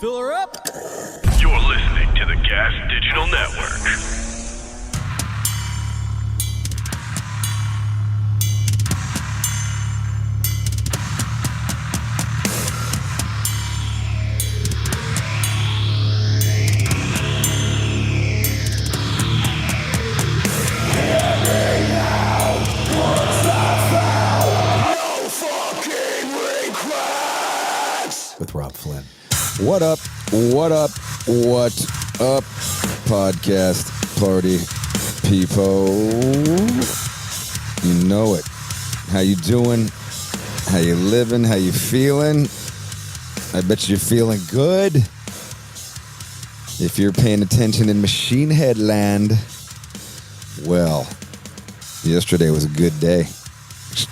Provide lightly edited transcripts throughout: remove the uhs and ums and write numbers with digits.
Fill her up. You're listening to the Gas Digital Network. With Rob Flynn. What up, podcast party people? You know it. How you doing? How you living? How you feeling? I bet you're feeling good. If you're paying attention in Machine Head Land, well, yesterday was a good day.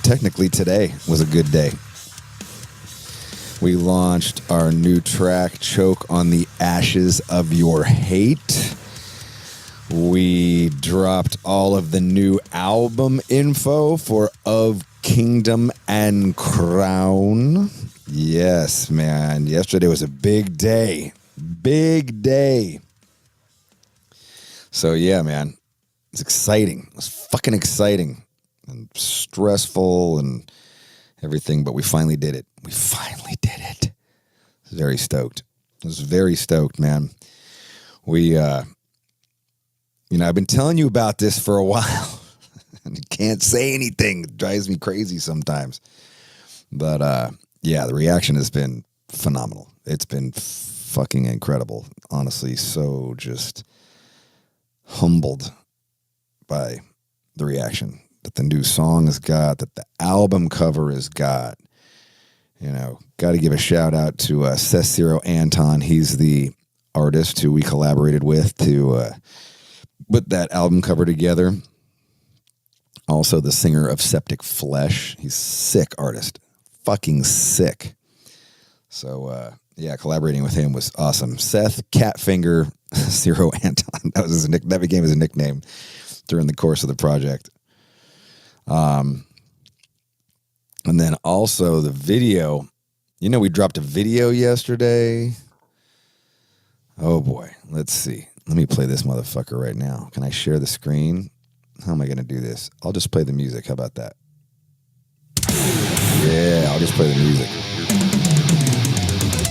Technically, today was a good day. We launched our new track, Choke on the Ashes of Your Hate. We dropped all of the new album info for Of Kingdom and Crown. Yes, man. Yesterday was a big day. Big day. So, yeah, man. It's exciting. It was fucking exciting and stressful and everything, but we finally did it. We finally did it. I was very stoked. I was very stoked, man. I've been telling you about this for a while. And you can't say anything. It drives me crazy sometimes. But, the reaction has been phenomenal. It's been fucking incredible. Honestly, so just humbled by the reaction that the new song has got, that the album cover has got. Got to give a shout out to Ceciro Anton. He's the artist who we collaborated with to put that album cover together. Also the singer of Septic Flesh. He's a sick artist. Fucking sick. So, collaborating with him was awesome. Seth Catfinger Ciro Anton. That became his nickname during the course of the project. And then also the video, we dropped a video yesterday. Oh boy, let's see. Let me play this motherfucker right now. Can I share the screen? How am I going to do this? I'll just play the music. How about that? Yeah, I'll just play the music.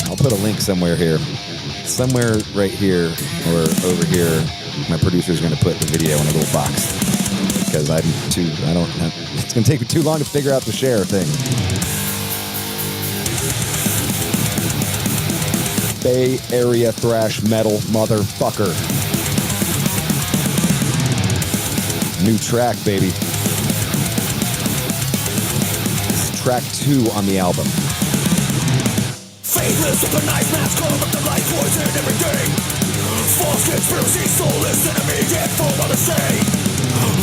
I'll put a link somewhere here. Somewhere right here or over here. My producer's going to put the video in a little box. Because it's going to take me too long to figure out the share thing. Bay Area thrash metal motherfucker. New track, baby. It's track 2 on the album. Faithless with a knife mask on, but the light poison everything. False conspiracy, soulless enemy, dead for what to say.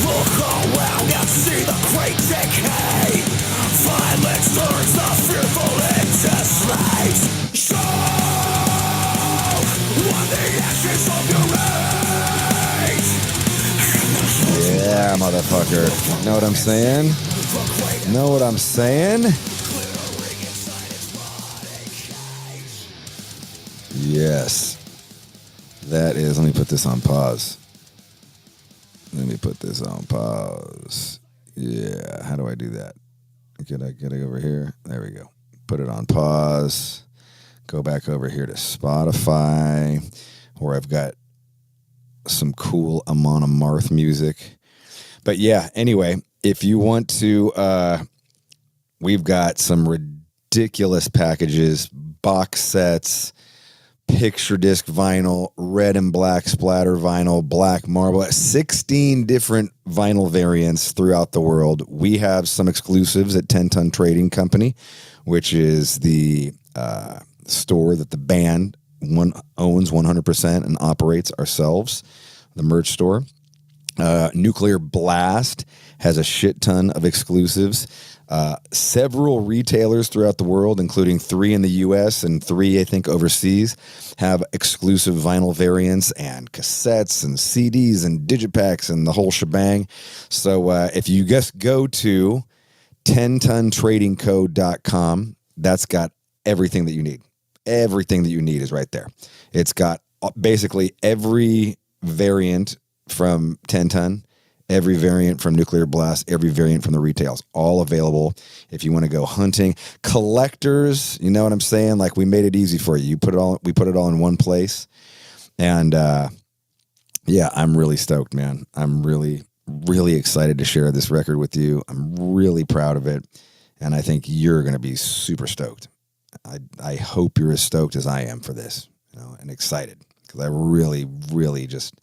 Look around and see the great decay. Violence turns the fearful into slaves. Show on the ashes of your hate. Yeah, motherfucker. Know what I'm saying? Know what I'm saying? Yes. That is, let me put this on pause. Yeah, how do I do that? Get it over here. There we go. Put it on pause. Go back over here to Spotify, where I've got some cool Amon Amarth music. But yeah, anyway, if you want to, we've got some ridiculous packages, box sets, picture disc vinyl, red and black splatter vinyl, black marble, 16 different vinyl variants throughout the world. We have some exclusives at 10 Ton Trading Company, which is the store that the band owns 100% and operates ourselves, the merch store. Nuclear Blast has a shit ton of exclusives. Several retailers throughout the world, including 3 in the U.S. and 3, I think, overseas, have exclusive vinyl variants and cassettes and CDs and digipacks and the whole shebang. So if you just go to 10tontradingco.com, that's got everything that you need. everything that you need is right there. It's got basically every variant from 10 ton, every variant from Nuclear Blast, every variant from the retails, all available. If you want to go hunting, collectors, you know what I'm saying? Like, we made it easy for you. We put it all in one place. And, yeah, I'm really stoked, man. I'm really, really excited to share this record with you. I'm really proud of it. And I think you're going to be super stoked. I hope you're as stoked as I am for this, and excited, because I really, really just,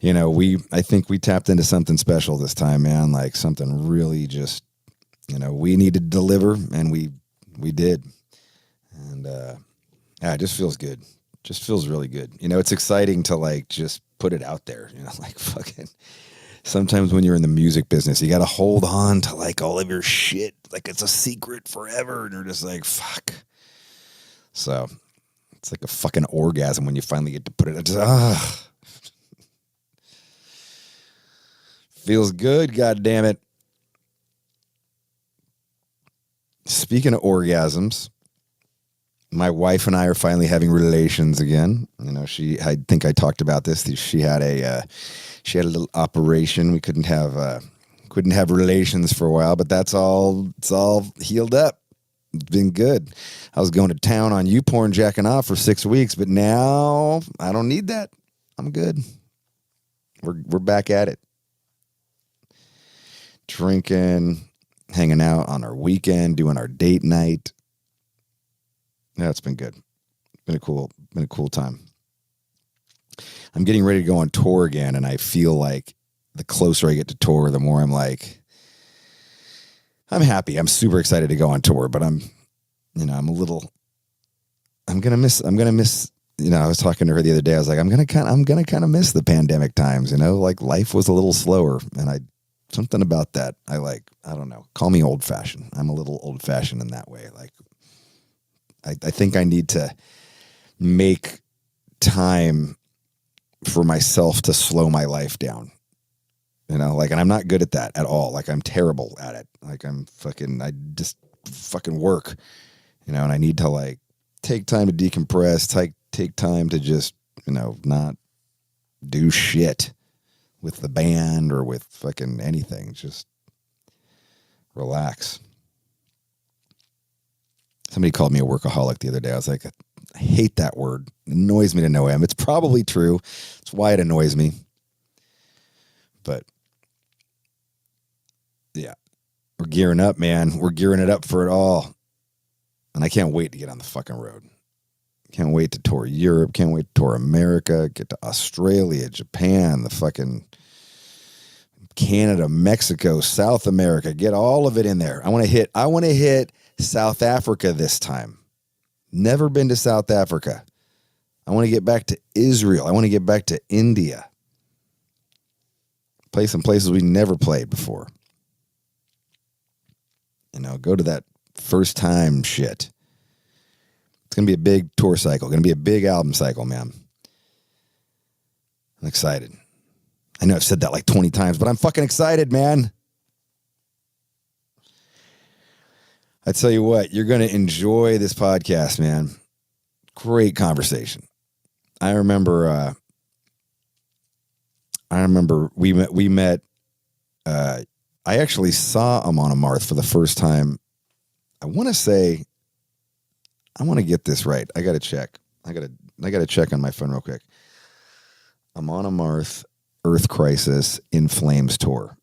I think we tapped into something special this time, man. Like, something really just, we needed to deliver, and we did. And yeah, it just feels good. Just feels really good. It's exciting to like just put it out there. Like, fucking. Sometimes when you're in the music business, you got to hold on to like all of your shit, like it's a secret forever, and you're just like, fuck. So it's like a fucking orgasm when you finally get to put it. Just, feels good. God damn it. Speaking of orgasms, my wife and I are finally having relations again. I think I talked about this. She had a little operation. We couldn't have relations for a while, but it's all healed up. It's been good. I was going to town on YouPorn jacking off for 6 weeks, but now I don't need that. I'm good. We're back at it. Drinking, hanging out on our weekend, doing our date night. Yeah, it's been good. Been a cool time. I'm getting ready to go on tour again, and I feel like the closer I get to tour, the more I'm like, I'm happy. I'm super excited to go on tour, but I'm gonna miss. I was talking to her the other day. I was like, I'm gonna kind of miss the pandemic times. Like, life was a little slower, and something about that. I don't know. Call me old fashioned. I'm a little old fashioned in that way. Like, I think I need to make time for myself to slow my life down, and I'm not good at that at all. Like, I'm terrible at it. Like, I just fucking work, and I need to like take time to decompress, take time to just, not do shit with the band or with fucking anything. Just relax. Somebody called me a workaholic the other day. I was like, I hate that word. It annoys me to no end. It's probably true. It's why it annoys me. But yeah, we're gearing up, man. We're gearing it up for it all. And I can't wait to get on the fucking road. Can't wait to tour Europe. Can't wait to tour America. Get to Australia, Japan, the fucking Canada, Mexico, South America. Get all of it in there. I want to hit South Africa this time. Never been to South Africa. I want to get back to Israel. I want to get back to India. Play some places we never played before. Go to that first time shit. It's going to be a big tour cycle. Going to be a big album cycle, man. I'm excited. I know I've said that like 20 times, but I'm fucking excited, man. I tell you what, you're going to enjoy this podcast, man. Great conversation. I remember we met. I actually saw Amon Amarth for the first time. I want to get this right. I got to check. I got to check on my phone real quick. Amon Amarth, Earth Crisis, In Flames tour.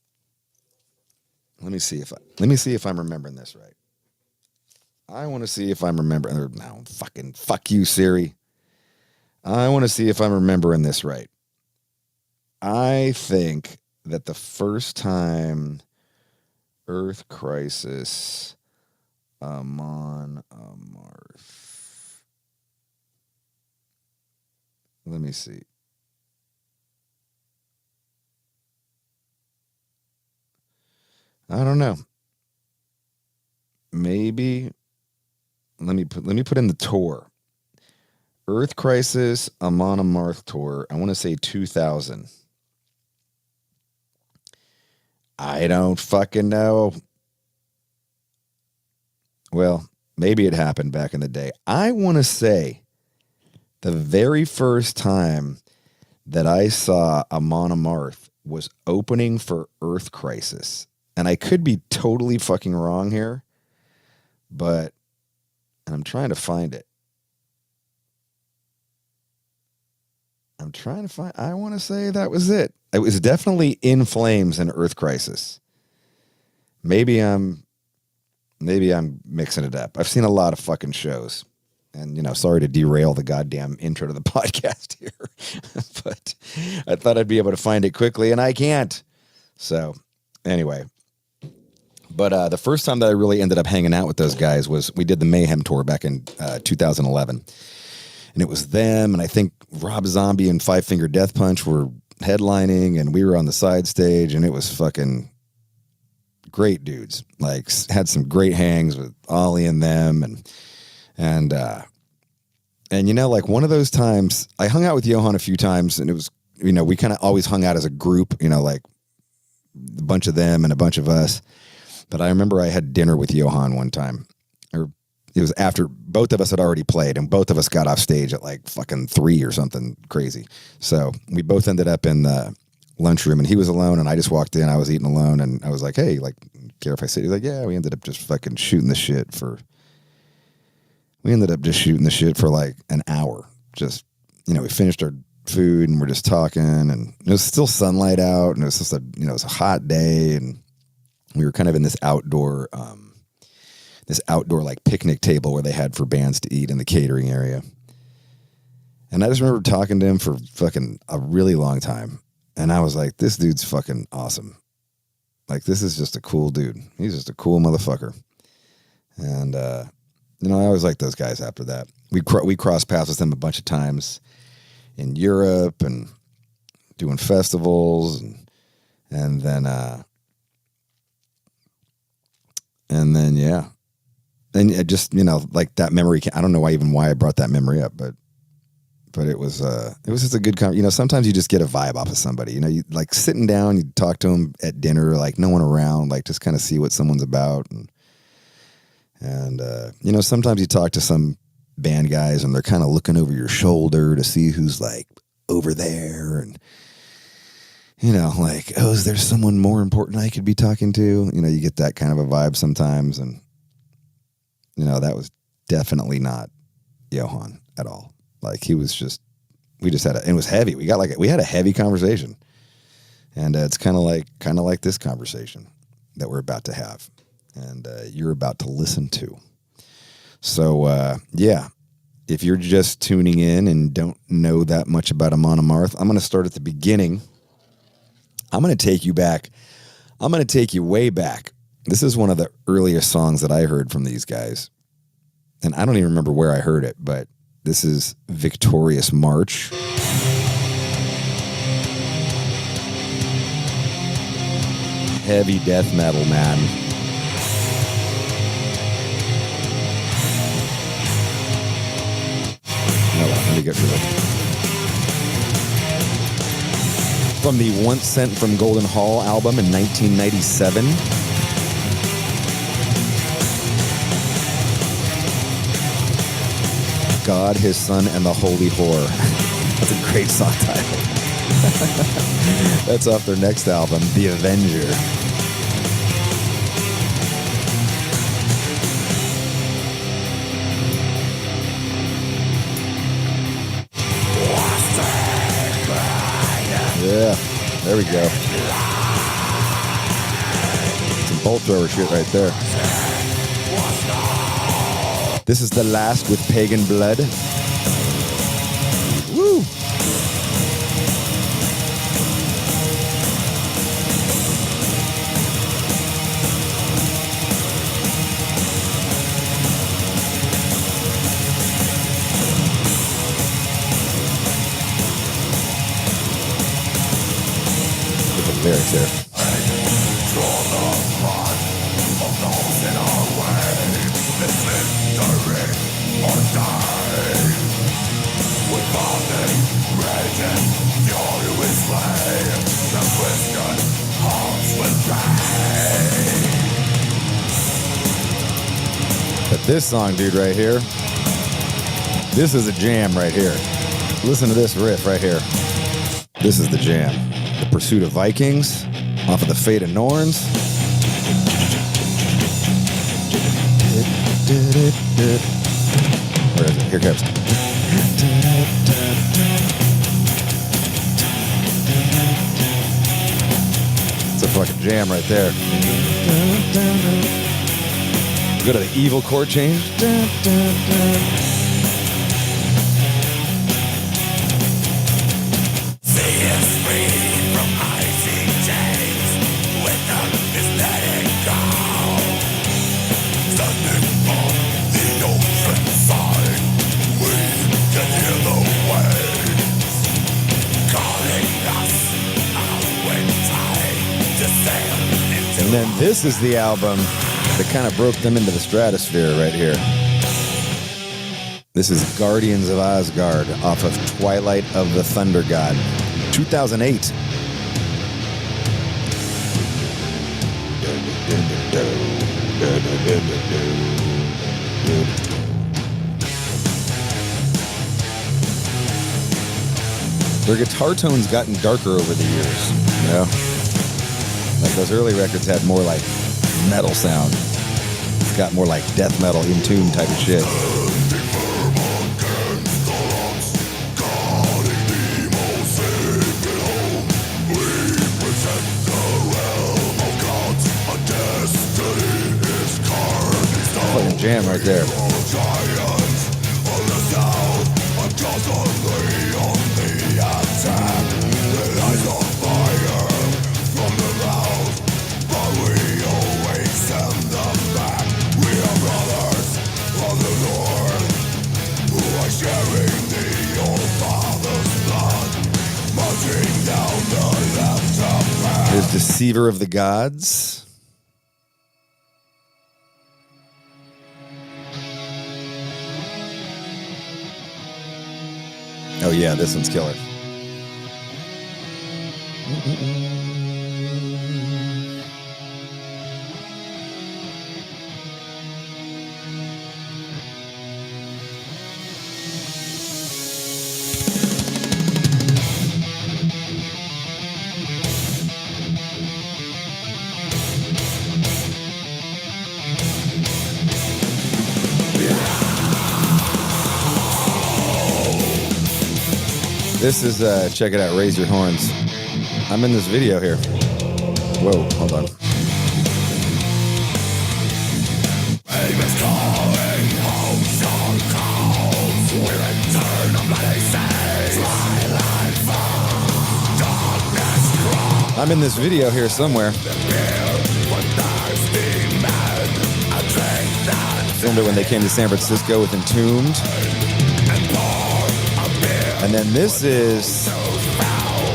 Let me see if I'm remembering this right. I want to see if I'm remembering. No, fucking fuck you, Siri. I want to see if I'm remembering this right. I think that the first time Earth Crisis, Amon Amarth. Let me see. I don't know. Maybe. Let me put in the tour. Earth Crisis, Amon Amarth tour. I want to say 2000. I don't fucking know. Well, Maybe it happened back in the day. I want to say the very first time that I saw Amon Amarth was opening for Earth Crisis. And I could be totally fucking wrong here, but and I'm trying to find it. I want to say that was it. It was definitely In Flames and Earth Crisis. Maybe I'm mixing it up. I've seen a lot of fucking shows. And, sorry to derail the goddamn intro to the podcast here. But I thought I'd be able to find it quickly, and I can't. So, anyway. But the first time that I really ended up hanging out with those guys was we did the Mayhem tour back in 2011. And it was them, and I think Rob Zombie and Five Finger Death Punch were headlining, and we were on the side stage, and it was fucking great dudes. Like, had some great hangs with Ollie and them, and like one of those times, I hung out with Johan a few times, and it was, we kind of always hung out as a group, like a bunch of them and a bunch of us. But I remember I had dinner with Johan one time, or it was after both of us had already played, and both of us got off stage at like fucking 3 or something crazy. So we both ended up in the lunchroom, and he was alone, and I just walked in. I was eating alone, and I was like, "Hey, like, care if I sit?" He's like, "Yeah." We ended up just fucking shooting the shit for like an hour. Just, we finished our food, and we're just talking, and it was still sunlight out, and it was just it was a hot day, and we were kind of in this outdoor like picnic table where they had for bands to eat in the catering area. And I just remember talking to him for fucking a really long time. And I was like, this dude's fucking awesome. Like, this is just a cool dude. He's just a cool motherfucker. And, I always liked those guys after that. We crossed paths with them a bunch of times in Europe and doing festivals. And then, yeah. And it just, like that memory, I don't know why I brought that memory up, but it was just a good conversation. Sometimes you just get a vibe off of somebody, you like sitting down, you talk to them at dinner, like no one around, like just kind of see what someone's about. And sometimes you talk to some band guys and they're kind of looking over your shoulder to see who's like over there. And, like, oh, is there someone more important I could be talking to? You get that kind of a vibe sometimes. And, that was definitely not Johan at all. Like, he was just, it was heavy. We had a heavy conversation. And it's kind of like this conversation that we're about to have. And you're about to listen to. So, yeah, if you're just tuning in and don't know that much about Amon Amarth, I'm going to start at the beginning. I'm going to take you back. I'm going to take you way back. This is one of the earliest songs that I heard from these guys. And I don't even remember where I heard it, but this is Victorious March. Heavy death metal, man. Hold on, let me get through it. From the Once Sent from Golden Hall album in 1997. God, His Son, and the Holy Whore. That's a great song title. That's off their next album, The Avenger. Yeah, there we go. Some bolt thrower shit right there. This is the last with Pagan Blood. Woo! Look at the lyrics there. But This song, dude, right here. This is a jam right here. Listen to this riff right here. This is the jam. The Pursuit of Vikings off of the Fate of Norns. Where is it? Here it comes. It's a fucking jam right there. Go to the evil chord change. And then this is the album that kind of broke them into the stratosphere right here. This is Guardians of Asgard off of Twilight of the Thunder God, 2008. Their guitar tone's gotten darker over the years, you know? Like those early records had more like metal sound. It's got more like death metal, in tune type of shit. Fucking jam right there. Here's Deceiver of the Gods. Oh yeah, this one's killer. This is, check it out, Raise Your Horns. I'm in this video here. Whoa, hold on. I'm in this video here somewhere. Filmed it when they came to San Francisco with Entombed. And then this is,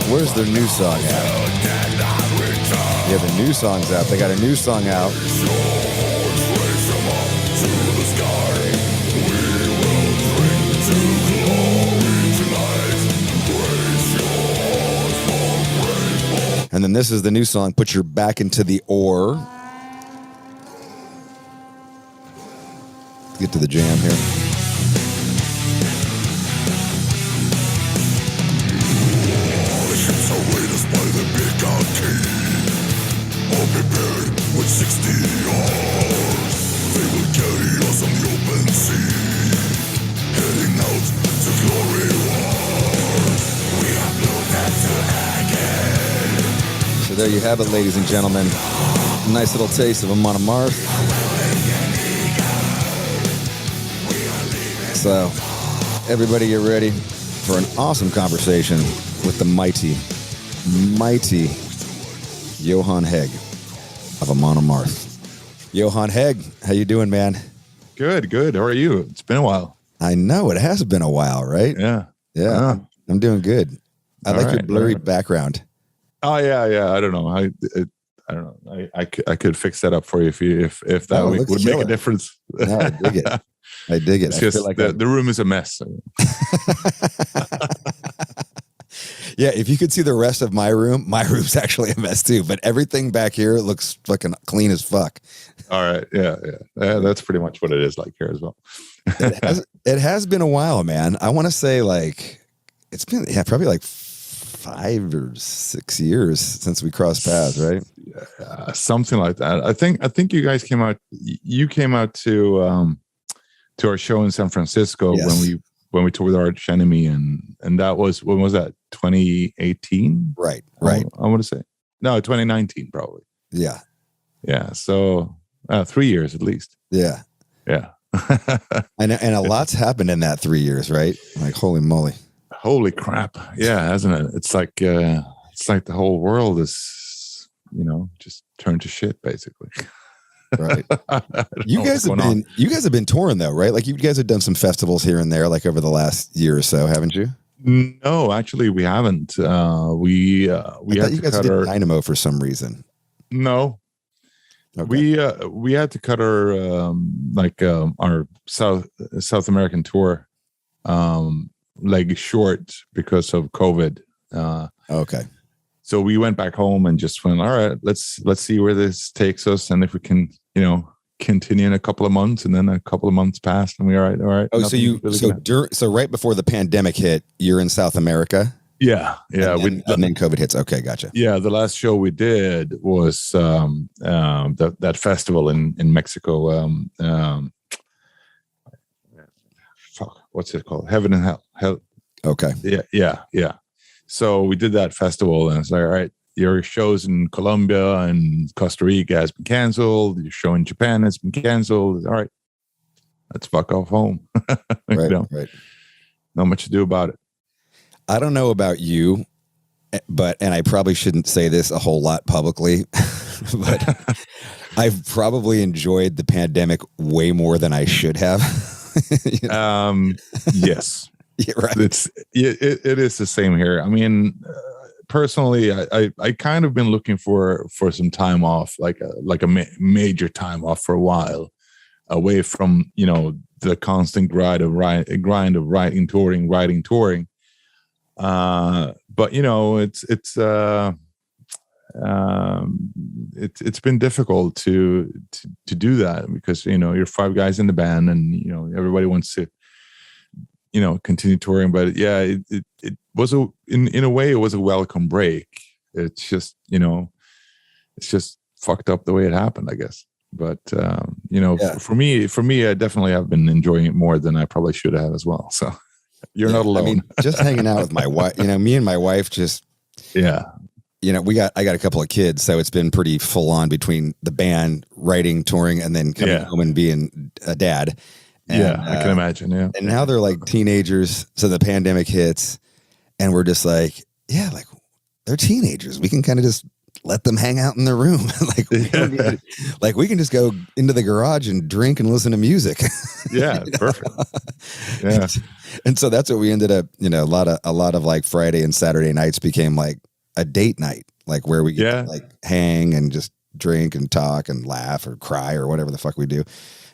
where's their new song at? Yeah, the new song's out. They got a new song out. And then this is the new song, Put Your Back Into the Ore. Let's get to the jam here. With 60 hours, they will carry us on the open sea, heading out to glory wars. We are moved to again. So there you have it, ladies and gentlemen. A nice little taste of Amon Amarth. So, everybody get ready for an awesome conversation with the mighty Johan Hegg of Amon Amarth. Johan Hegg, how you doing, man? Good. How are you? It's been a while. I know, it has been a while, right? Yeah. I'm doing good. I like your blurry background. Oh yeah. I don't know. I don't know. I could fix that up for you if that would make a difference. No, I dig it. I dig it. It's just like the room is a mess. Yeah, if you could see the rest of my room's actually a mess too, but everything back here looks fucking clean as fuck. All right. Yeah. That's pretty much what it is like here as well. It has been a while, man. I want to say like it's been probably like 5 or 6 years since we crossed paths, right? Something like that. I think you guys came out. You came out to our show in San Francisco when we toured with Arch Enemy, and that was, when was that? 2018. Right. I want to say no, 2019 probably. Yeah. So 3 years at least. Yeah. and a lot's happened in that 3 years, right? Like holy moly. Holy crap. Yeah, hasn't it? It's like the whole world is, just turned to shit basically. Right. You guys have been touring though, right? Like you guys have done some festivals here and there like over the last year or so, haven't you? No, actually we haven't. We had you guys did Dynamo for some reason. No. Okay. We had to cut our South American tour leg short because of COVID. Okay. So we went back home and just went, all right, let's see where this takes us, and if we can, continue in a couple of months. And then a couple of months passed, and we all right. Oh, so right before the pandemic hit, you're in South America. Yeah. And then COVID hits. Okay, gotcha. Yeah, the last show we did was that festival in Mexico. What's it called? Heaven and Hell. Okay. Yeah. So we did that festival, and it's like, all right, your shows in Colombia and Costa Rica has been canceled. Your show in Japan has been canceled. All right, let's fuck off home. Right. Not much to do about it. I don't know about you, and I probably shouldn't say this a whole lot publicly, but I've probably enjoyed the pandemic way more than I should have. Yes. Yeah, right. It is the same here. I mean, personally, I kind of been looking for some time off, like a major time off for a while, away from the constant grind of writing, touring. But it's been difficult to do that because you're 5 guys in the band, and everybody wants to continue touring. But yeah, it was in a way it was a welcome break. It's just it's just fucked up the way it happened, I guess. But for me I definitely have been enjoying it more than I probably should have as well. So you're not alone. I mean, just hanging out with my wife, me and my wife just I got a couple of kids, so it's been pretty full on between the band, writing, touring, and then coming home and being a dad. And, I can imagine. Yeah. And now they're like teenagers. So the pandemic hits and we're just like, they're teenagers. We can kind of just let them hang out in their room. We can just go into the garage and drink and listen to music. Yeah. Perfect. Yeah. And so that's what we ended up, a lot of like Friday and Saturday nights became like a date night, like where we get to like hang and just drink and talk and laugh or cry or whatever the fuck we do.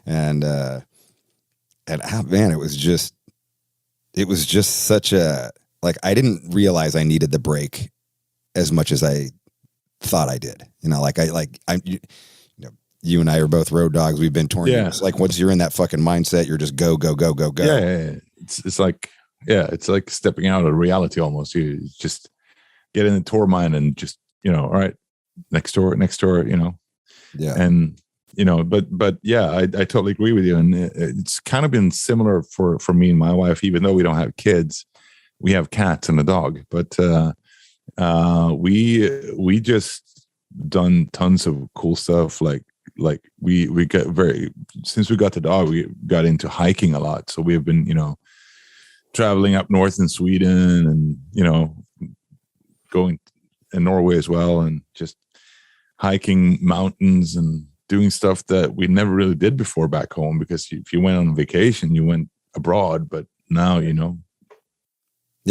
And man, it was just such a, like, I didn't realize I needed the break as much as I thought I did. You and I are both road dogs. We've been touring. Yeah. It's like once you're in that fucking mindset, you're just go. Yeah. It's like stepping out of reality almost. You just get in the tour mind and just, all right, next door, Yeah. And, but yeah, I totally agree with you. And it's kind of been similar for me and my wife, even though we don't have kids. We have cats and a dog, but we just done tons of cool stuff. Like we got since we got the dog, we got into hiking a lot. So we have been, traveling up north in Sweden and, going in Norway as well, and just hiking mountains and doing stuff that we never really did before back home, because if you went on vacation, you went abroad, but now, yeah,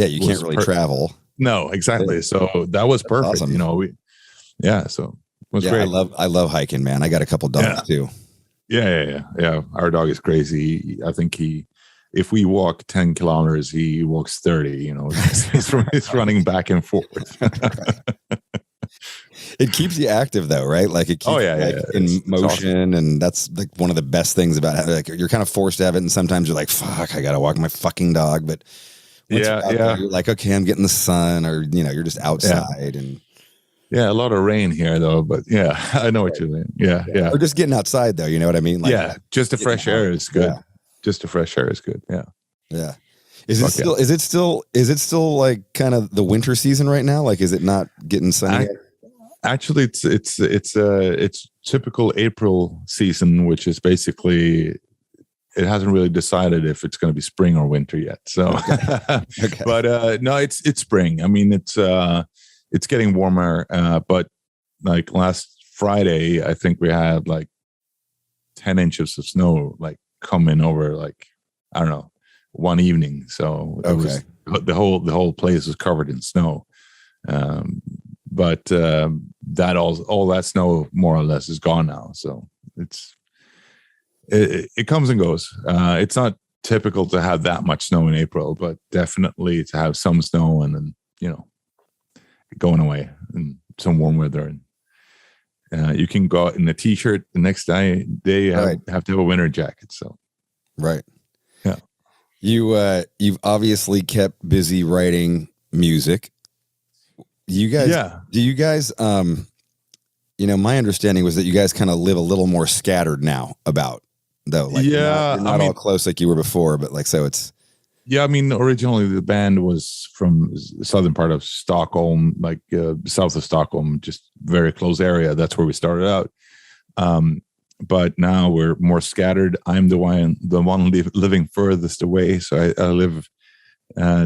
you can't really travel. No, exactly. So that was perfect. Awesome. So it was great. I love hiking, man. I got a couple dogs too. Yeah. Our dog is crazy. I think if we walk 10 kilometers, he walks 30, he's running back and forth. It keeps you active though, right? Like it keeps Oh, yeah, you, like, yeah. in It's motion, and that's like one of the best things about it. Like you're kind of forced to have it, and sometimes you're like, "Fuck, I gotta walk my fucking dog." But once Yeah, you're out there, you're like, "Okay, I'm getting the sun," or you're just outside, and Yeah, a lot of rain here though, but yeah, I know what you mean. Yeah, yeah, or just getting outside though. You know what I mean? Like, yeah. Just the fresh air is good. Yeah. Just the fresh air is good. Yeah. yeah. Is it Fuck still? Is it still like kind of the winter season right now? Like, is it not getting sunny? yet? Actually, it's typical April season, which is basically it hasn't really decided if it's going to be spring or winter yet. So, Okay. but no, it's spring. I mean, it's getting warmer. But like last Friday, I think we had like 10 inches of snow, like coming over, like I don't know, one evening. So it was the whole place was covered in snow. But that all that snow more or less is gone now. So it comes and goes. It's not typical to have that much snow in April, but definitely to have some snow and then going away and some warm weather, and you can go out in a t-shirt the next day. They have to have a winter jacket. So Right. Yeah. You've obviously kept busy writing music. You guys, do you guys, my understanding was that you guys kind of live a little more scattered now though. Like you're not all close like you were before, but like, so it's. Yeah. I mean, originally the band was from the southern part of Stockholm, like south of Stockholm, just very close area. That's where we started out. But now we're more scattered. I'm the one living furthest away. So I live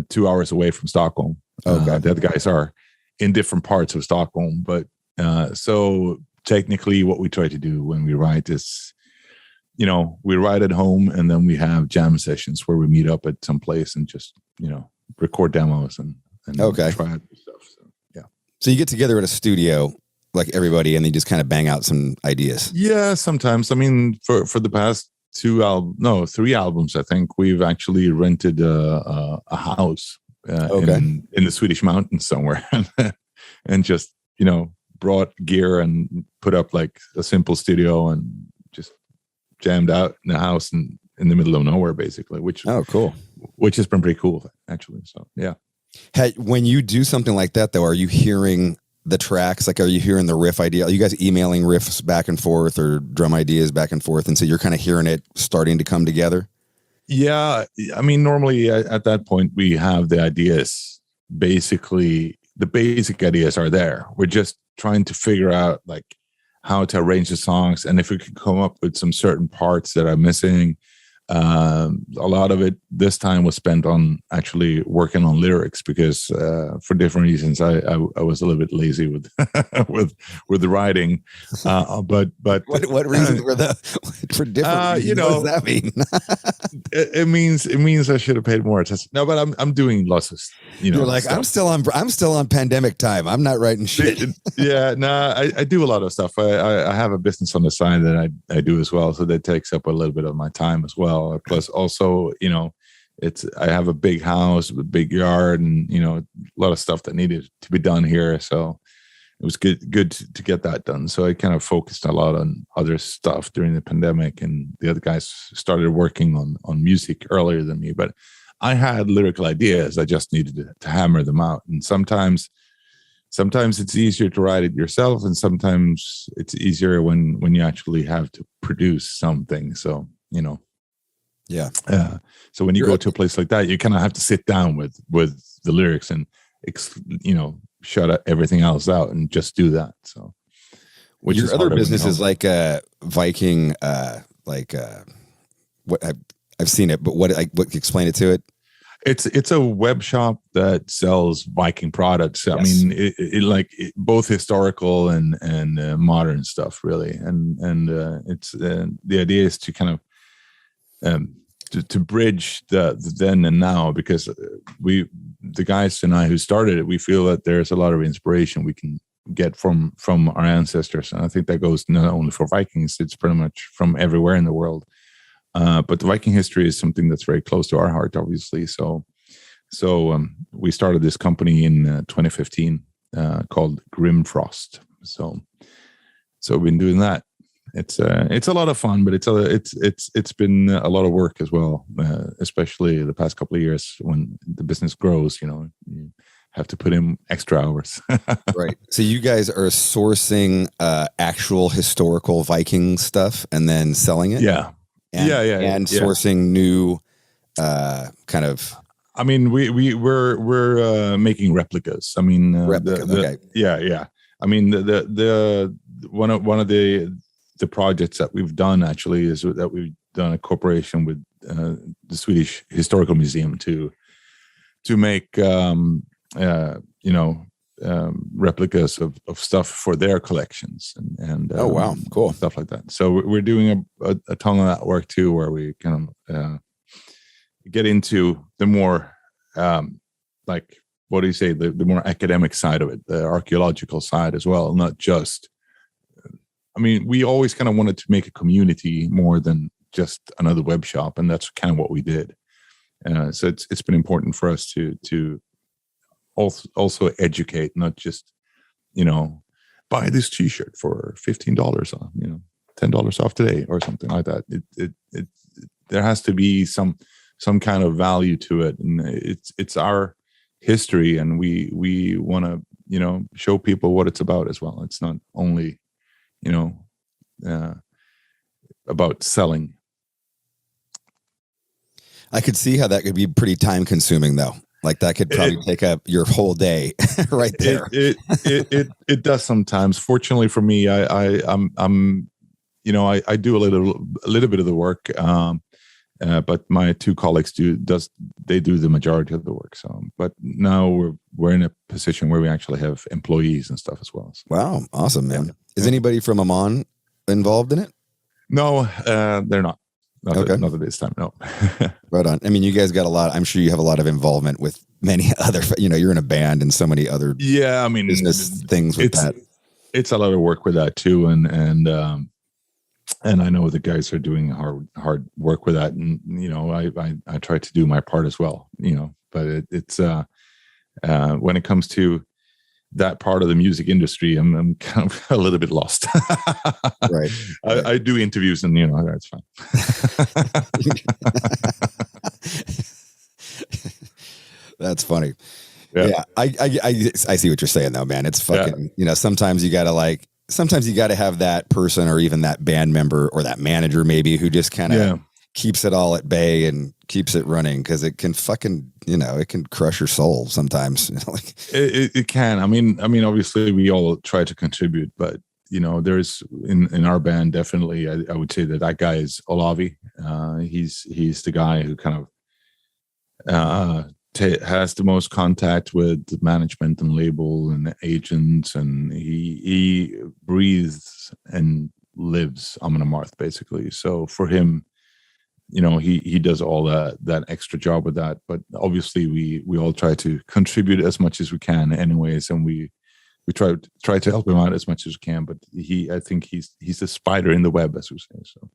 2 hours away from Stockholm. Okay. The other guys are in different parts of Stockholm. But so technically what we try to do when we write is, we write at home and then we have jam sessions where we meet up at some place and just, record demos and try out stuff. So, yeah. So you get together at a studio like everybody and they just kind of bang out some ideas. Yeah, sometimes. I mean, for the past 3 albums, I think we've actually rented a house in the Swedish mountains somewhere and just, brought gear and put up like a simple studio and just jammed out in a house in the middle of nowhere, basically, which has been pretty cool, actually. So, yeah. Hey, when you do something like that, though, are you hearing the tracks? Like, are you hearing the riff idea? Are you guys emailing riffs back and forth or drum ideas back and forth? And so you're kind of hearing it starting to come together? Yeah. I mean, normally at that point, we have the ideas. Basically, the basic ideas are there. We're just trying to figure out like how to arrange the songs. And if we can come up with some certain parts that are missing. A lot of it this time was spent on actually working on lyrics because for different reasons I was a little bit lazy with with the writing. But what reasons were for different reasons? What does that mean? it means I should have paid more attention. No, but I'm doing lots of You're like stuff. I'm still on pandemic time. I'm not writing shit. Yeah, no, I do a lot of stuff. I have a business on the side that I do as well, so that takes up a little bit of my time as well. Plus, also, I have a big house, a big yard, and a lot of stuff that needed to be done here. So it was good to get that done. So I kind of focused a lot on other stuff during the pandemic, and the other guys started working on music earlier than me. But I had lyrical ideas. I just needed to hammer them out. And sometimes it's easier to write it yourself, and sometimes it's easier when you actually have to produce something. So yeah. So when you go to a place like that, you kind of have to sit down with the lyrics and shut everything else out and just do that. So, which your other business is like Viking, what I've seen it, but what explain it to it. It's a web shop that sells Viking products. Yes. I mean, it both historical and modern stuff, really. And it's the idea is to kind of to bridge the then and now, because the guys and I who started it, we feel that there's a lot of inspiration we can get from our ancestors, and I think that goes not only for Vikings, it's pretty much from everywhere in the world. But the Viking history is something that's very close to our heart, obviously. So we started this company in 2015 called Grimfrost, So we've been doing that. It's a lot of fun, but it's been a lot of work as well, especially the past couple of years when the business grows. You have to put in extra hours. Right. So you guys are sourcing actual historical Viking stuff and then selling it. Yeah. And sourcing new kind of. I mean, we're making replicas. I mean, okay. Yeah. I mean, the one of the projects that we've done actually is that we've done a cooperation with the Swedish Historical Museum to make replicas of stuff for their collections and oh wow, cool stuff like that. So we're doing a ton of that work too, where we kind of get into the more like, what do you say, the more academic side of it, the archaeological side as well, not just. I mean, we always kind of wanted to make a community more than just another web shop, and that's kind of what we did. So it's been important for us to also educate, not just buy this T-shirt for $15 on $10 off today or something like that. It there has to be some kind of value to it, and it's our history, and we want to show people what it's about as well. It's not only about selling. I could see how that could be pretty time consuming though. Like that could probably take up your whole day right there. It does sometimes. Fortunately for me, I'm I do a little bit of the work, but my two colleagues do the majority of the work. So, but now we're in a position where we actually have employees and stuff as well. So. Wow, awesome, man! Is anybody from Amman involved in it? No, they're not. Not at this time, no. Right on. I mean, you guys got a lot. I'm sure you have a lot of involvement with many other. You're in a band and so many other. Yeah, I mean, business things with that. It's a lot of work with that too, and I know the guys are doing hard work with that, and I try to do my part as well. But it's when it comes to that part of the music industry, I'm kind of a little bit lost. Right. I do interviews, and that's fine. That's funny. Yeah. I see what you're saying though, man. It's fucking, sometimes you gotta have that person or even that band member or that manager maybe who just kind of keeps it all at bay and keeps it running, because it can fucking, it can crush your soul sometimes. It can. I mean, obviously we all try to contribute, but there's in our band, definitely, I would say that guy is Olavi. He's the guy who kind of has the most contact with the management and label and agents, and he breathes and lives Amon Amarth basically. So for him, he does all that extra job with that. But obviously we all try to contribute as much as we can anyways, and we try to help him out as much as we can. But I think he's the spider in the web, as we say. So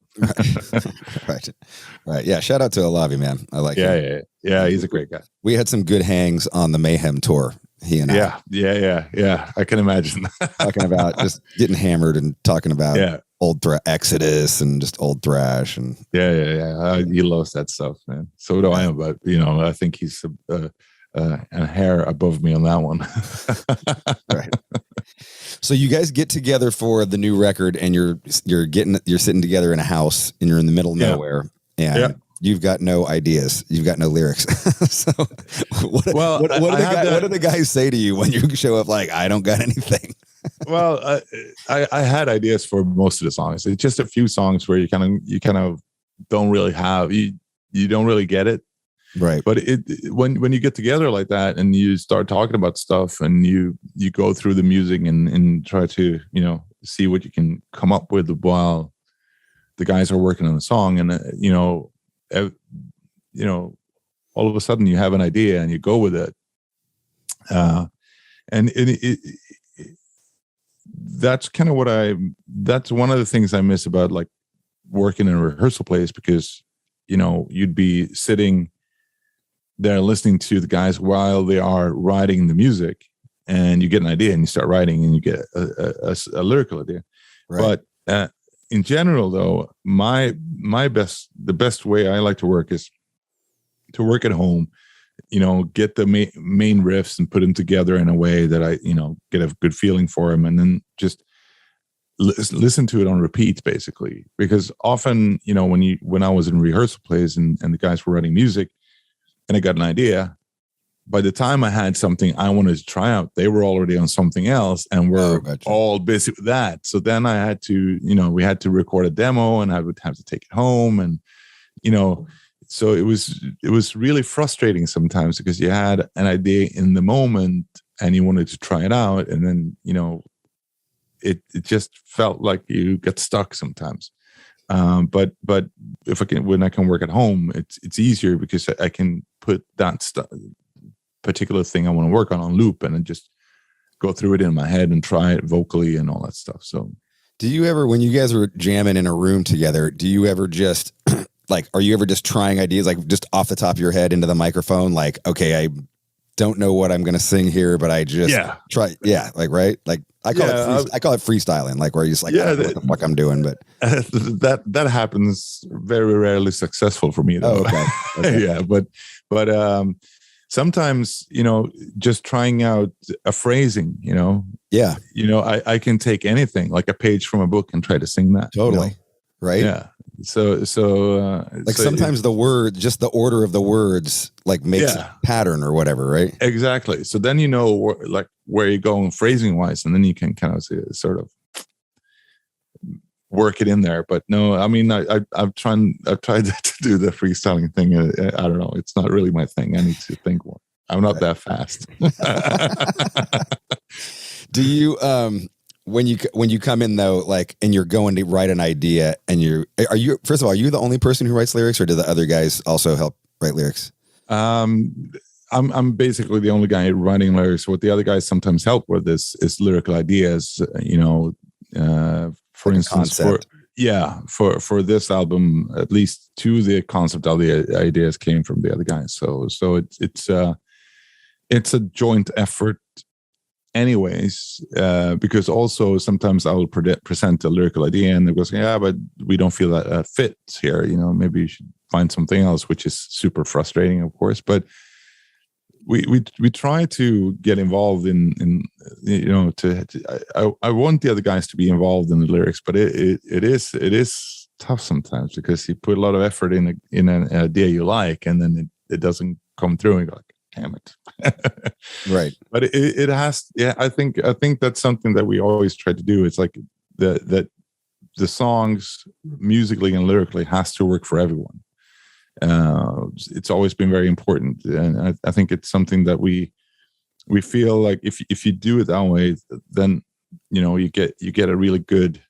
right. Yeah. Shout out to Olavi, man. I like him. Yeah. He's a great guy. We had some good hangs on the Mayhem tour. He and I. Yeah. I can imagine. Talking about just getting hammered and talking about old Exodus and just old thrash and he loves that stuff, man. So do I. But I think he's a hair above me on that one. Right. So you guys get together for the new record, and you're sitting together in a house, and you're in the middle of nowhere, and you've got no ideas, you've got no lyrics. So what do the guys say to you when you show up? Like, I don't got anything. Well, I had ideas for most of the songs. It's just a few songs where you kind of don't really have you don't really get it. Right. But when you get together like that and you start talking about stuff and you go through the music and try to, see what you can come up with while the guys are working on the song, and all of a sudden you have an idea and you go with it. And that's kind of that's one of the things I miss about like working in a rehearsal place, because, you'd be sitting there listening to the guys while they are writing the music, and you get an idea and you start writing and you get a lyrical idea. Right. But in general, though, the best way I like to work is to work at home, get the main riffs and put them together in a way that I, get a good feeling for them, and then just listen to it on repeat, basically. Because often, when I was in rehearsal plays and the guys were writing music and I got an idea, by the time I had something I wanted to try out, they were already on something else and were gotcha. all busy with that. So then I had to, we had to record a demo and I would have to take it home. And, so it was really frustrating sometimes because you had an idea in the moment and you wanted to try it out. And then, it just felt like you get stuck sometimes. But when I can work at home, it's easier because I can put that particular thing I want to work on loop and then just go through it in my head and try it vocally and all that stuff. So do you ever, when you guys were jamming in a room together, do you ever just are you ever just trying ideas, like just off the top of your head into the microphone? Like, okay, I don't know what I'm going to sing here, but I just try. Yeah. Right. Like I call it freestyling, like where you're just like, I don't know what the fuck I'm doing, but that happens very rarely successful for me though. Oh, okay. Yeah. But sometimes, just trying out a phrasing, yeah, I can take anything like a page from a book and try to sing that. Totally. Right. Yeah. So sometimes the word, just the order of the words, like makes a pattern or whatever. Right. Exactly. So then, where you're going phrasing wise, and then you can kind of sort of work it in there. But no, I mean, I've tried to do the freestyling thing. I don't know. It's not really my thing. I need to think more. I'm not that fast. Do you, when you come in though, like, and you're going to write an idea and first of all, are you the only person who writes lyrics or do the other guys also help write lyrics? I'm basically the only guy writing lyrics. What the other guys sometimes help with is lyrical ideas, for instance, for this album, at least two of the concept of the ideas came from the other guys. So it's a joint effort anyways, because also sometimes I will present a lyrical idea and they go, yeah, but we don't feel that fits here. Maybe you should find something else, which is super frustrating, of course. But we try to get involved in I want the other guys to be involved in the lyrics, but it is tough sometimes because you put a lot of effort in an idea you like, and then it doesn't come through, and you're like, damn it. Right. But it has, I think that's something that we always try to do. It's like that the songs musically and lyrically has to work for everyone. It's always been very important, and I think it's something that we feel like if you do it that way, then you get a really good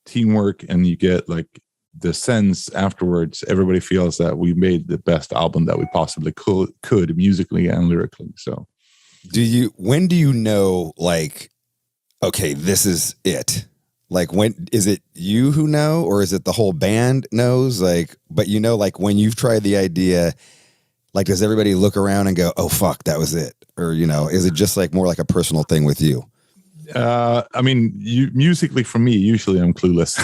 teamwork, and you get like the sense afterwards. Everybody feels that we made the best album that we possibly could musically and lyrically. So, when do you know, like, okay, this is it? Like, when is it you who know, or is it the whole band knows? Like, but like when you've tried the idea, like, does everybody look around and go, oh, fuck, that was it? Or, is it just like more like a personal thing with you? I mean, musically for me, usually I'm clueless,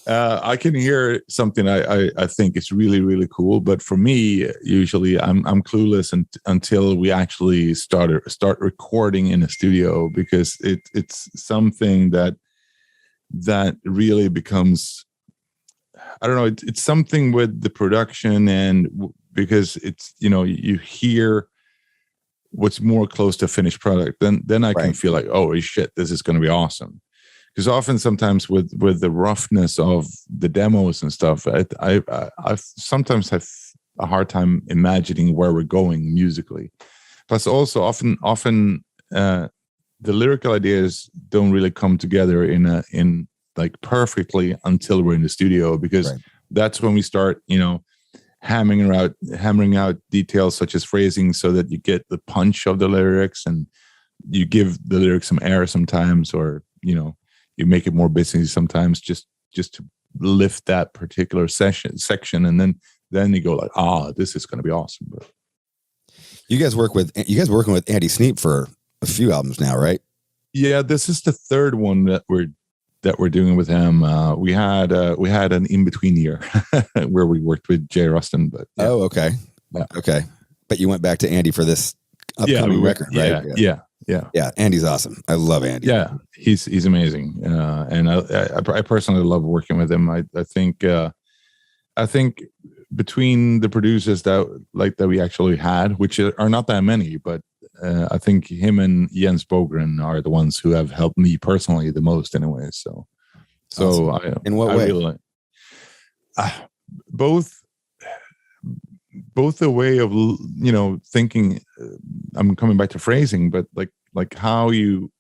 I can hear something I think is really, really cool. But for me, usually I'm clueless until we actually start recording in a studio, because it's something that really becomes, I don't know, it's something with the production, and because it's, you hear what's more close to a finished product, then I can feel like, oh shit, this is going to be awesome. Because often, sometimes with the roughness of the demos and stuff, I sometimes have a hard time imagining where we're going musically. Plus, also often the lyrical ideas don't really come together in like perfectly until we're in the studio, because that's when we start, hammering out details such as phrasing, so that you get the punch of the lyrics, and you give the lyrics some air sometimes, or you make it more busy sometimes, just to lift that particular section, and then you go like, this is going to be awesome. But You guys working with Andy Sneap for a few albums now, right? Yeah, this is the third one that we're doing with him. We had an in between year where we worked with Jay Rustin, but yeah. Oh, okay, Yeah. okay. But you went back to Andy for this upcoming record, right? Yeah. Andy's awesome. I love Andy. Yeah, he's amazing, and I personally love working with him. I think between the producers that we actually had, which are not that many, but I think him and Jens Bogren are the ones who have helped me personally the most, anyway. So Awesome. In what way? Really, both the way of thinking. I'm coming back to phrasing, but like how you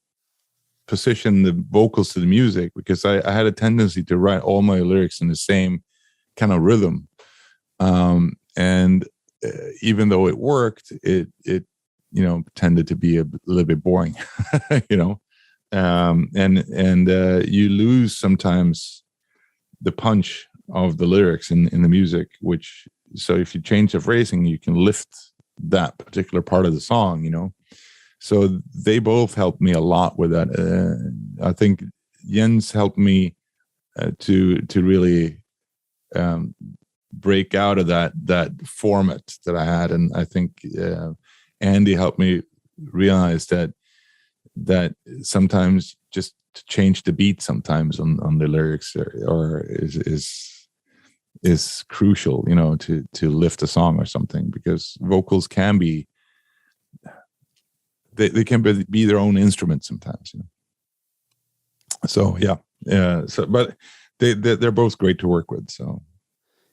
position the vocals to the music, because I had a tendency to write all my lyrics in the same kind of rhythm, and even though it worked, it tended to be a little bit boring, and you lose sometimes the punch of the lyrics in the music, so if you change the phrasing, you can lift that particular part of the song, so they both helped me a lot with that. I think Jens helped me to really break out of that format that I had, and I think Andy helped me realize that sometimes just to change the beat sometimes on the lyrics or is crucial, to lift a song or something, because vocals can be they can be their own instrument sometimes. So yeah. So but they're both great to work with. So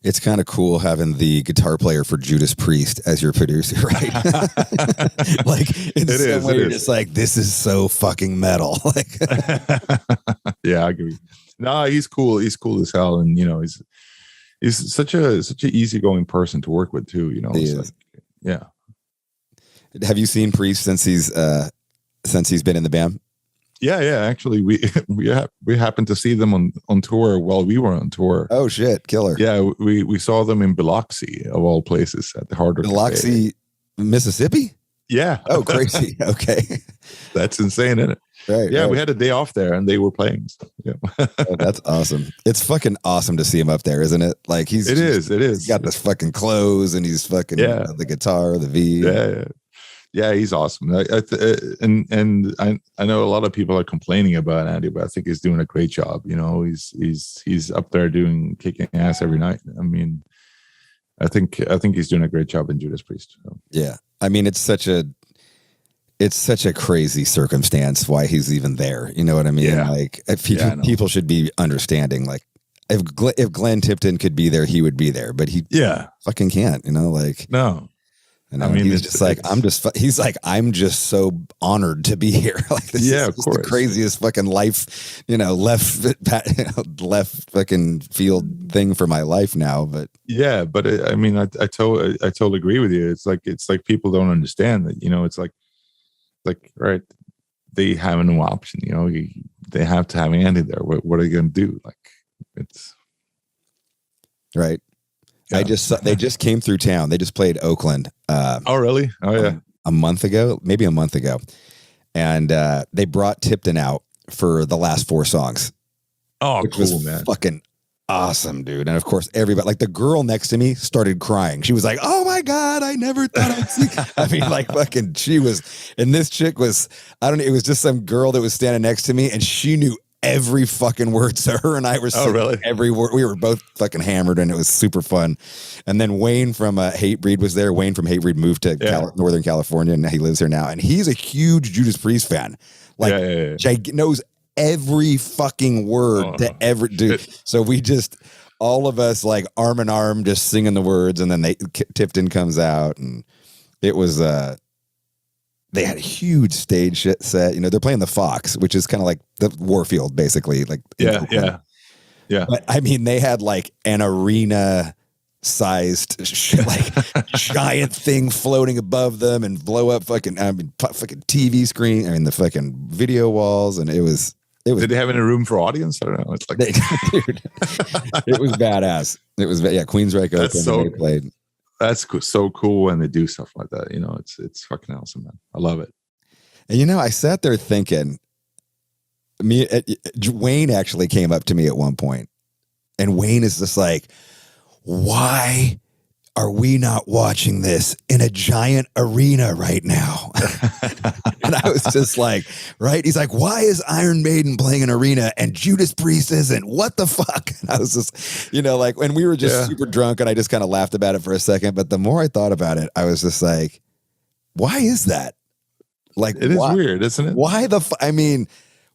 it's kind of cool having the guitar player for Judas Priest as your producer, right? Like in some way, you're just like, this is so fucking metal. Like, yeah, I agree. No, he's cool. He's cool as hell, and he's such a easygoing person to work with too. Yeah. Have you seen Priest since he's been in the band? Yeah. Actually, we happened to see them on tour while we were on tour. Oh shit, killer! Yeah, we saw them in Biloxi of all places at the Hard Rock Biloxi, Cafe. Mississippi. Yeah. Oh, crazy. Okay, that's insane, isn't it? Right. Yeah, we had a day off there, and they were playing. So, yeah. Oh, that's awesome. It's fucking awesome to see him up there, isn't it? Like It is. He's got this fucking clothes, and he's fucking the guitar, the V. Yeah. Yeah, he's awesome. And I know a lot of people are complaining about Andy, but I think he's doing a great job. He's up there kicking ass every night. I mean, I think he's doing a great job in Judas Priest. So. Yeah, I mean, it's such a crazy circumstance why he's even there. You know what I mean? Yeah. Like, people should be understanding. Like, if Glenn Tipton could be there, he would be there, but he fucking can't. Like, no. And I mean, he's just like, I'm just so honored to be here. Like, this is of course. The craziest fucking life, left fucking field thing for my life now. But yeah, but I mean, I totally agree with you. It's like people don't understand that. It's like right, they have no option. They have to have Andy there. What are they going to do? Like, it's right. Yeah. They just came through town. They just played Oakland. Oh, really? Oh, yeah. Maybe a month ago. And they brought Tipton out for the last 4 songs. Oh, which cool, was man. Fucking awesome, dude. And of course, everybody, like the girl next to me started crying. She was like, oh my God, I never thought I'd see. I mean, like fucking, and this chick was, it was just some girl that was standing next to me and she knew every fucking word. So her and I were really? every word. We were both fucking hammered and it was super fun. And then Wayne from Hatebreed was there. Wayne from Hatebreed moved to Northern California and he lives here now. And he's a huge Judas Priest fan. Like, knows every fucking word to every dude. So we just, all of us like arm in arm, just singing the words. And then Tipton comes out and it was, they had a huge stage set. They're playing the Fox, which is kind of like the Warfield, basically. Like, yeah. But I mean, they had like an arena sized, like giant thing floating above them and blow up fucking TV screen. I mean, the fucking video walls, and it was. Did they have any room for audience? I don't know. It's like, dude, it was badass. It was Queensryche open. So, they played. that's so cool when they do stuff like that. You know, it's fucking awesome, man. I love it. And you know, I sat there thinking, Wayne actually came up to me at one point, and Wayne is just like, why are we not watching this in a giant arena right now? And I was just like, right? He's like, why is Iron Maiden playing an arena and Judas Priest isn't? What the fuck? And I was just, you know, like, when we were just super drunk, and I just kind of laughed about it for a second. But the more I thought about it, I was just like, why is that? Like, it is weird, isn't it? Why I mean,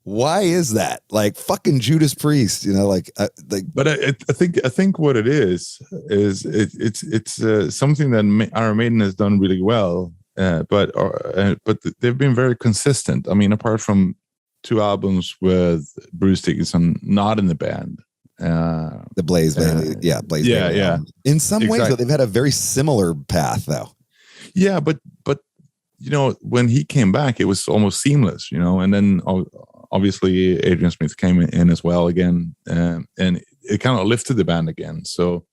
why is that? Like, fucking Judas Priest, you know, like. But I think what it is it's something that Iron Maiden has done really well, but they've been very consistent. I mean, apart from 2 albums with Bruce Dickinson not in the band, the Blaze Bailey, Blaze Bailey. Yeah. In some ways, though, they've had a very similar path, though. Yeah, but you know, when he came back, it was almost seamless, you know, and then obviously Adrian Smith came in as well again, and it kind of lifted the band again. So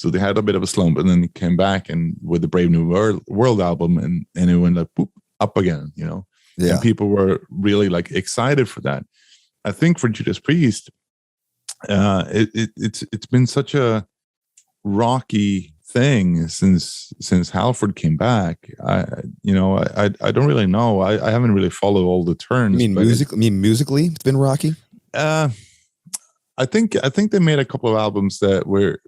they had a bit of a slump, and then he came back and with the Brave New World album, and it went like boop, up again, you know. Yeah. And people were really like excited for that. I think for Judas Priest, it's been such a rocky thing since Halford came back. I don't really know. I haven't really followed all the turns. Musically it's been rocky? I think they made a couple of albums that were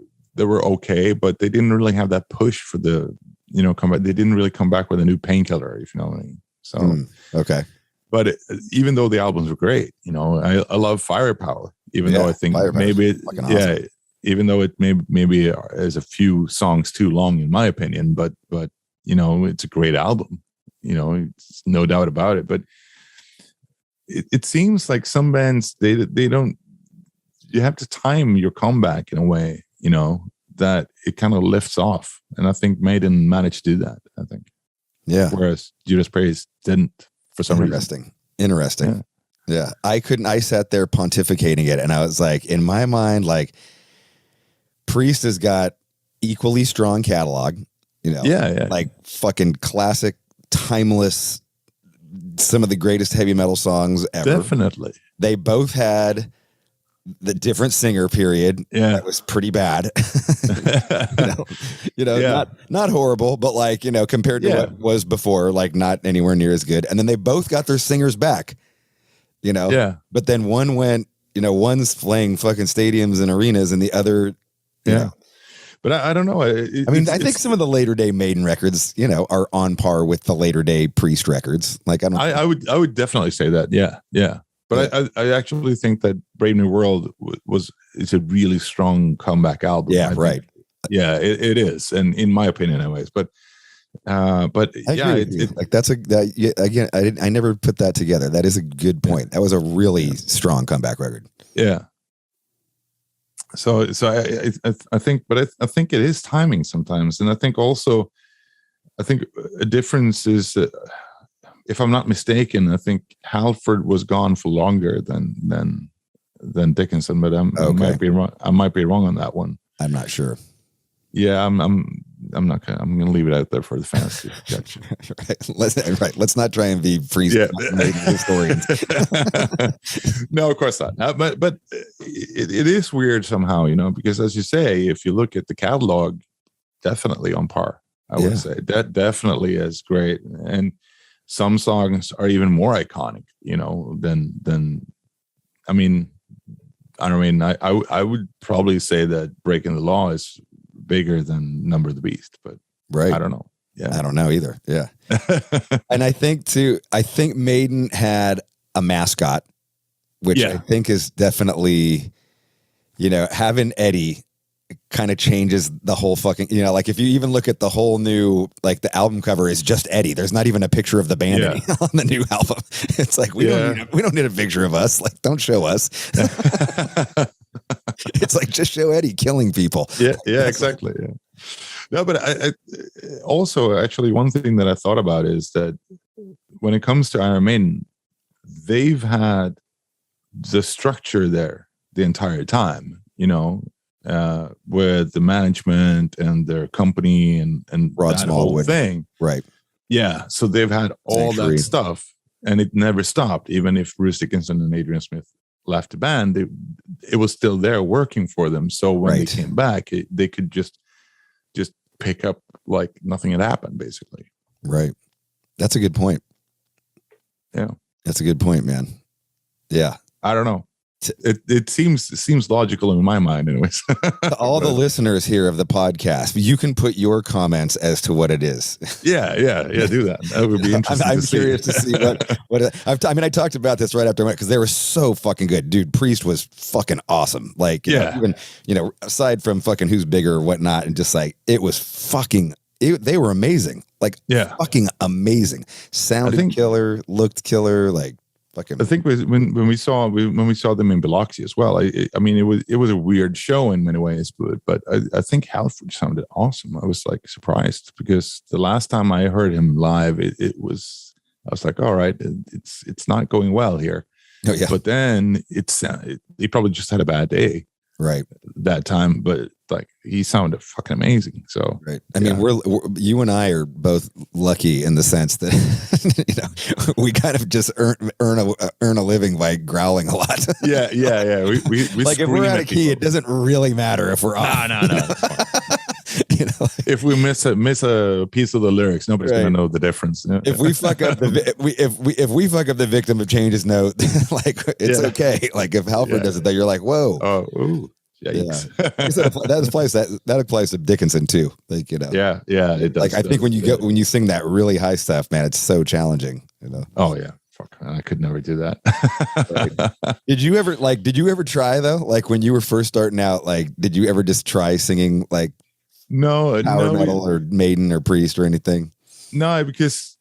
okay, but they didn't really have that push for the, you know, comeback. They didn't really come back with a new Painkiller, if you know what I mean. So okay. But even though the albums were great, you know, I love Firepower, even though I think maybe awesome. Even though it maybe is a few songs too long, in my opinion, but you know, it's a great album, you know, it's no doubt about it. But it seems like some bands, they don't, you have to time your comeback in a way, you know, that it kind of lifts off. And I think Maiden managed to do that, I think. Yeah. Whereas Judas Priest didn't, for some reason. Interesting. Yeah. I sat there pontificating it, and I was like, in my mind, like, Priest has got equally strong catalog, you know, like fucking classic, timeless, some of the greatest heavy metal songs ever. Definitely. They both had the different singer period. Yeah. That was pretty bad. you know, not horrible, but like, you know, compared to what was before, like not anywhere near as good. And then they both got their singers back, you know. Yeah. But then one went, you know, one's playing fucking stadiums and arenas, and the other, you know. But I don't know. I think some of the later day Maiden records, you know, are on par with the later day Priest records. Like, I would definitely say that. Yeah. But I actually think that Brave New World is a really strong comeback album. Yeah, right. Yeah, it is, and in my opinion, anyways. But like again, I never put that together. That is a good point. That was a really strong comeback record. Yeah. So I think, but I think it is timing sometimes, and I think a difference is, if I'm not mistaken, I think Halford was gone for longer than Dickinson, but I might be wrong. I might be wrong on that one. I'm not sure. Yeah, I'm not gonna. I'm gonna leave it out there for the fans to judge. Let's not try and be historians. No, of course not. But it is weird somehow, you know, because as you say, if you look at the catalog, definitely on par. I would say that definitely is great, and some songs are even more iconic, you know, than. I mean, I would probably say that Breaking the Law is bigger than Number of the Beast, but I don't know. Yeah, I don't know either. Yeah. And I think Maiden had a mascot, which I think is definitely, you know, having Eddie kind of changes the whole fucking, you know, like if you even look at the whole new, like the album cover is just Eddie. There's not even a picture of the band on the new album. It's like, we don't need a picture of us. Like, don't show us. It's like, just show Eddie killing people. Yeah, exactly. Yeah. No, but I also, actually, one thing that I thought about is that when it comes to Iron Maiden, they've had the structure there the entire time, you know. with the management and their company and Rod that Smallwood. whole thing. Right. Yeah, so they've had all Sanctuary. that stuff, and it never stopped. Even if Bruce Dickinson and Adrian Smith left the band, it was still there working for them. So when Right. they came back, they could just pick up like nothing had happened, basically. Right. That's a good point. Yeah, That's a good point, man. Yeah. I don't know. It seems logical in my mind, anyways. To all the listeners here of the podcast, you can put your comments as to what it is. Yeah. Do that. That would be interesting. I'm curious to see what. I talked about this right after I went because they were so fucking good, dude. Priest was fucking awesome. Like, Yeah. even aside from fucking who's bigger or whatnot, and just like it was fucking. They were amazing. Like, Yeah. fucking amazing. Sounded killer, looked killer. Like. I think when we saw them in Biloxi as well. I mean, it was a weird show in many ways, but I think Halford sounded awesome. I was like surprised because the last time I heard him live, I was like, all right, it's not going well here. Oh, yeah. But then he probably just had a bad day Right. that time, but like he sounded fucking amazing. So right. I mean, we're you and I are both lucky in the sense that we kind of just earn a living by growling a lot. yeah. We like if we're out of key, it doesn't really matter if we're off. No. If we miss a piece of the lyrics, nobody's gonna know the difference. Yeah. If we fuck up if we fuck up the victim of change's note, like it's okay. Like if Halford does it, that you're like, whoa. Oh, ooh. Yikes. That applies to Dickinson too. Like, Yeah, it does. Like I think when you sing that really high stuff, man, it's so challenging. Oh yeah. Fuck, man, I could never do that. Right. Did you ever try though? Like when you were first starting out, like did you ever just try singing like power metal or Maiden or Priest or anything? No, because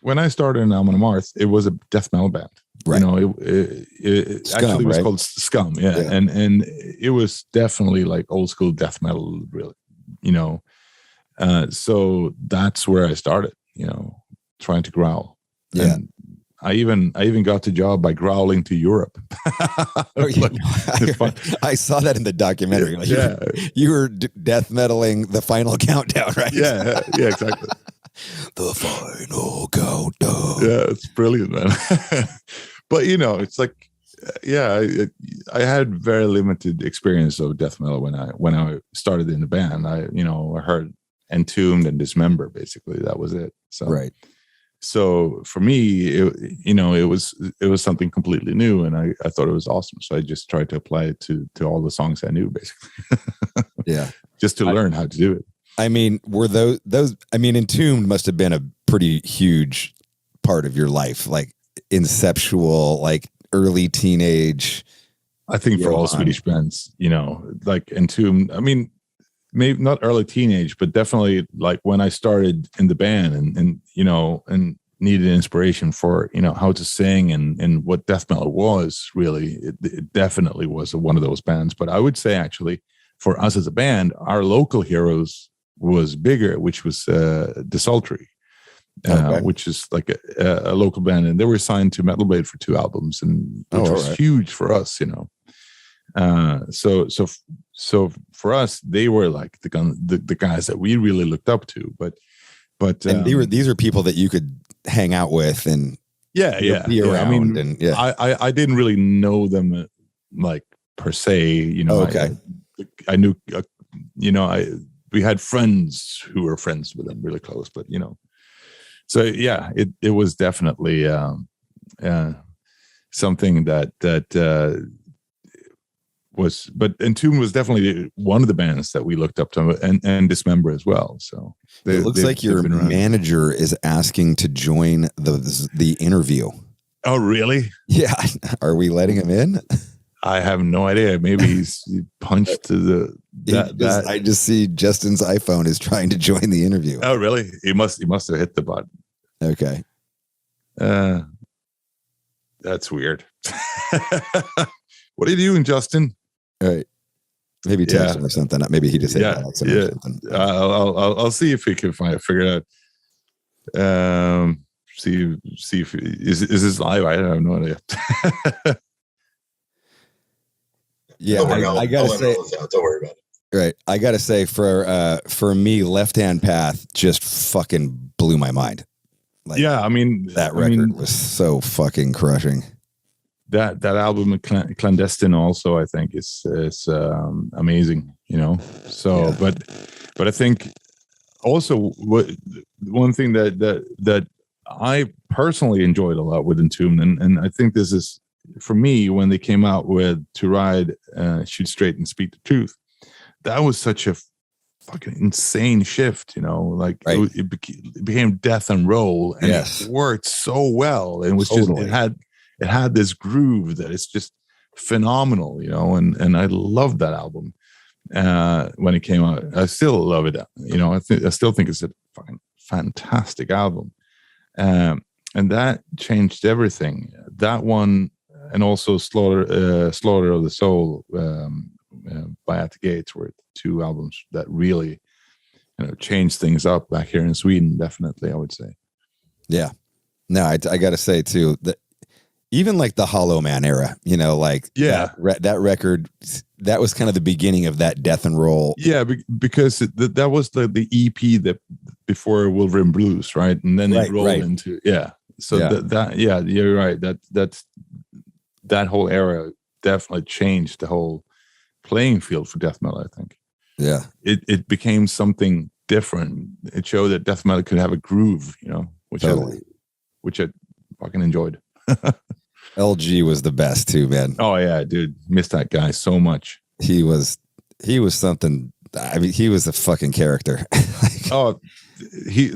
when I started in Amon Amarth, it was a death metal band. Right. It Scum, actually was right? called Scum. Yeah. And it was definitely like old school death metal, really. So that's where I started. Trying to growl. Yeah. And I even got the job by growling to Europe. Oh, yeah. I saw that in the documentary. Like, Yeah. you were death metaling the final countdown, right? Yeah, exactly. The final countdown. Yeah, it's brilliant, man. But it's like, I had very limited experience of death metal when I started in the band. I heard Entombed and Dismember, basically. That was it. So Right. So for me, it was something completely new, and I thought it was awesome. So I just tried to apply it to all the songs I knew, basically. Yeah. Just to learn how to do it. I mean, were those Entombed must have been a pretty huge part of your life, like inceptual, like early teenage. I think for all Johan. Swedish bands, like Entombed, I mean, maybe not early teenage, but definitely like when I started in the band and needed inspiration for, how to sing and what death metal was really, it definitely was one of those bands. But I would say actually for us as a band, our local heroes was Bigger, which was Desultory, which is like a local band. And they were signed to Metal Blade for 2 albums, and which was huge for us, So for us, they were like the guys that we really looked up to. But these are people that you could hang out with and be around. I mean, and I didn't really know them like per se. Okay. I knew we had friends who were friends with them really close, but so yeah, it was definitely something that was, but Entombed was definitely one of the bands that we looked up to, and Dismember as well. So it looks like your manager is asking to join the interview. Oh, really? Yeah. Are we letting him in? I have no idea. Maybe he punched to I just see Justin's iPhone is trying to join the interview. Oh, really? He must have hit the button. Okay. That's weird. What are you doing, Justin? All right. Maybe text him or something. Maybe he just hit that or something. I'll see if he can figure it out. See if is this live? I have no idea. Yeah, Don't worry, I gotta I'll say, edit all this out. Don't worry about it. right. I gotta say, for me, Left Hand Path just fucking blew my mind. Like, Yeah, I mean that record was so fucking crushing. that album Clandestine also, I think is amazing, you know. So Yeah. but I think also one thing that I personally enjoyed a lot with Entombed, and I think this is for me when they came out with To Ride, Shoot Straight and Speak the Truth. That was such a fucking insane shift, you know, like Right. it became death and roll, and Yes. it worked so well. And it was just Totally. it had this groove that is just phenomenal, you know, and I loved that album when it came out. I still love it, you know. I still think it's a fucking fantastic album, and that changed everything. That one, and also Slaughter of the Soul by At the Gates were two albums that really, you know, changed things up back here in Sweden. Definitely, I would say. Yeah. No, I gotta say too that even like the Hollow Man era, you know, like Yeah. that record, that was kind of the beginning of that death and roll. Yeah, because that was the EP that before Wolverine Blues, right? And then Right, it rolled right. into So Yeah. that you're right. That whole era definitely changed the whole playing field for death metal. I think Yeah. it became something different. It showed that death metal could have a groove, you know, which Totally. I fucking enjoyed. LG was the best too, man. Oh yeah, dude, missed that guy so much. He was something. I mean, he was a fucking character. Like, Oh, he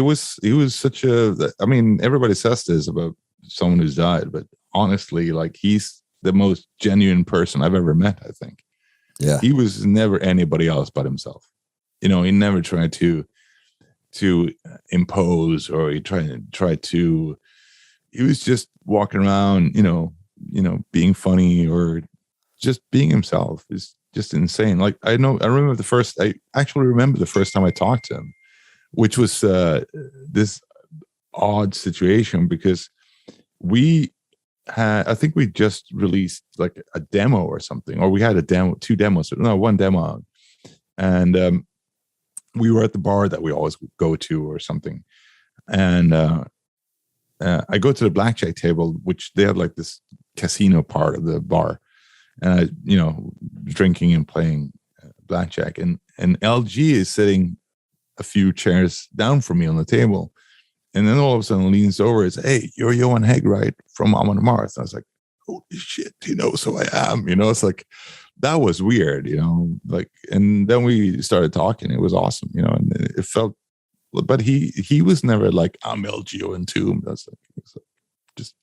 was such a. I mean, everybody says this about someone who's died, but honestly, like he's the most genuine person I've ever met. I think yeah. he was never anybody else but himself. You know, he never tried to impose, or he tried to. He was just walking around, you know, being funny or just being himself. Is just insane. Like I remember I actually remember the first time I talked to him, which was this odd situation because I think we just released like a demo or something, or we had two demos, no, one demo, and we were at the bar that we always go to or something, and I go to the blackjack table, which they have like this casino part of the bar, and I, you know, drinking and playing blackjack, and LG is sitting a few chairs down from me on the table, and then all of a sudden leans over and says, "Hey, you're Johan Hegg, right, from Amon Amarth?" I was like, "Holy shit, he knows who I am," you know. It's like that was weird, you know, like, and then we started talking. It was awesome, you know, and it felt. But he was never like, I'm LGO Entombed. That's like just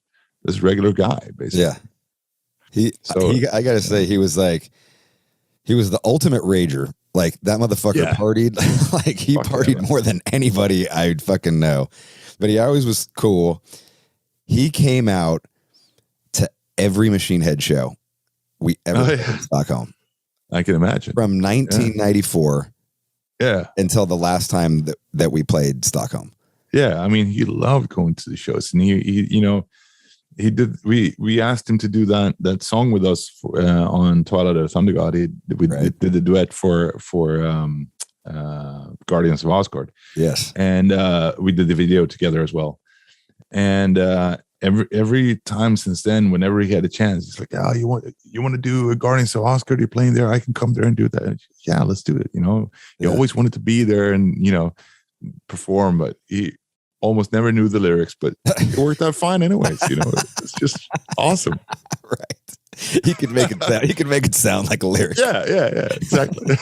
this regular guy, basically. Yeah. I gotta say, he was the ultimate rager. Like that motherfucker Yeah. partied. Like he Fuck partied yeah, man. more than anybody I'd fucking know. But he always was cool. He came out to every Machine Head show we ever played in Stockholm I can imagine. from 1994 Yeah. until the last time that we played Stockholm. Yeah. I mean, he loved going to the shows, and he you know, he did. We asked him to do that song with us on Twilight of the Thunder God. We did the duet for Guardians of Asgard. Yes. And we did the video together as well. And every time since then, whenever he had a chance, he's like, "Oh, you want to do a Guardians of Asgard? You're playing there. I can come there and do that." And yeah, let's do it. You know, he always wanted to be there and, you know, perform, but he almost never knew the lyrics. But it worked out fine, anyways. You know, it's just awesome. Right. He could make it sound. He could make it sound like a lyric. Yeah, exactly.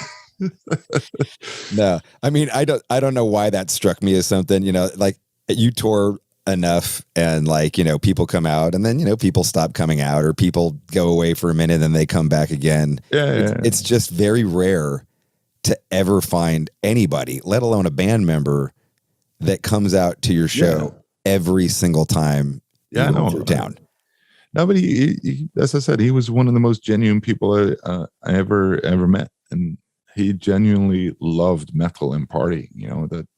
No, I mean, I don't know why that struck me as something, you know, like you tour enough and like, you know, people come out and then, you know, people stop coming out or people go away for a minute and they come back again. It's just very rare to ever find anybody, let alone a band member, that comes out to your show every single time you go through town. No, but he, as I said, he was one of the most genuine people I ever met. And he genuinely loved metal and partying.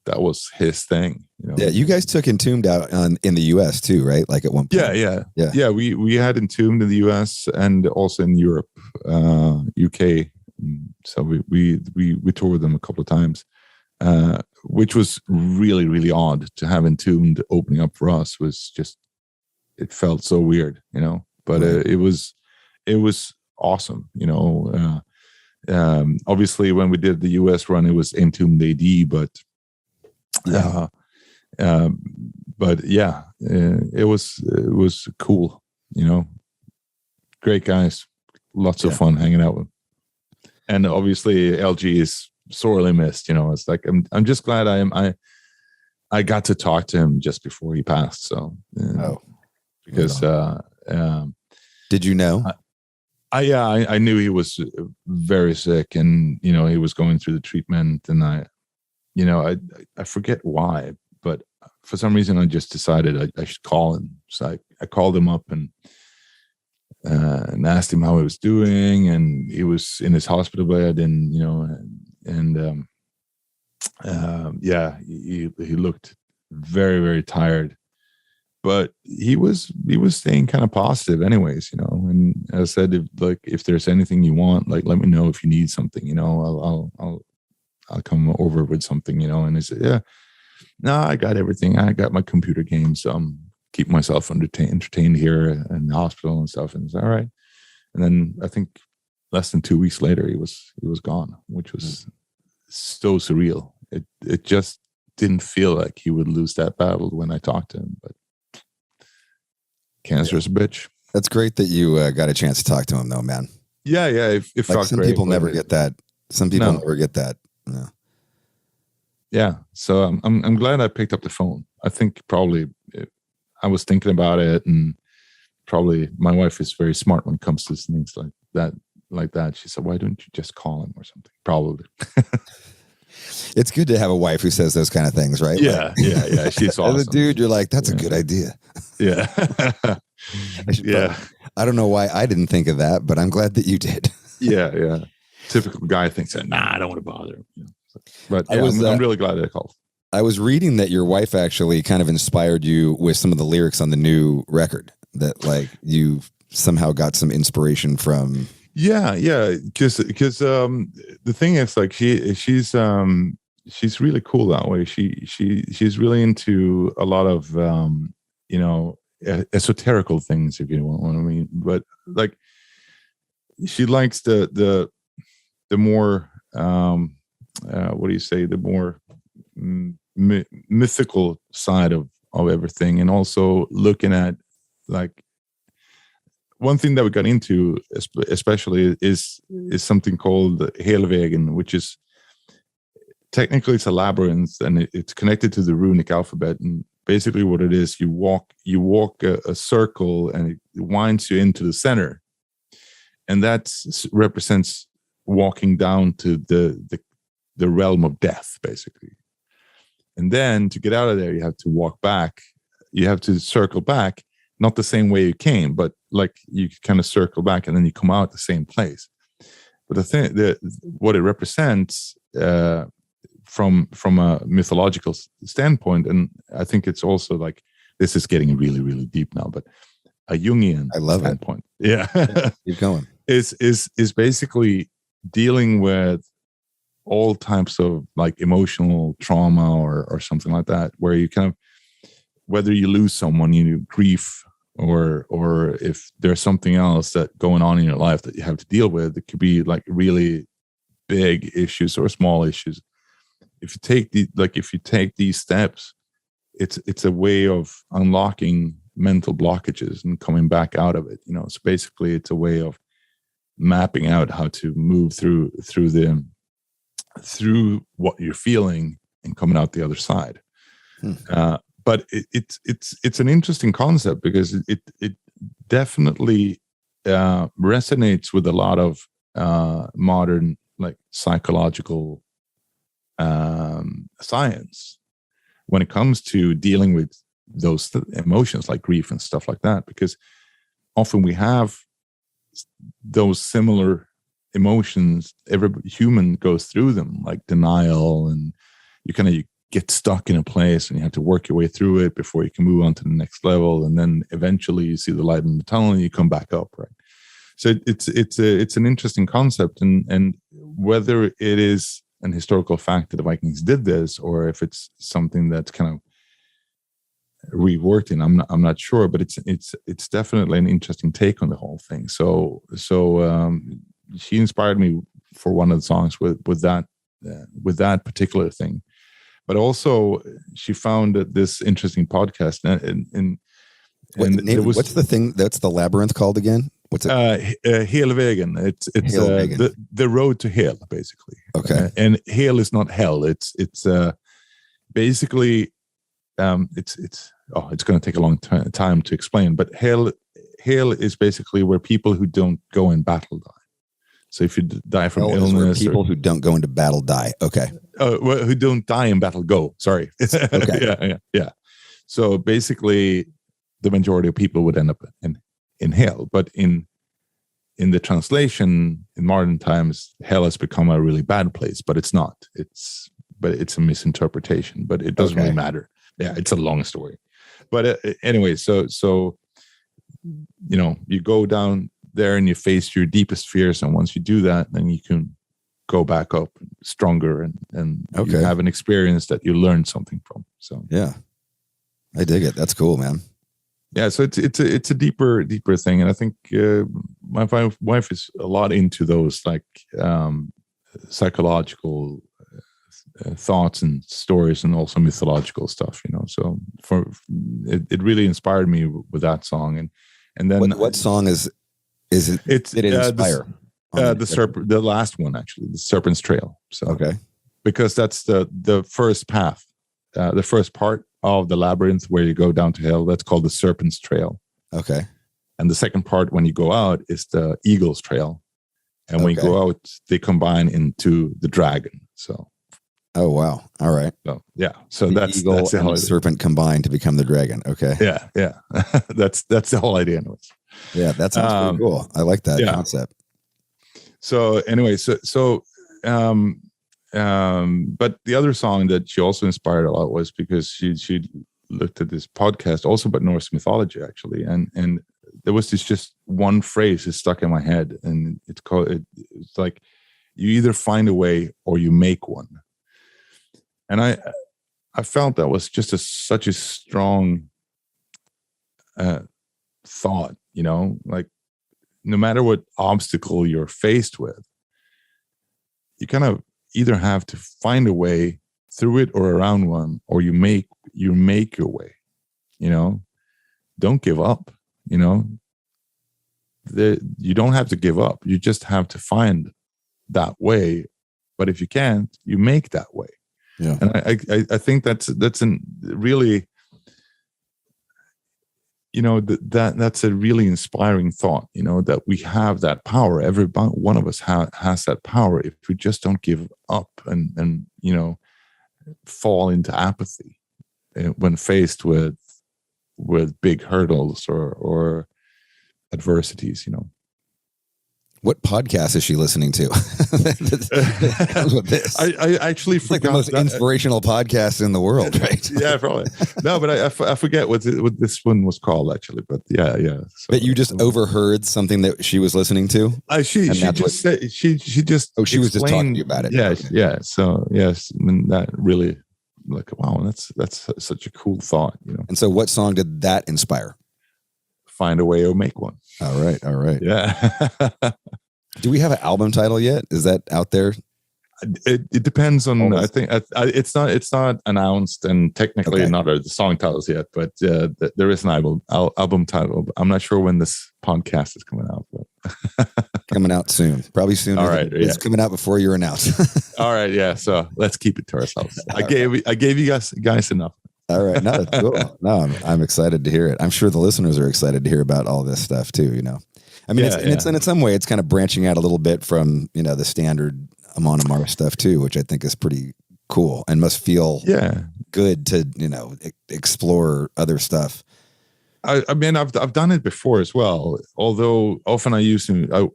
That was his thing. Yeah, you guys took Entombed out in the US too, right? Like at one point. Yeah. We had Entombed in the US and also in Europe, UK. So we toured with them a couple of times, which was really, really odd to have Entombed opening up for us. It felt so weird, but Right. it was awesome. Obviously when we did the US run, it was Entombed AD, but it was cool. Great guys, lots of fun hanging out with. And obviously LG is sorely missed. It's like I'm just glad I got to talk to him just before he passed. So because did you know? I knew he was very sick, and he was going through the treatment, and I forget why, but for some reason I just decided I should call him. So I called him up and asked him how he was doing, and he was in his hospital bed, and he looked very, very tired, but he was staying kind of positive anyways, and I said, if there's anything you want, like, let me know if you need something, I'll come over with something, and he said, yeah, no, I got everything. I got my computer games. Keep myself entertained here in the hospital and stuff. And it's all right. And then I think less than 2 weeks later, he was gone, which was so surreal. It just didn't feel like he would lose that battle when I talked to him, but cancer is a bitch. That's great that you got a chance to talk to him though, man. Yeah. It like felt some great. People never get that. Some people never get that. No. Yeah. So I'm glad I picked up the phone. I think probably I was thinking about it, and probably my wife is very smart when it comes to things like that. She said, why don't you just call him or something? Probably. It's good to have a wife who says those kind of things, right? Yeah. She's awesome. As a dude, you're like, that's a good idea. Yeah. I don't know why I didn't think of that, but I'm glad that you did. Yeah. Typical guy thinks that, I don't want to bother him. But I'm really glad that I called. I was reading that your wife actually kind of inspired you with some of the lyrics on the new record, that like you somehow got some inspiration from. Yeah. Because the thing is, like, she's really cool that way. She's really into a lot of esoterical things, if you want what I mean. But like, she likes the more what do you say? The more mythical side of everything, and also looking at, like, one thing that we got into especially is something called Helvägen, which is technically it's a labyrinth, and it's connected to the runic alphabet. And basically what it is, you walk a circle, and it winds you into the center, and that represents walking down to the realm of death, basically. And then to get out of there, you have to walk back. You have to circle back, not the same way you came, but like you kind of circle back, and then you come out the same place. But what it represents from a mythological standpoint, and I think it's also like, this is getting really, really deep now, but a Jungian standpoint. Yeah. Keep going. is basically dealing with all types of like emotional trauma or something like that, where you kind of, whether you lose someone, grief, or if there's something else that going on in your life that you have to deal with, it could be like really big issues or small issues. If you take these steps, it's a way of unlocking mental blockages and coming back out of it. So basically it's a way of mapping out how to move through what you're feeling and coming out the other side. But it's an interesting concept, because it definitely resonates with a lot of modern, like, psychological science when it comes to dealing with those emotions like grief and stuff like that, because often we have those similar emotions every human goes through them, like denial, and you kind of get stuck in a place and you have to work your way through it before you can move on to the next level, and then eventually you see the light in the tunnel and you come back up, right? So it's an interesting concept, and whether it is an historical fact that the Vikings did this, or if it's something that's kind of reworked in, I'm not sure, but it's definitely an interesting take on the whole thing. So she inspired me for one of the songs with that particular thing, but also she found this interesting podcast, and what's the thing that's the labyrinth called again? What's it? Helvägen. It's the road to hell, basically. Okay. And hell is not hell. It's basically it's going to take a long time to explain. But hell is basically where people who don't go in battle die. So if you die from hell illness, is where people who don't go into battle die. Okay. Who don't die in battle go. Sorry. Okay. Yeah. So basically, the majority of people would end up in hell, but in the translation in modern times, hell has become a really bad place, but it's not. It's a misinterpretation, but it doesn't really matter. Yeah, it's a long story, but anyway, so you go down there and you face your deepest fears, and once you do that, then you can go back up stronger, and you have an experience that you learned something from. So yeah, I dig it. That's cool, man. Yeah, so it's a deeper thing, and I think my wife is a lot into those like psychological thoughts and stories, and also mythological stuff. So it really inspired me with that song, and then what song is it? Did it inspire? The last one, actually, the Serpent's Trail. So okay, because that's the first path, the first part of the labyrinth where you go down to hell. That's called the Serpent's Trail. Okay. And the second part, when you go out, is the Eagle's Trail. And when you go out, they combine into the dragon. So. Oh wow! All right. So yeah. So the that's eagle the and the serpent combined to become the dragon. Okay. Yeah. that's the whole idea, anyways. Yeah, that sounds pretty cool. I like that concept. So anyway, but the other song that she also inspired a lot was because she looked at this podcast also about Norse mythology, actually, and there was this just one phrase that stuck in my head, and it's like, you either find a way or you make one. And I felt that was just such a strong thought, like no matter what obstacle you're faced with, you kind of either have to find a way through it or around one, or you make your way. Don't give up. You don't have to give up. You just have to find that way. But if you can't, you make that way. Yeah. And I think that's really, that's a really inspiring thought, that we have that power. Every one of us has that power if we just don't give up and fall into apathy when faced with big hurdles or adversities. What podcast is she listening to? I actually forgot. Like the most inspirational podcast in the world, right? Yeah, probably. No, but I forget what this one was called, actually. But yeah. So, but you just overheard something that she was listening to. She just was just talking to you about it. Yeah, okay. Yeah. So yes, that really, like, wow, that's such a cool thought, And so, what song did that inspire? Find a way or make one. All right. Yeah. Do we have an album title yet? Is that out there? It depends on. Almost. I think it's not announced, and technically not the song titles yet. But there is an album title. I'm not sure when this podcast is coming out. But coming out soon, probably soon. All right, it's coming out before you're announced. All right, yeah. So let's keep it to ourselves. I gave you guys enough. All right, no, that's cool. No, I'm excited to hear it. I'm sure the listeners are excited to hear about all this stuff too. I mean, it's in some way, it's kind of branching out a little bit from the standard Amon Amarth stuff too, which I think is pretty cool and must feel good to explore other stuff. I mean, I've done it before as well. Although often I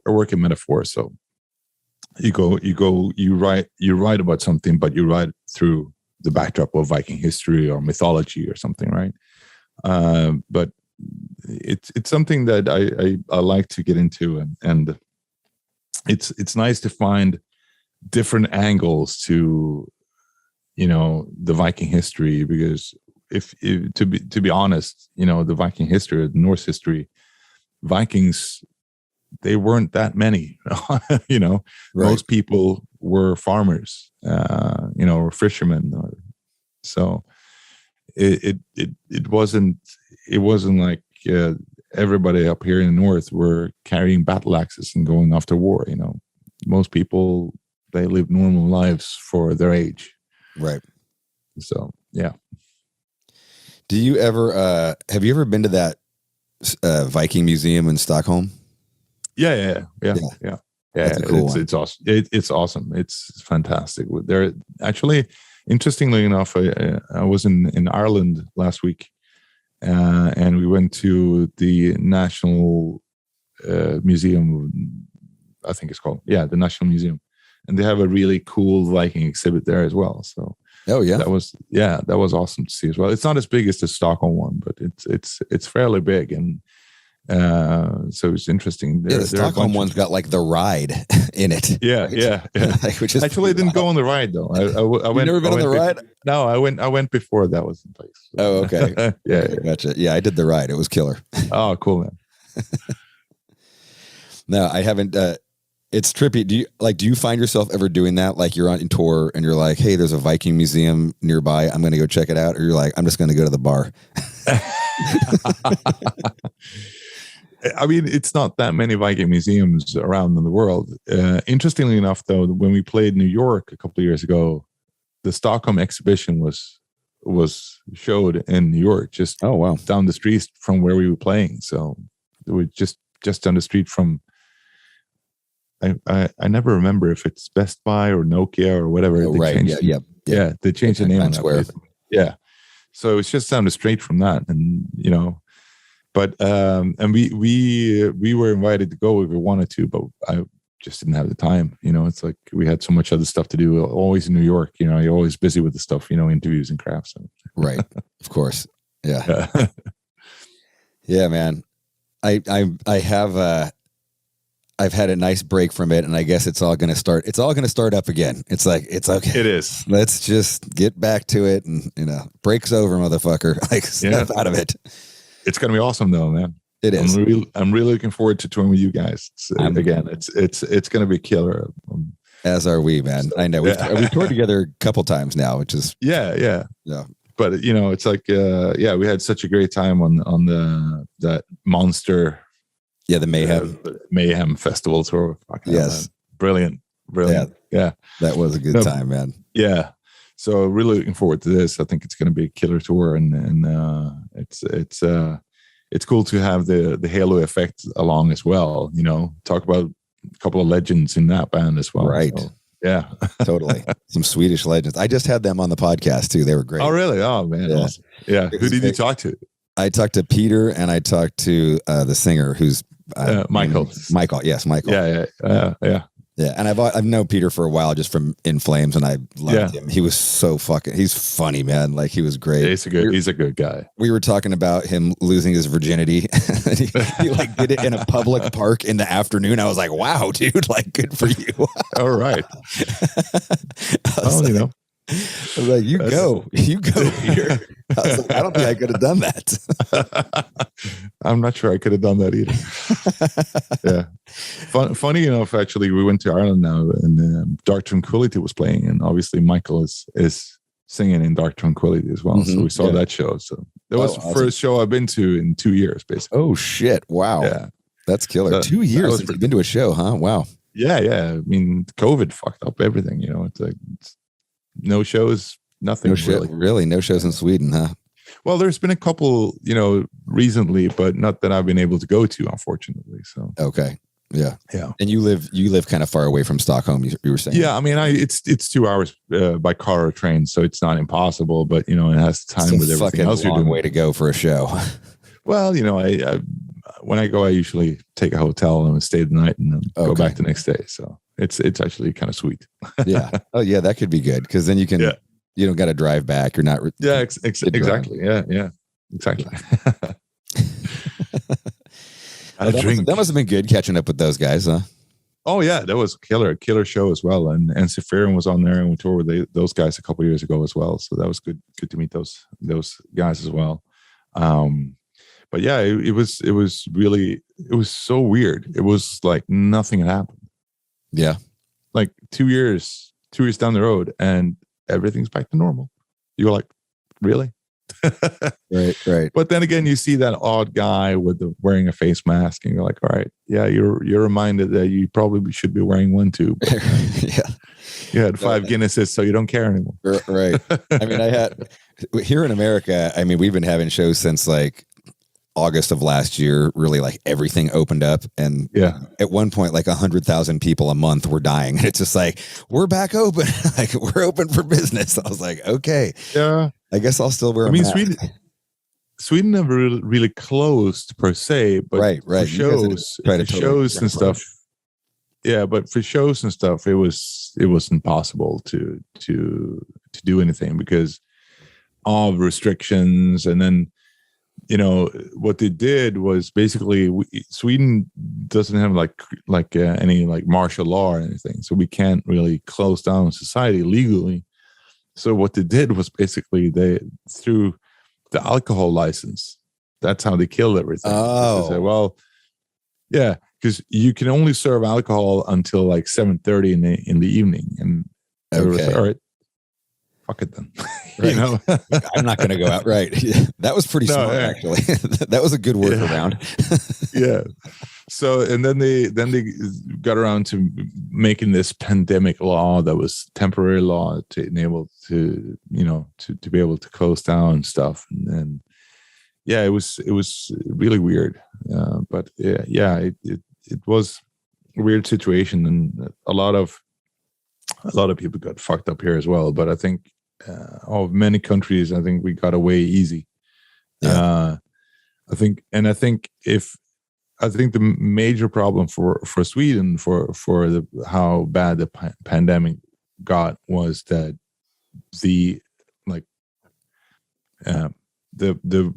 work in metaphor, so you write about something, but you write through the backdrop of Viking history or mythology or something, right? But it's something that I like to get into, and it's nice to find different angles to, the Viking history, because if to be honest, the Viking history, the Norse history, Vikings, they weren't that many. Right. Most people were farmers, or fishermen, so it wasn't like everybody up here in the north were carrying battle axes and going off to war. Most people, they lived normal lives for their age. Right. So yeah. Do you ever have you ever been to that Viking museum in Stockholm? Yeah. That's a cool one. It's awesome. It's awesome. It's fantastic. There, actually, interestingly enough, I was in Ireland last week, and we went to the National Museum. I think it's called the National Museum, and they have a really cool Viking exhibit there as well. So oh yeah, that was awesome to see as well. It's not as big as the Stockholm one, but it's fairly big, and so it's interesting. The Stockholm one's got like the ride in it. Yeah. Which is actually, I didn't go on the ride though. I went. Never been on the ride? No, I went before that was in place. So. Oh, okay. Yeah, okay, gotcha. Yeah, I did the ride. It was killer. Oh, cool, man. No, I haven't. It's trippy. Do you find yourself ever doing that? Like you're on tour and you're like, hey, there's a Viking museum nearby. I'm going to go check it out. Or you're like, I'm just going to go to the bar. I mean, it's not that many Viking museums around in the world. Interestingly enough, though, when we played New York a couple of years ago, the Stockholm exhibition was showed in New York, just oh wow, down the street from where we were playing. So it was just down the street from. I never remember if it's Best Buy or Nokia or whatever. Oh, right. Yeah. They changed the name on that place. Yeah. So it's just down the street from that, and but and we were invited to go if we wanted to, but I just didn't have the time. It's like we had so much other stuff to do. Always in New York, you're always busy with the stuff. Interviews and crap. So. Right. Of course. Yeah. Yeah, man. I have I've had a nice break from it, and I guess it's all going to start. It's all going to start up again. It's like, it's okay. It is. Let's just get back to it, and break's over, motherfucker. Like snap out of it. It's going to be awesome, though, man. It is. I'm really looking forward to touring with you guys. It's going to be killer. As are we, man. I know we've toured together a couple times now, which is yeah. But it's like we had such a great time on that Monster. Yeah, the Mayhem Festival tour. Yes. Brilliant. Yeah. That was a good time, man. Yeah. So really looking forward to this. I think it's going to be a killer tour, and it's cool to have the Halo effect along as well. Talk about a couple of legends in that band as well. Right. So, yeah. Totally. Some Swedish legends. I just had them on the podcast too. They were great. Oh, really? Oh, man. Yeah. Awesome. Yeah. Who did you talk to? I talked to Peter, and I talked to the singer who's Michael. Michael, yes, Michael. Yeah. And I've known Peter for a while, just from In Flames, and I loved him. He was so he's funny, man. Like he was great. He's a good guy. We were talking about him losing his virginity. he like did it in a public park in the afternoon. I was like, wow, dude, like good for you. All right. I was like, you go, Peter. I was like, I don't think I could have done that. I'm not sure I could have done that either. Yeah. Funny enough, actually, we went to Ireland now, and Dark Tranquillity was playing, and obviously Michael is singing in Dark Tranquillity as well. Mm-hmm. So we saw that show. So that was the first show I've been to in 2 years, basically. Oh shit! Wow. Yeah, that's killer. 2 years since you've been to a show, huh? Wow. Yeah. I mean, COVID fucked up everything. It's like no shows, nothing. Really, no shows in Sweden, huh? Well, there's been a couple, recently, but not that I've been able to go to, unfortunately. So okay, yeah. And you live kind of far away from Stockholm. You were saying? Yeah, I mean, it's 2 hours by car or train, so it's not impossible. But it has time with everything else you're doing. Way to go for a show. Well, I when I go, I usually take a hotel and stay the night and then go back the next day. So it's actually kind of sweet. Yeah. Oh yeah, that could be good because then you can Yeah. you don't got to drive back. You're not. Yeah, drive. exactly. Yeah, exactly. Oh, that must have been good catching up with those guys, huh? Oh yeah, that was killer show as well. And Safarin was on there, and we toured with those guys a couple of years ago as well. So that was good to meet those guys as well. But yeah, it was so weird. It was like nothing had happened. Yeah, like 2 years down the road, and everything's back to normal. You were like, really? right. But then again, you see that odd guy with wearing a face mask, and you're like, all right, yeah, you're reminded that you probably should be wearing one too. But yeah, you had 5 Guinnesses, so you don't care anymore. Right. I mean, I had here in America. I mean, we've been having shows since like August of last year. Really, like everything opened up, and at one point, like 100,000 people a month were dying. And it's just like we're back open, like we're open for business. I was like, okay, yeah. I guess I'll still wear. I mean, Sweden never really closed per se, but right. For shows and stuff. Yeah, but for shows and stuff, it was impossible to do anything because of restrictions. And then, what they did was basically Sweden doesn't have like any like martial law or anything, so we can't really close down society legally. So what they did was basically they threw the alcohol license. That's how they killed everything. Oh, they said, well, yeah, because you can only serve alcohol until like 7:30 in the evening, and everyone said, all right, fuck it then. Right. I'm not going to go out. Right. That was pretty smart, actually. That was a good workaround. Yeah. So, and then they got around to making this pandemic law that was temporary law to enable to be able to close down stuff. And yeah, it was really weird. But it was a weird situation, and a lot of people got fucked up here as well. But I think of many countries, I think we got away easy. Yeah. I think the major problem for Sweden for how bad the pandemic got was that the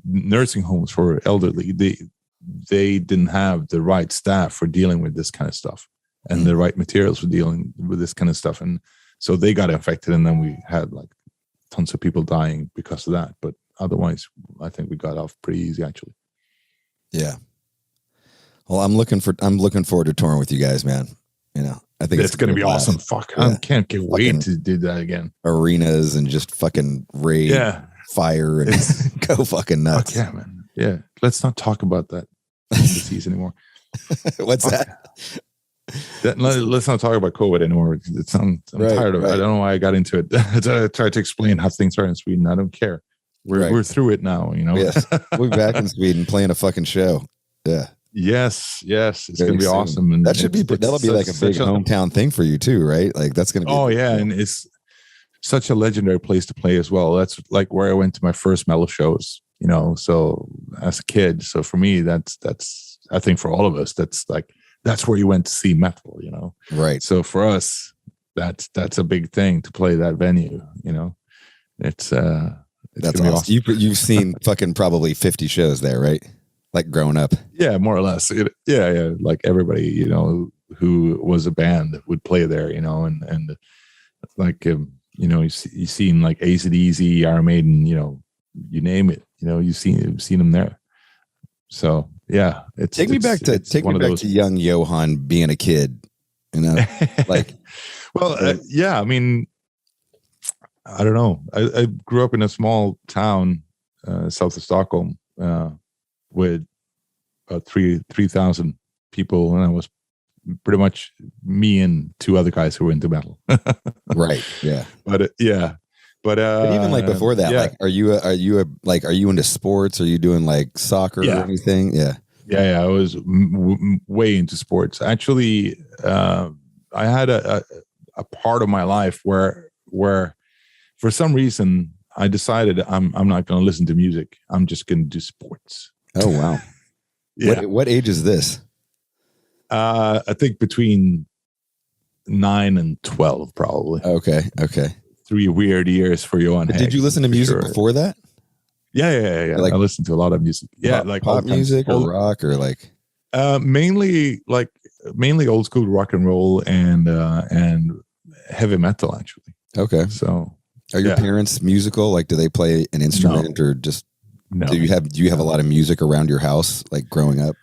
nursing homes for elderly, they didn't have the right staff for dealing with this kind of stuff and the right materials for dealing with this kind of stuff, and so they got affected, and then we had like tons of people dying because of that. But otherwise, I think we got off pretty easy actually. Yeah. Well, I'm looking forward to touring with you guys, man. I think it's going to be awesome. Fuck, yeah. I can't wait to do that again. Arenas and just fucking rage, fire, and go fucking nuts. Fuck yeah, man. Yeah, let's not talk about that disease anymore. What's that? Let's not talk about COVID anymore. I'm tired of it. I don't know why I got into it. I tried to explain how things are in Sweden. I don't care. We're through it now. Yes, we're back in Sweden playing a fucking show. Yeah. Yes, it's going to be awesome, and that'll be like a big hometown thing for you too, right? Like that's going to be. Oh yeah, and it's such a legendary place to play as well. That's like where I went to my first metal shows. So as a kid, so for me, that's I think for all of us, that's where you went to see metal. Right. So for us, that's a big thing to play that venue. It's that's awesome. You've seen fucking probably 50 shows there, right? Like growing up. Yeah, more or less. Yeah. Like everybody, who was a band would play there, and like, you've seen like AC/DC, Iron Maiden, you name it, you've seen them there. So yeah, take me back to young Johan being a kid, like, well, yeah, I mean, I don't know. I grew up in a small town, south of Stockholm, with 3,000 people, and I was pretty much me and 2 other guys who were into metal. Right. Yeah. But but even like before that, like, are you into sports? Are you doing like soccer or anything? Yeah. I was way into sports. Actually, I had a part of my life where for some reason I decided I'm not going to listen to music. I'm just going to do sports. Oh wow! Yeah. What age is this? I think between 9 and 12, probably. Okay. 3 weird years for Johan But Hegg. did you listen to for music sure. before that? Yeah. Like I listened to a lot of music. Yeah, pop, like pop old times- music or old- rock or like. mainly old school rock and roll and heavy metal, actually. Okay. So Are your yeah. parents musical? Like, do they play an instrument or just no. do you have a lot of music around your house, like growing up?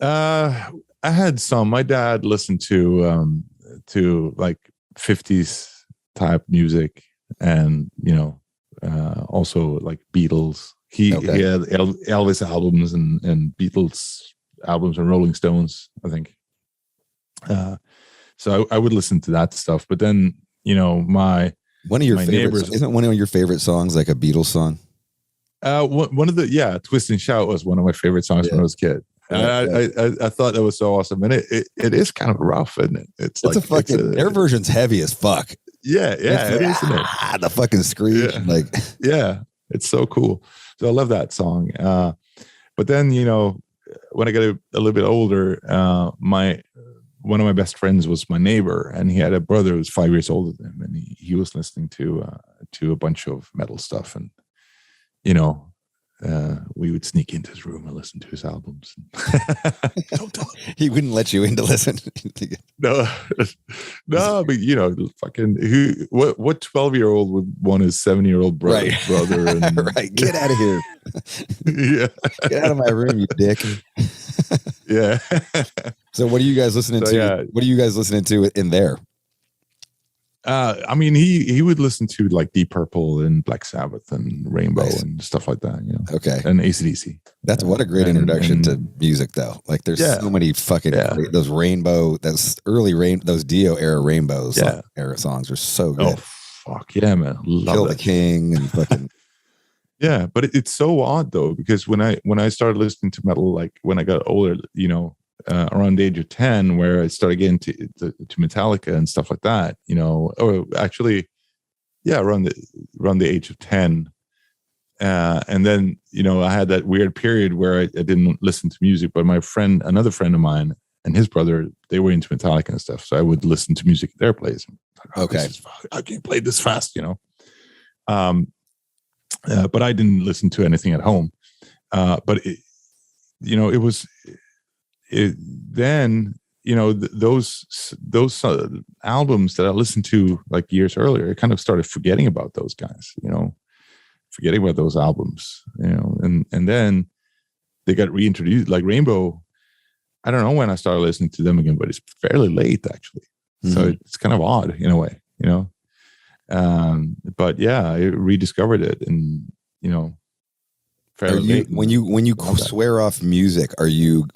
I had some. My dad listened to like 50s type music, and also like Beatles. He had Elvis albums and Beatles albums and Rolling Stones, I think. So I would listen to that stuff. But then my One of your my favorite neighbors- isn't one of your favorite songs like a Beatles song? one of the Twist and Shout was one of my favorite songs when I was a kid. I thought that was so awesome, and it is kind of rough, isn't it? It's a fucking their version's heavy as fuck. Yeah, It's it like, is, isn't it? the fucking screech, Yeah. like Yeah, it's so cool. So I love that song. But then when I got a little bit older, one of my best friends was my neighbor, and he had a brother who was 5 years older than him, and he was listening to a bunch of metal stuff, and we would sneak into his room and listen to his albums. Don't tell him. he wouldn't let you in to listen. No, but fucking what 12-year-old would want his 7-year-old brother? Right. Brother, and, Right, get out of here, yeah, get out of my room, you dick. yeah. So what are you guys listening So, to? yeah. What are you guys listening to in there? I mean, he would listen to like Deep Purple and Black Sabbath and Rainbow Nice. and stuff like that, Okay, and AC/DC. that's what a great and- introduction and- to music, though. Like, there's Yeah. so many fucking great, those Rainbow, those those Dio era Rainbows era songs are so good. Oh fuck yeah, man! Love Kill that. the King and fucking Yeah, but it's so odd though, because when I started listening to metal, like when I got older, around the age of 10, where I started getting to Metallica and stuff like that, or actually, around the age of 10, and then I had that weird period where I didn't listen to music, but another friend of mine and his brother, they were into Metallica and stuff, so I would listen to music at their place. Okay. I can't play this fast, but I didn't listen to anything at home. But it was then those albums that I listened to like years earlier, I kind of started forgetting about those guys, forgetting about those albums, and then they got reintroduced, like Rainbow. I don't know when I started listening to them again, but it's fairly late actually. So it's kind of odd in a way, but yeah, I rediscovered it, and fairly late. when you Love that. swear off music,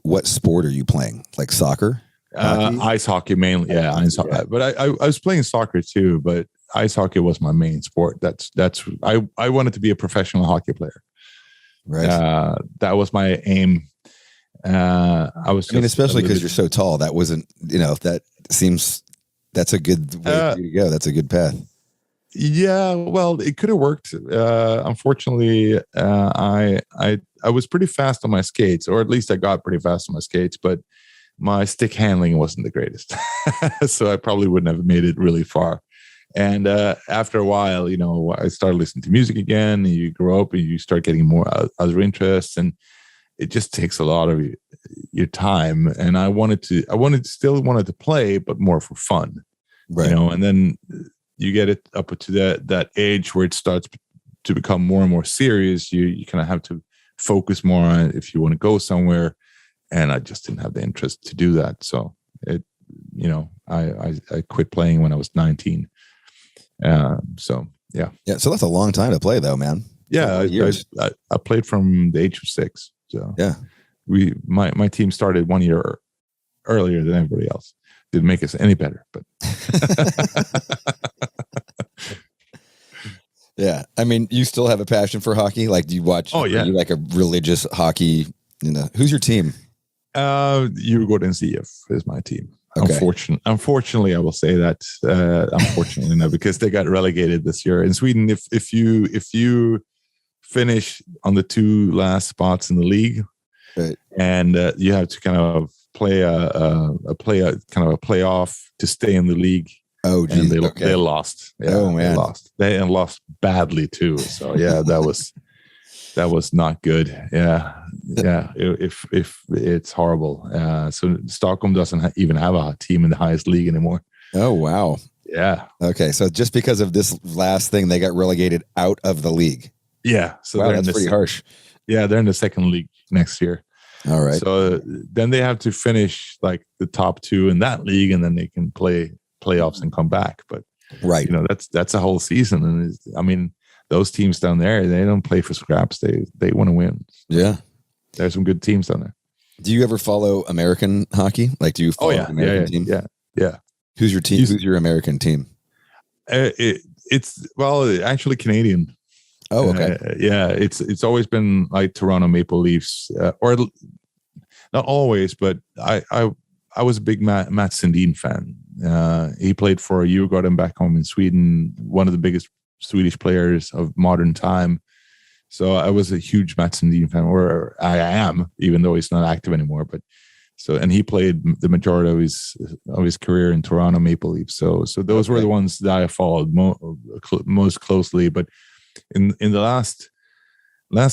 what sport are you playing? Like soccer? Hockey? Ice hockey mainly, ice hockey. Yeah. But I was playing soccer too, but ice hockey was my main sport. I wanted to be a professional hockey player. Right. That was my aim. Especially because you're so tall. That wasn't, that's a good way for you to go. That's a good path. Yeah, well, it could have worked. Unfortunately, I was pretty fast on my skates, or at least I got pretty fast on my skates, but my stick handling wasn't the greatest. So I probably wouldn't have made it really far. And after a while, I started listening to music again, and you grow up and you start getting more other interests, and it just takes a lot of your time. And I still wanted to play, but more for fun, Right. and then you get it up to that age where it starts to become more and more serious. You kind of have to focus more on it if you want to go somewhere. And I just didn't have the interest to do that. So I quit playing when I was 19. So yeah. Yeah. So that's a long time to play though, man. Yeah. Years. I played from the age of 6. So Yeah. my team started 1 year earlier than everybody else. Didn't make us any better, but Yeah. I mean, you still have a passion for hockey? Like, do you watch? Oh, yeah. Are you like a religious hockey? Who's your team? Djurgården CF is my team. Okay. Unfortunately, I will say that. Unfortunately, no, because they got relegated this year. In Sweden, if you finish on the 2 last spots in the league, Right. and you have to kind of play a kind of a playoff to stay in the league. Oh, And geez. they lost. Yeah, Oh, man. they lost. They lost badly too. So yeah, that was not good. Yeah. If it's horrible. So Stockholm doesn't even have a team in the highest league anymore. Oh, wow. Yeah. Okay. So just because of this last thing, they got relegated out of the league. Yeah. So Wow, they're that's pretty harsh. Yeah, they're in the second league next year. All right. So then they have to finish like the top two in that league, and then they can play playoffs and come back. But Right. that's a whole season, and I mean, those teams down there, they don't play for scraps. They want to win. Yeah. There's some good teams down there. Do you ever follow American hockey? Like, do you follow Oh yeah, the American yeah, team? yeah. Who's your team? Who's your American team? It's actually Canadian. Oh, okay. Yeah, it's always been like Toronto Maple Leafs, or not always, but I was a big Matt Sundin fan. He played for Djurgården back home in Sweden, one of the biggest Swedish players of modern time. So I was a huge Matt Sundin fan, or I am, even though he's not active anymore. But and he played the majority of his career in Toronto Maple Leafs. So those were the ones that I followed most closely. But in the last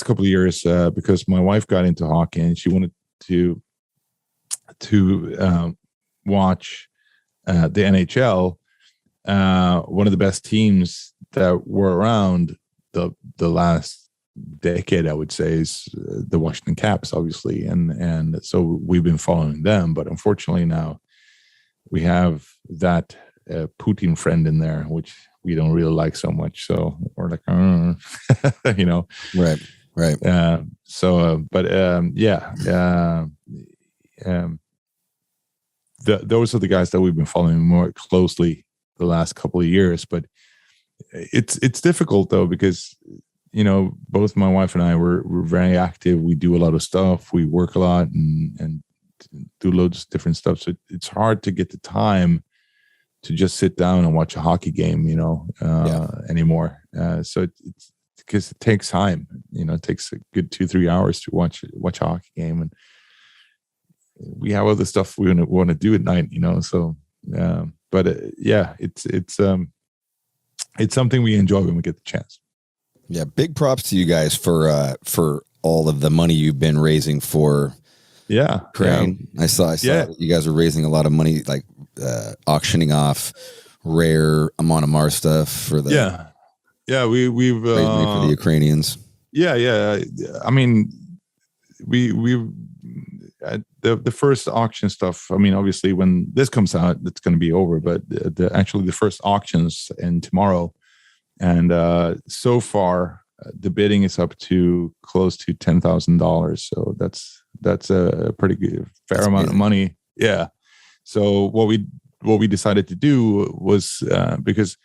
couple of years, because my wife got into hockey and she wanted to watch the NHL, one of the best teams that were around the last decade, I would say, is the Washington Caps, obviously, and so we've been following them. But unfortunately, now we have that Putin friend in there, which we don't really like so much. So we're like, Right. Those are the guys that we've been following more closely the last couple of years. But it's difficult though, because both my wife and I we're very active. We do a lot of stuff. We work a lot and do loads of different stuff. So it's hard to get the time to just sit down and watch a hockey game, anymore. So it's because it takes time. It takes a good 2-3 hours to watch a hockey game, and we have other stuff we want to do at night. So it's something we enjoy when we get the chance. Yeah, big props to you guys for all of the money you've been raising for Ukraine. Yeah. I saw that you guys are raising a lot of money, like auctioning off rare Amon Amarth stuff for the we've raised money for the Ukrainians. I mean, we've the first auction stuff. I mean, obviously, when this comes out, it's going to be over. But the first auctions in tomorrow. And so far, the bidding is up to close to $10,000. So that's a pretty good, fair amount of money. Yeah. So what we decided to do was because,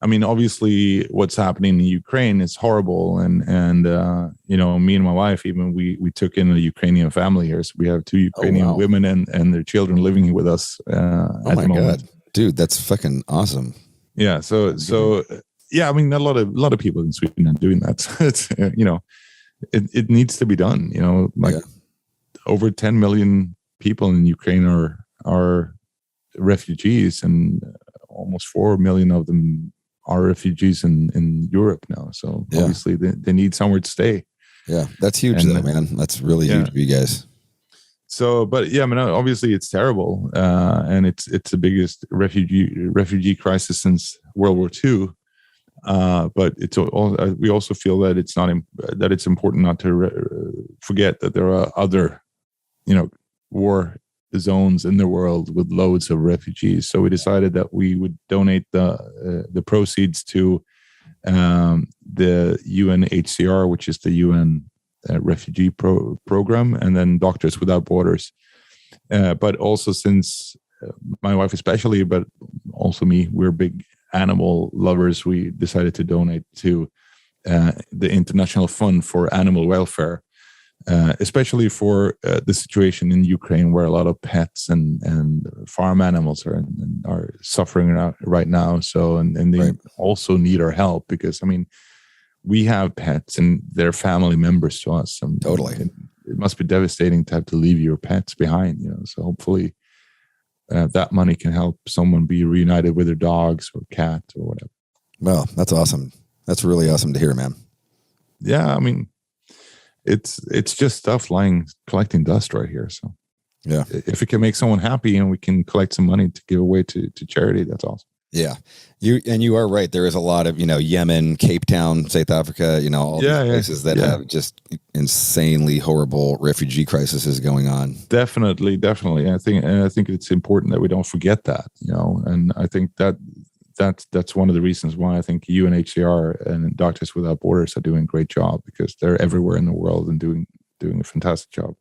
I mean, obviously, what's happening in Ukraine is horrible, and me and my wife, even we took in a Ukrainian family here. So we have 2 Ukrainian women and their children living here with us. At the moment. God, dude, that's fucking awesome. Yeah. So. Yeah, I mean, a lot of people in Sweden are doing that. It's it needs to be done. Over 10 million people in Ukraine are refugees, and almost 4 million of them are refugees in Europe now. So obviously they need somewhere to stay. Yeah, that's huge, though, man. That's really huge for you guys. So, but yeah, I mean, obviously it's terrible, and it's the biggest refugee crisis since World War II. But we also feel that it's important not to forget that there are other, war zones in the world with loads of refugees. So we decided that we would donate the proceeds to the UNHCR, which is the UN refugee program, and then Doctors Without Borders. But also, since my wife especially, but also me, we're big animal lovers, we decided to donate to the International Fund for Animal Welfare, especially for the situation in Ukraine, where a lot of pets and farm animals are suffering right now. So and they also need our help, because I mean, we have pets and they're family members to us. Totally. it must be devastating to have to leave your pets behind. So hopefully that money can help someone be reunited with their dogs or cat or whatever. Well, that's awesome. That's really awesome to hear, man. Yeah, I mean, it's just stuff collecting dust right here. So yeah, if it can make someone happy and we can collect some money to give away to charity, that's awesome. Yeah, you are right. There is a lot of Yemen, Cape Town, South Africa, all these places that have just insanely horrible refugee crises going on. Definitely. I think it's important that we don't forget that. And I think that's one of the reasons why I think UNHCR and Doctors Without Borders are doing a great job, because they're everywhere in the world and doing a fantastic job.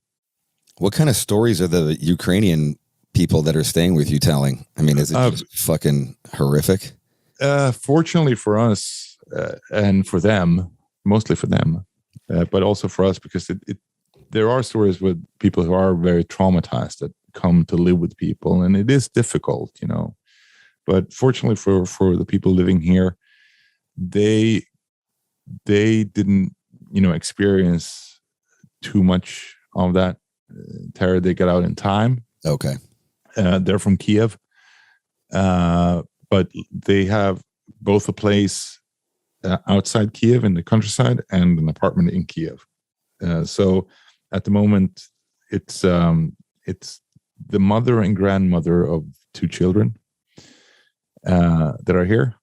What kind of stories are the Ukrainian people that are staying with you telling? I mean, is it just fucking horrific? Fortunately for us and for them, mostly for them, but also for us, because there are stories with people who are very traumatized that come to live with people, and it is difficult, But fortunately for the people living here, they didn't, experience too much of that terror. They got out in time. Okay. They're from Kiev, but they have both a place outside Kiev in the countryside and an apartment in Kiev. So at the moment, it's the mother and grandmother of 2 children that are here,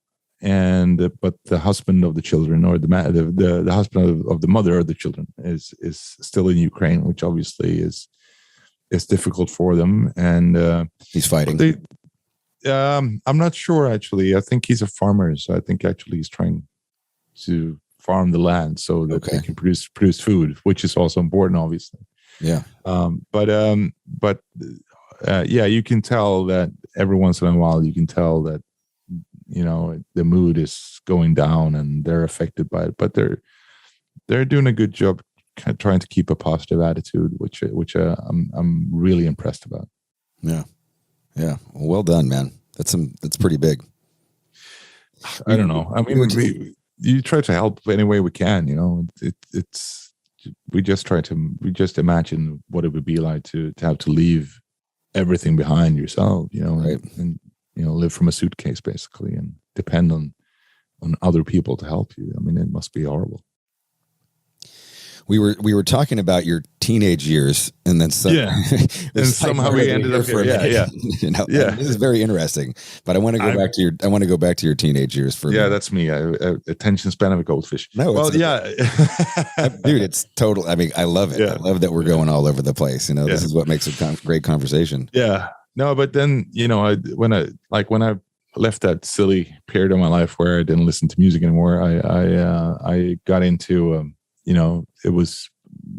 but the husband of the children, or the husband of the mother of the children, is still in Ukraine, which obviously is difficult for them. And he's fighting. I'm not sure, actually. I think he's a farmer, so I think actually he's trying to farm the land so that they can produce food, which is also important, obviously. Yeah. But you can tell that every once in a while, you can tell that the mood is going down and they're affected by it, but they're doing a good job trying to keep a positive attitude, which I'm really impressed about. Yeah. Well done, man. That's pretty big. I don't know. I mean, you try to help any way we can. We just imagine what it would be like to have to leave everything behind yourself. Right. And live from a suitcase basically, and depend on other people to help you. I mean, it must be horrible. We were talking about your teenage years, and then and somehow we ended up here. Yeah. This is very interesting. But I want to go back to your teenage years for a minute. That's me. Attention span of a goldfish. No, dude, it's total. I mean, I love it. Yeah. I love that we're going all over the place. This is what makes a great conversation. Yeah. No, but then when I left that silly period of my life where I didn't listen to music anymore, I got into it was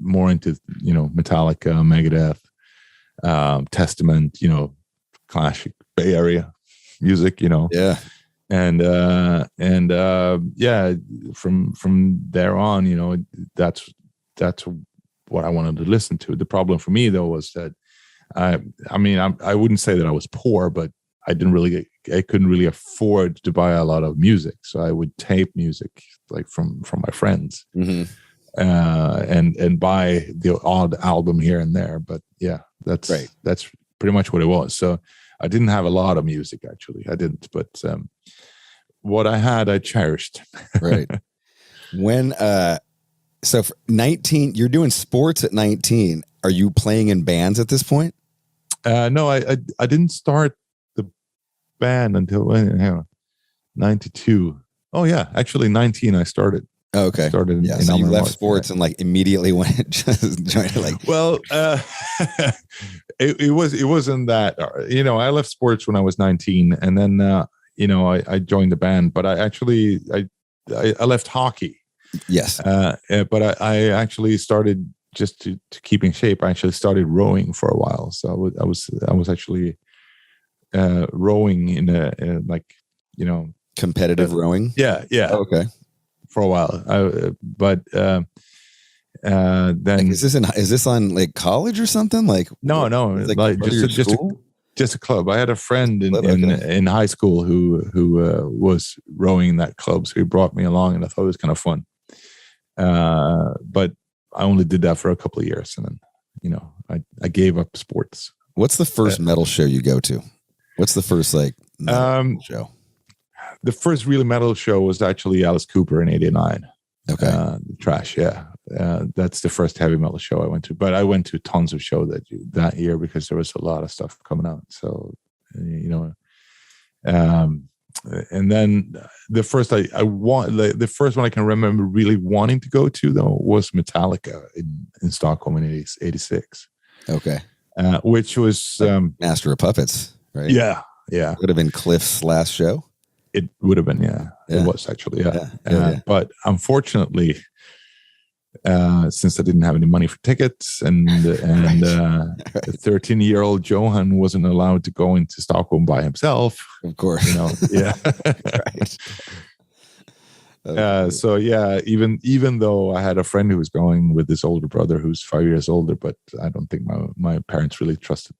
more into Metallica, Megadeth, Testament, classic Bay Area music, Yeah. And from there on, that's what I wanted to listen to. The problem for me though was that I wouldn't say that I was poor, but I couldn't really afford to buy a lot of music. So I would tape music like from my friends. Mm-hmm. And buy the odd album here and there, but that's right. That's pretty much what it was. So I didn't have a lot of music, actually. I didn't, but what I had, I cherished. Right. When so for 19, you're doing sports at 19. Are you playing in bands at this point? No, I didn't start the band until 92. Oh yeah, actually 19 I started. Oh, okay. Started so you left sports and like immediately went just trying to like. Well, it wasn't that I left sports when I was 19, and then I joined the band, but I left hockey. Yes. But I actually started just to keep in shape. I actually started rowing for a while, so I was actually rowing in a competitive rowing. Yeah. Oh, okay. For a while, but then like, is this on like college or something? Like no, like just a club. I had a friend in high school who was rowing in that club, so he brought me along, and I thought it was kind of fun. But I only did that for a couple of years, and then I gave up sports. What's the first metal show you go to? What's the first metal show? The first really metal show was actually Alice Cooper in '89. Okay, the Trash. Yeah, that's the first heavy metal show I went to. But I went to tons of shows that year because there was a lot of stuff coming out. So and then the first the first one I can remember really wanting to go to though was Metallica in Stockholm in '86. Okay, which was Master of Puppets, right? Yeah. Would have been Cliff's last show. It would have been, yeah. It was actually, yeah. But unfortunately, since I didn't have any money for tickets, and 13-year-old Johan wasn't allowed to go into Stockholm by himself, of course, yeah. Right. So yeah, even though I had a friend who was going with his older brother, who's 5 years older, but I don't think my parents really trusted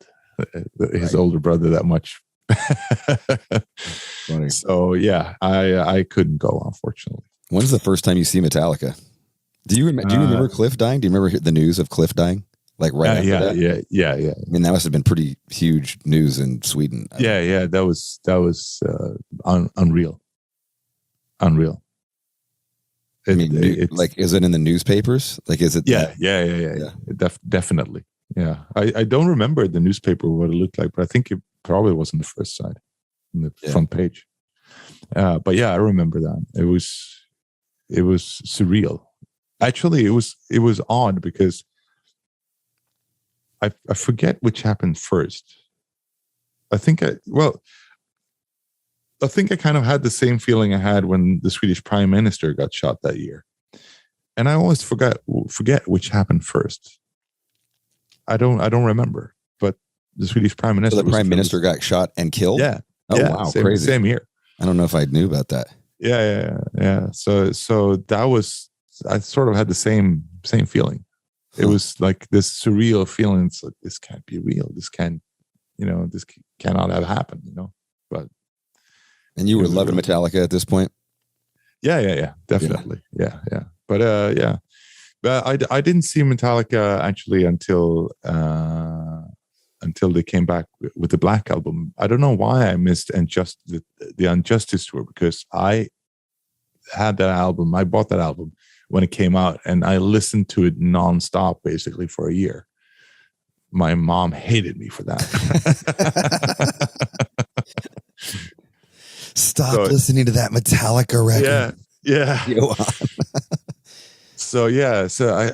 his older brother that much. Funny. So yeah, I couldn't go, unfortunately. When's the first time you see Metallica? Do you remember Cliff dying? Do you remember the news of Cliff dying? Like right after that? Yeah. I mean, that must have been pretty huge news in Sweden. Yeah. That was unreal. I mean, is it in the newspapers? Like, is it? Yeah. Definitely. Yeah. I don't remember the newspaper what it looked like, but I think it probably was on the first side, on the front page. But yeah, I remember that. It was surreal. Actually, it was odd because I forget which happened first. I think I kind of had the same feeling I had when the Swedish Prime Minister got shot that year, and I always forget which happened first. I don't remember, but the Swedish Prime Minister. So the Prime Minister got shot and killed. Yeah. Oh wow, crazy! Same year. I don't know if I knew about that. Yeah. So that was, I sort of had the same feeling. It was like this surreal feeling. It's like, this can't be real. This this cannot have happened. But. And you were loving Metallica at this point? Yeah, definitely. Yeah. But but I didn't see Metallica actually until they came back with the Black Album. I don't know why I missed the Unjustice tour, because I had that album. I bought that album when it came out, and I listened to it nonstop basically for a year. My mom hated me for that. Stop listening to that Metallica record. Yeah. So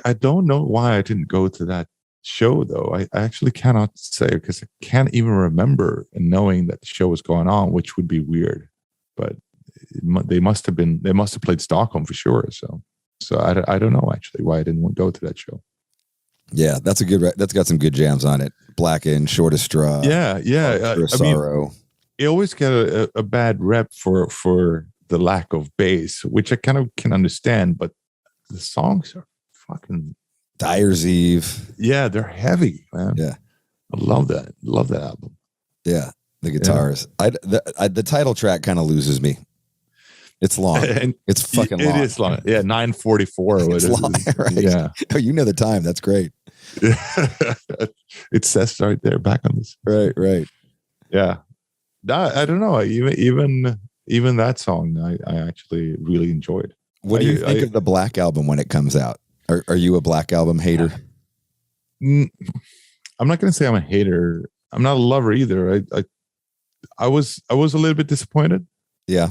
I don't know why I didn't go to that show though. I actually cannot say, because I can't even remember knowing that the show was going on, which would be weird. But they must have played Stockholm for sure. So I don't know actually why I didn't go to that show. Yeah, that's got some good jams on it. Blackened, Shortest Straw. Yeah. Sorrow. You always get a bad rep for the lack of bass, which I kind of can understand, but the songs are fucking Dyer's Eve. Yeah, they're heavy, man. Yeah, I love that album. Yeah, the guitars. Yeah. The title track kind of loses me. It's long. And it's fucking long. It is long. Yeah, 9:44. It's long, right? Yeah. Oh, you know the time. That's great. It says right there, back on this. Right. Yeah. I don't know. Even that song, I actually really enjoyed. What do you think of the Black Album when it comes out? Are you a Black Album hater? I'm not going to say I'm a hater. I'm not a lover either. I was a little bit disappointed. Yeah.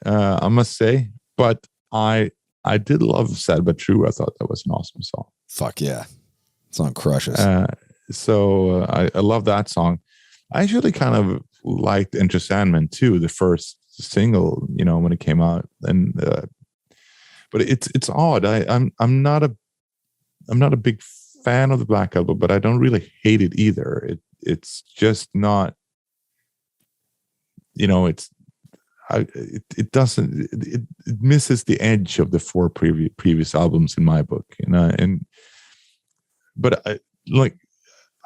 I must say, but I did love Sad But True. I thought that was an awesome song. Fuck yeah. Song crushes. So I love that song. I actually kind of liked Enter Sandman too, the first single, when it came out. And but it's odd. I'm not a big fan of the Black Album, but I don't really hate it either. It's just not, it doesn't, it misses the edge of the four previous albums in my book, but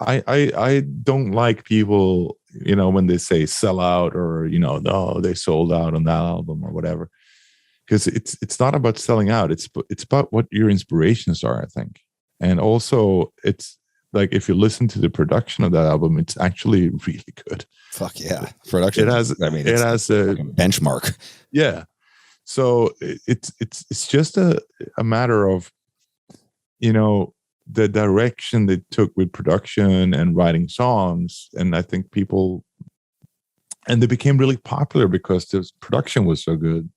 I don't like people, when they say sell out or, no, they sold out on that album or whatever. because it's not about selling out. It's about what your inspirations are, I think. And also it's like, if you listen to the production of that album, it's actually really good. Fuck yeah. Production. It has, I mean, it has a benchmark. Yeah. So it's just a matter of, you know, the direction they took with production and writing songs. And I think they became really popular because the production was so good.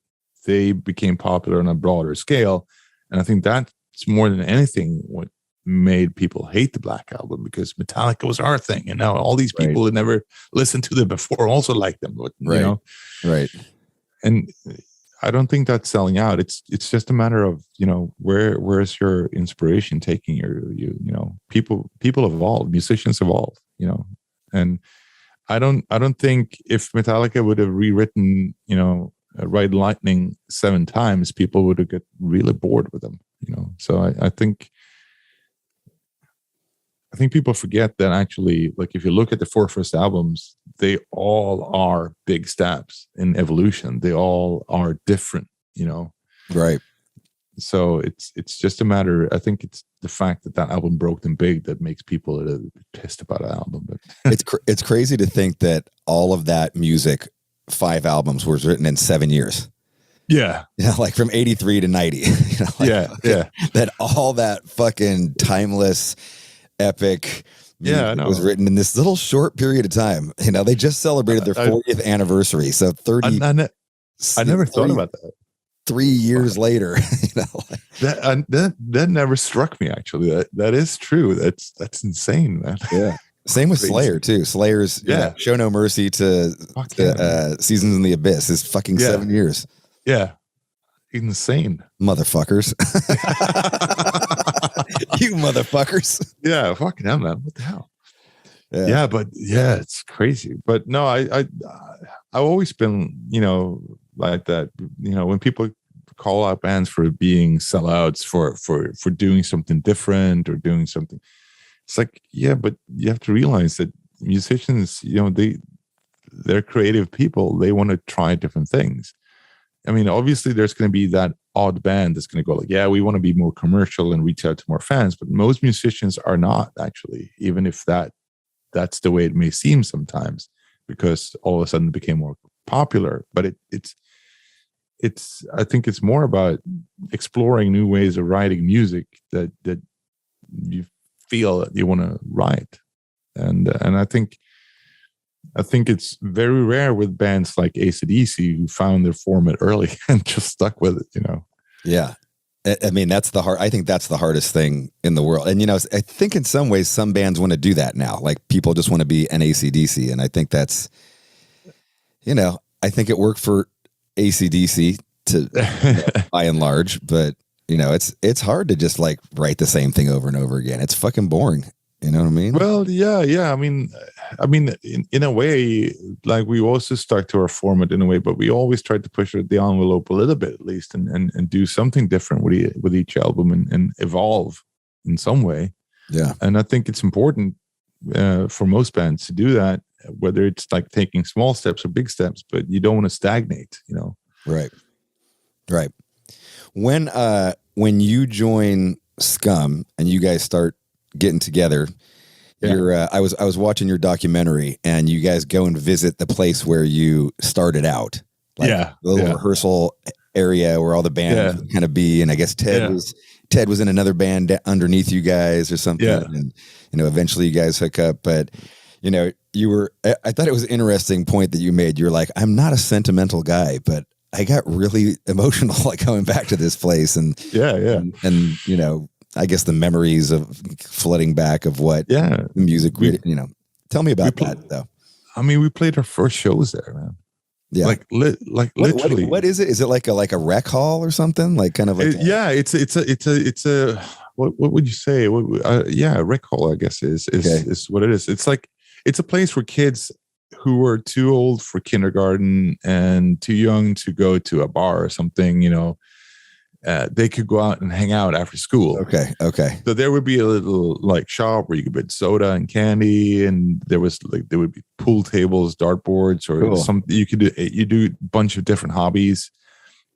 They became popular on a broader scale. And I think that's more than anything what made people hate the Black Album, because Metallica was our thing. And now all these people that never listened to them before also like them. You know? Right. And I don't think that's selling out. It's just a matter of, you know, where's your inspiration taking you know, people evolve, musicians evolve, you know. And I don't think if Metallica would have rewritten, you know, Ride Lightning 7 times, people would have get really bored with them, you know. So I think people forget that actually, like, if you look at the 4 first albums, they all are big steps in evolution. They all are different, you know. Right. So it's just a matter. I think it's the fact that album broke them big that makes people a little bit pissed about an album. But it's crazy to think that all of that music, 5 albums, was written in 7 years. Yeah. Yeah, like from 83 to 90. You know, like, yeah. That all that fucking timeless, epic music I know. was written in this little short period of time. You know, they just celebrated their 40th anniversary. So 30. I never thought about that. 3 years later, you know, like, that never struck me. Actually, that is true. That's insane, man. Yeah. Same with Crazy. Slayer too. Slayer's Show No Mercy to Seasons in the Abyss is fucking 7 years. Yeah, insane, motherfuckers. You motherfuckers. Yeah, fucking hell, man. What the hell? Yeah, but yeah, it's crazy. But no, I've always been, you know, like that. You know, when people call out bands for being sellouts, for doing something different or doing something, it's like, yeah, but you have to realize that musicians, you know, they're creative people. They want to try different things. I mean, obviously, there's going to be that odd band that's going to go like, yeah, we want to be more commercial and reach out to more fans. But most musicians are not, actually, even if that's the way it may seem sometimes, because all of a sudden it became more popular. But it's I think it's more about exploring new ways of writing music that you feel that you want to write. And I think it's very rare with bands like AC/DC who found their format early and just stuck with it, you know? Yeah. I mean, I think that's the hardest thing in the world. And, you know, I think in some ways, some bands want to do that now. Like, people just want to be an AC/DC. And I think that's, you know, I think it worked for AC/DC by and large, but, you know, it's hard to just like write the same thing over and over again. It's fucking boring. You know what I mean? Well, yeah. I mean, in a way, like, we also stuck to our format in a way, but we always tried to push the envelope a little bit, at least, and do something different with each album and evolve in some way. Yeah. And I think it's important for most bands to do that, whether it's like taking small steps or big steps, but you don't want to stagnate, you know? Right. When you join Scum and you guys start getting together, I was watching your documentary, and you guys go and visit the place where you started out, like the little rehearsal area where all the bands would kind of be. And I guess Ted was in another band underneath you guys or something. And, you know, eventually you guys hook up, but, you know, I thought it was an interesting point that you made. You're like, I'm not a sentimental guy, but I got really emotional, like, going back to this place. And and you know, I guess the memories of flooding back of what music, you know, tell me about that though. I mean, we played our first shows there, man. Yeah. Like literally. What is it? Is it like a rec hall or something? Like kind of like it's a what would you say? Rec hall, I guess is what it is. It's like, it's a place for kids who were too old for kindergarten and too young to go to a bar or something, you know. They could go out and hang out after school. Okay. So there would be a little like shop where you could get soda and candy, and there would be pool tables, dartboards, or something. You do a bunch of different hobbies,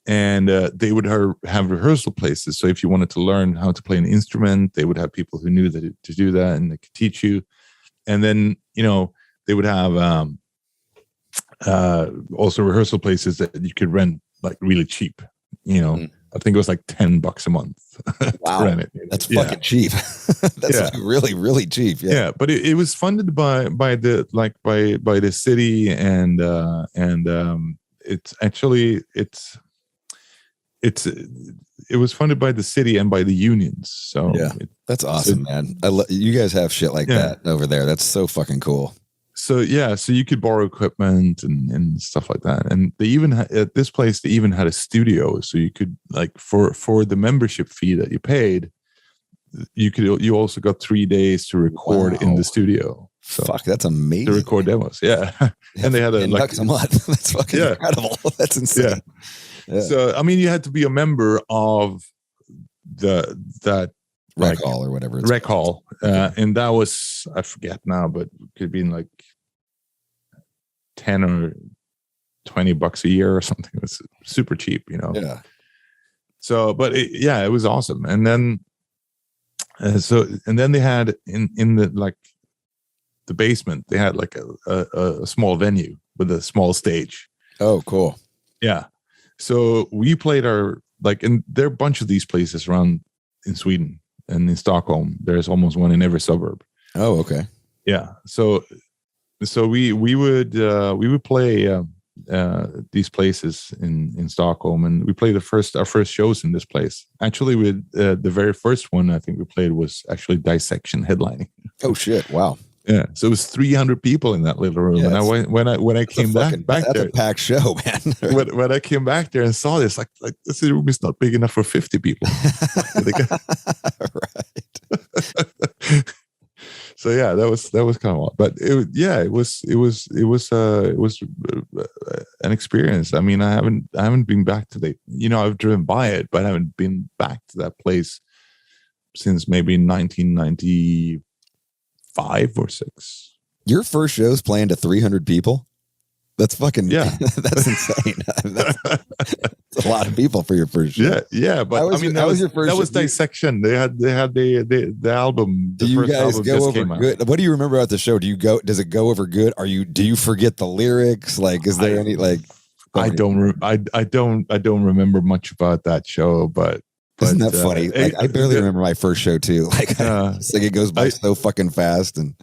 and they would have rehearsal places. So if you wanted to learn how to play an instrument, they would have people who knew that to do that, and they could teach you. And then, you know, they would have also rehearsal places that you could rent like really cheap. You know, I think it was like $10 a month. Wow, to rent it. that's fucking cheap. That's like really, really cheap. Yeah, but it was funded by the city, and it was funded by the city and by the unions. So yeah, that's awesome, man. You guys have shit like that over there. That's so fucking cool. So yeah, so you could borrow equipment and stuff like that. And they even at this place, they even had a studio, so you could, like, for the membership fee that you paid, you also got 3 days to record in the studio. So fuck, that's amazing. To record demos, yeah. And they had $10 a month. That's fucking incredible. That's insane. Yeah. So I mean, you had to be a member of that rec hall or whatever. Rec hall, and that was, I forget now, but it could be like $10 or $20 a year or something. It was super cheap, you know. Yeah. So, but it was awesome. And then, and then they had in the, like, the basement, they had like a small venue with a small stage. Oh, cool. Yeah. So we played and there are a bunch of these places around in Sweden and in Stockholm. There's almost one in every suburb. Oh, okay. Yeah. So we would play these places in Stockholm, and we played our first shows in this place. Actually, the very first one I think we played was actually Dissection headlining. Oh shit! Wow. Yeah, so it was 300 people in that little room, and when I came back there, that's a packed show, man. when I came back there and saw this, like this room is not big enough for 50 people. Right. So yeah, that was kind of odd, but it was an experience. I mean, I haven't been back to I've driven by it, but I haven't been back to that place since maybe 1995 or 6. Your first show's playing to 300 people? That's fucking, that's insane. That's a lot of people for your first show. Yeah, but that was Dissection. They had the album. Do you guys go over good? What do you remember about the show? Does it go over good? Do you forget the lyrics? Like, is there any like? I don't remember much about that show, but isn't that funny? Like, I barely remember my first show too. Like, it's like it goes by so fucking fast. And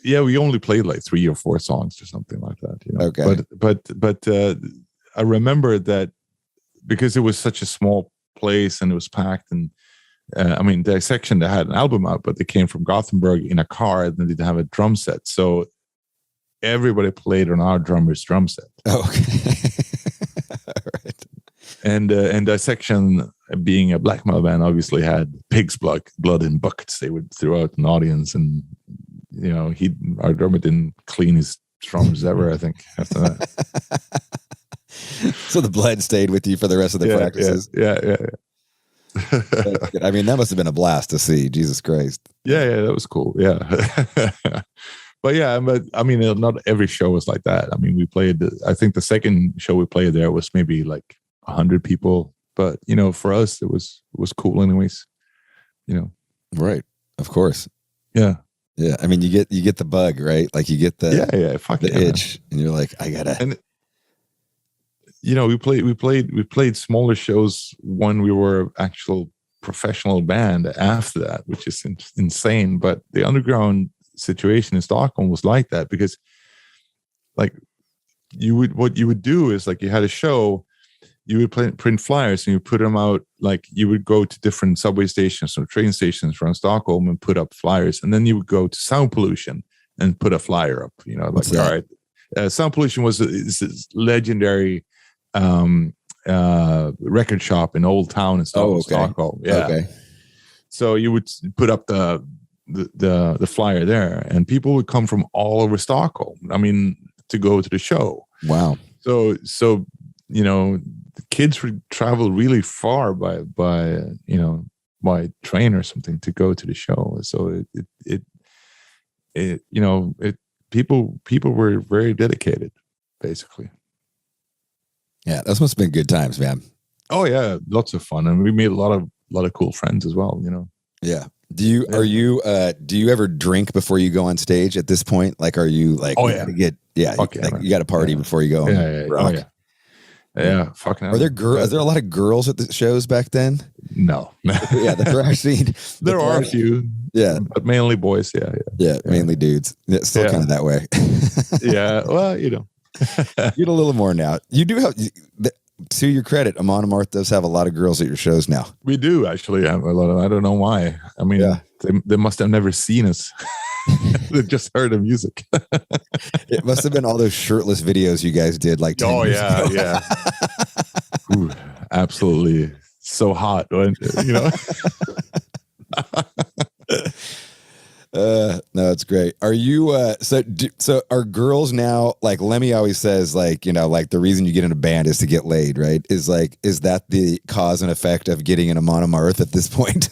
yeah, we only played like 3 or 4 songs or something like that. You know? Okay. But I remember that because it was such a small place and it was packed, and I mean, Dissection, they had an album out, but they came from Gothenburg in a car and they didn't have a drum set, so everybody played on our drummer's drum set. Oh, okay. All right. And Dissection, being a black metal band, obviously had pig's blood in buckets they would throw out an audience, and our drummer didn't clean his drums ever, I think, after that. So the blood stayed with you for the rest of the practices. Yeah. I mean, that must have been a blast to see. Jesus Christ. Yeah, that was cool. Yeah. But I mean, not every show was like that. I mean, we played, I think the second show we played there was maybe like 100 people, but for us, it was cool anyways, Right. Of course. Yeah. Yeah. I mean, you get the bug, right? Like you get the itch, and you're like, I gotta. And we played smaller shows when we were actual professional band after that, which is insane. But the underground situation in Stockholm was like that, because like what you would do is, like, you had a show, you would print flyers and you put them out. Like, you would go to different subway stations or train stations around Stockholm and put up flyers, and then you would go to Sound Pollution and put a flyer up. Like, all right, Sound Pollution was this legendary record shop in Old Town in Stockholm. Yeah. Okay. So you would put up the flyer there, and people would come from all over Stockholm, I mean, to go to the show. Wow. So the kids would travel really far by train or something to go to the show. So people were very dedicated, basically. Yeah, those must have been good times, man. Oh yeah, lots of fun, and we made a lot of cool friends as well. Yeah. Do you ever drink before you go on stage at this point? Like, are you like, Oh, you yeah. gotta Fuck yeah, like man. you got to party Yeah. before you go? Yeah, and yeah, rock? oh yeah, yeah. Fucking. Are there girls? Is there a lot of girls at the shows back then? No. Yeah, the thrash scene. There are a few. Yeah. but mainly boys. Yeah, Yeah, mainly dudes. It's still Yeah. kind of that way. yeah. Well, You get a little more now. You do have, to your credit, Amon Amarth does have a lot of girls at your shows now. we do actually have a lot of. I don't know why. I mean, Yeah. they must have never seen us. They just heard the music. It must have been all those shirtless videos you guys did like 10 Oh years yeah, ago. yeah. Ooh, absolutely, so hot. No, it's great. Are you so are girls now, like Lemmy always says, like, like the reason you get in a band is to get laid, right? Is that the cause and effect of getting in Amon Amarth at this point?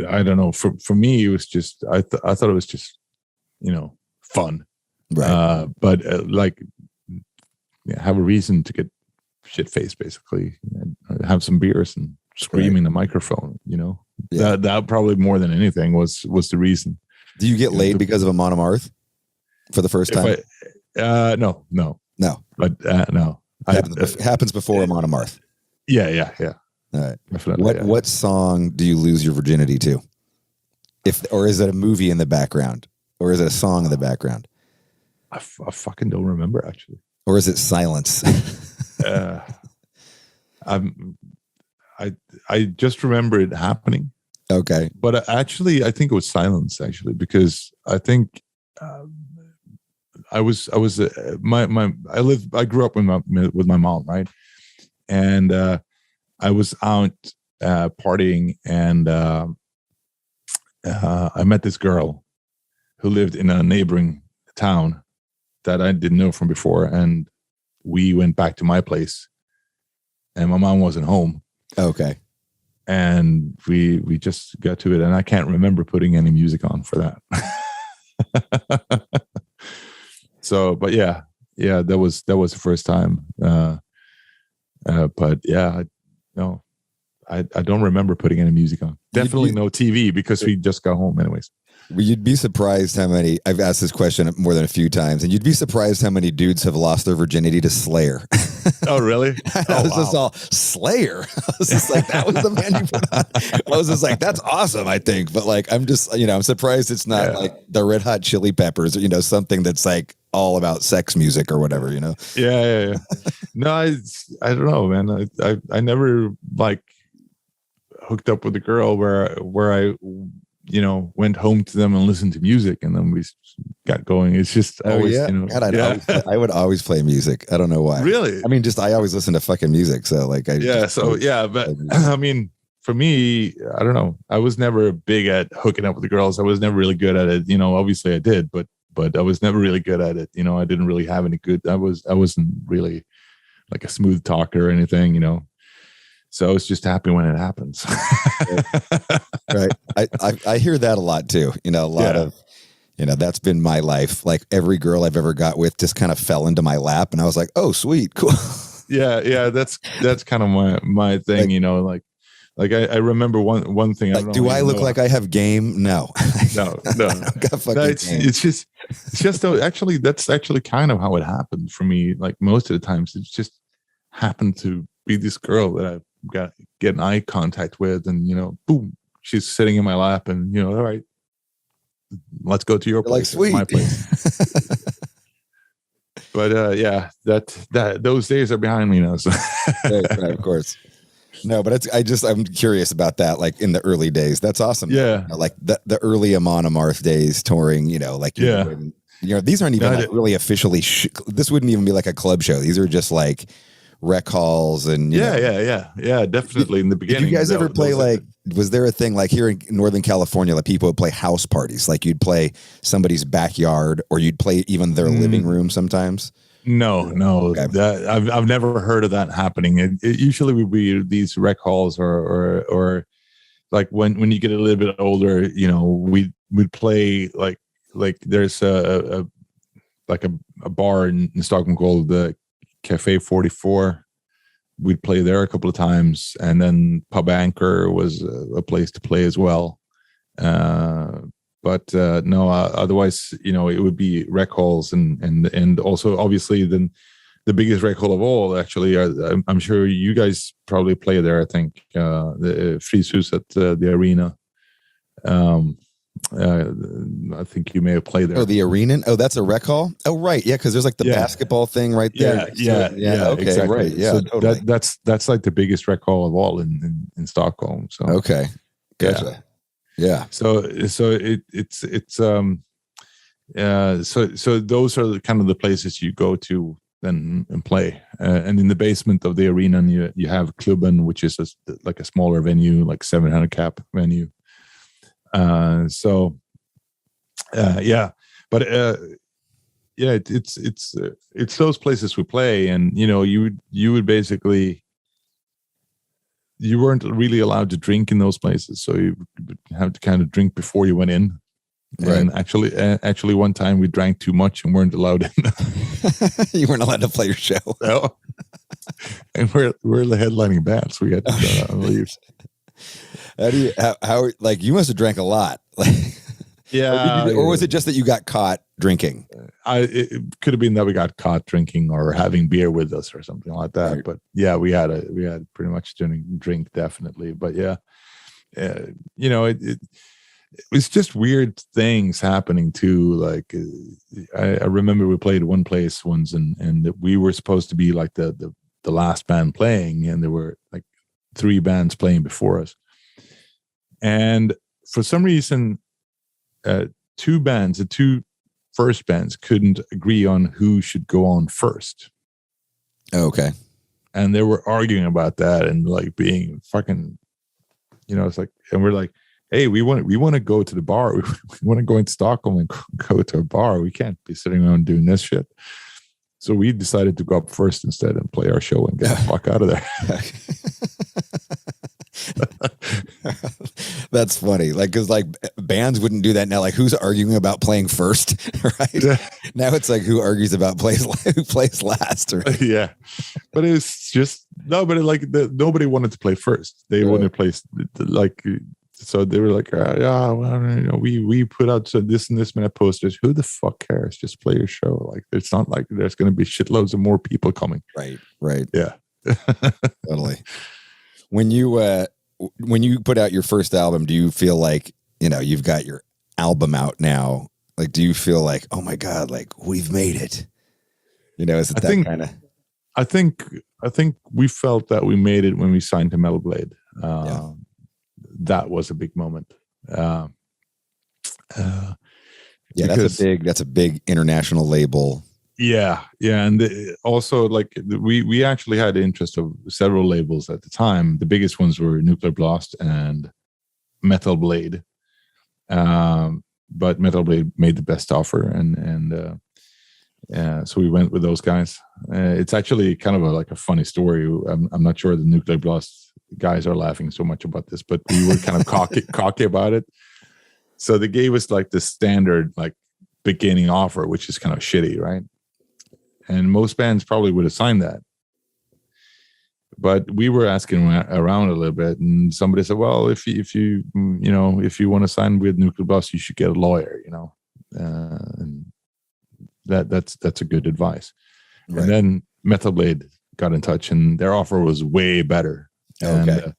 I don't know. For me, it was just I thought it was just fun, Right. but like have a reason to get shit faced, basically, and have some beers and scream in the microphone. Yeah. That probably more than anything was the reason. Do you get laid because of Amon Amarth for the first time? No, No. but no, Happens before Amon Amarth. yeah. All right. Definitely. What song do you lose your virginity to? Or is it a movie in the background? Or is it a song in the background? I fucking don't remember actually. Or is it silence? I just remember it happening, Okay. but actually I think it was silence actually, because I think I grew up with my mom, right? And I was out partying, and I met this girl who lived in a neighboring town that I didn't know from before, and we went back to my place, and my mom wasn't home, Okay. and we just got to it, and I can't remember putting any music on for that. So, but yeah, that was the first time. But yeah, I don't remember putting any music on. Definitely no TV, because we just got home anyways. Well, you'd be surprised how many, I've asked this question more than a few times, and you'd be surprised how many dudes have lost their virginity to Slayer. Oh, really? I was just all, Slayer? I was just like, that was the band you put on? I was just like, that's awesome, I think. But like, I'm just, I'm surprised it's not like the Red Hot Chili Peppers, or, something that's like all about sex music or whatever, Yeah. No, I don't know, man. I never like hooked up with a girl where I went home to them and listened to music, and then we got going. It's just always, God, I would always play music. I don't know why. Really? I mean, I always listen to fucking music. So like, but I mean, for me, I don't know. I was never big at hooking up with the girls. I was never really good at it. Obviously I did, but I was never really good at it. I didn't really have any good. I wasn't really like a smooth talker or anything. So it's just happy when it happens. Right. I hear that a lot too. A lot of, that's been my life. Like every girl I've ever got with just kind of fell into my lap, and I was like, oh, sweet, cool. Yeah. That's kind of my thing. Like I remember one thing. Like, do I look like I have game? No. No. It's just actually, that's actually kind of how it happened for me. Like most of the times, it's just happened to be this girl that I got getting eye contact with, and boom, she's sitting in my lap, and all right, let's go to your place, like, sweet. My place. But yeah, that those days are behind me now. So. Right, of course. No, but I'm curious about that. Like in the early days, that's awesome. Yeah, like the early Amon Amarth days touring. Like these aren't even like really officially. This wouldn't even be like a club show. These are just like rec halls and yeah, definitely. In the beginning, did you guys ever play like? Was there a thing like here in Northern California that people would play house parties? Like you'd play somebody's backyard, or you'd play even their living room sometimes. No. Okay. That I've never heard of that happening. It usually would be these rec halls or like when you get a little bit older, we'd play like there's a bar in Stockholm called the Cafe 44. we'd play there a couple of times, and then Pub Anchor was a place to play as well. But no, otherwise, you know, it would be rec halls, and also obviously then the biggest rec hall of all. Actually, I'm sure you guys probably play there. I think the Frishus at the arena. I think you may have played there. Oh, the arena. Oh, that's a rec hall. Oh, right. Yeah, because there's like the basketball thing right there. Yeah. Okay, exactly. right. Yeah, so totally. that's like the biggest rec hall of all in Stockholm. So Okay, gotcha. Yeah. So those are the kind of the places you go to then and play. And in the basement of the arena, you have Klubben, which is like a smaller venue, like 700 cap venue. It's those places we play, and you know, you would basically, you weren't really allowed to drink in those places, so you would have to kind of drink before you went in. Right. And actually one time we drank too much and weren't allowed in. You weren't allowed to play your show. No. And we're the headlining band, so we had to leave. How like you must have drank a lot. Yeah. Or was it just that you got caught drinking? It could have been that we got caught drinking or having beer with us or something like that. Right. But yeah, we had pretty much drink definitely. But yeah, you know, it was just weird things happening too. Like I remember we played one place once, and we were supposed to be like the last band playing, and there were like 3 bands playing before us. And for some reason, 2 bands, the 2 first bands, couldn't agree on who should go on first. Oh, okay. And they were arguing about that and like being fucking, you know, it's like, and we're like, hey, we want to go to the bar. We want to go into Stockholm and go to a bar. We can't be sitting around doing this shit. So we decided to go up first instead and play our show and get the fuck out of there. That's funny. Like, because like bands wouldn't do that now. Like, who's arguing about playing first, right? Now it's like who argues about who plays last, right? Yeah, but it's just no. But nobody wanted to play first. They wanted to play like. So they were like, yeah, well, you know, we put out this and this many posters. Who the fuck cares? Just play your show. Like, it's not like there's going to be shitloads of more people coming. Right. Yeah, totally. When you put out your first album, do you feel like, you know, you've got your album out now? Like, do you feel like, oh my God, like we've made it? You know, is it that kind of? I think we felt that we made it when we signed to Metal Blade. That was a big moment. That's a big international label. Yeah, and also like we actually had the interest of several labels at the time. The biggest ones were Nuclear Blast and Metal Blade, but Metal Blade made the best offer, and so we went with those guys. It's actually kind of like a funny story. I'm not sure the Nuclear Blast guys are laughing so much about this, but we were kind of cocky about it. So they gave us like the standard like beginning offer, which is kind of shitty, right? And most bands probably would have signed that. But we were asking around a little bit, and somebody said, well, if you want to sign with Nuclear Blast, you should get a lawyer, you know. And that's a good advice. Right. And then Metal Blade got in touch, and their offer was way better. Okay.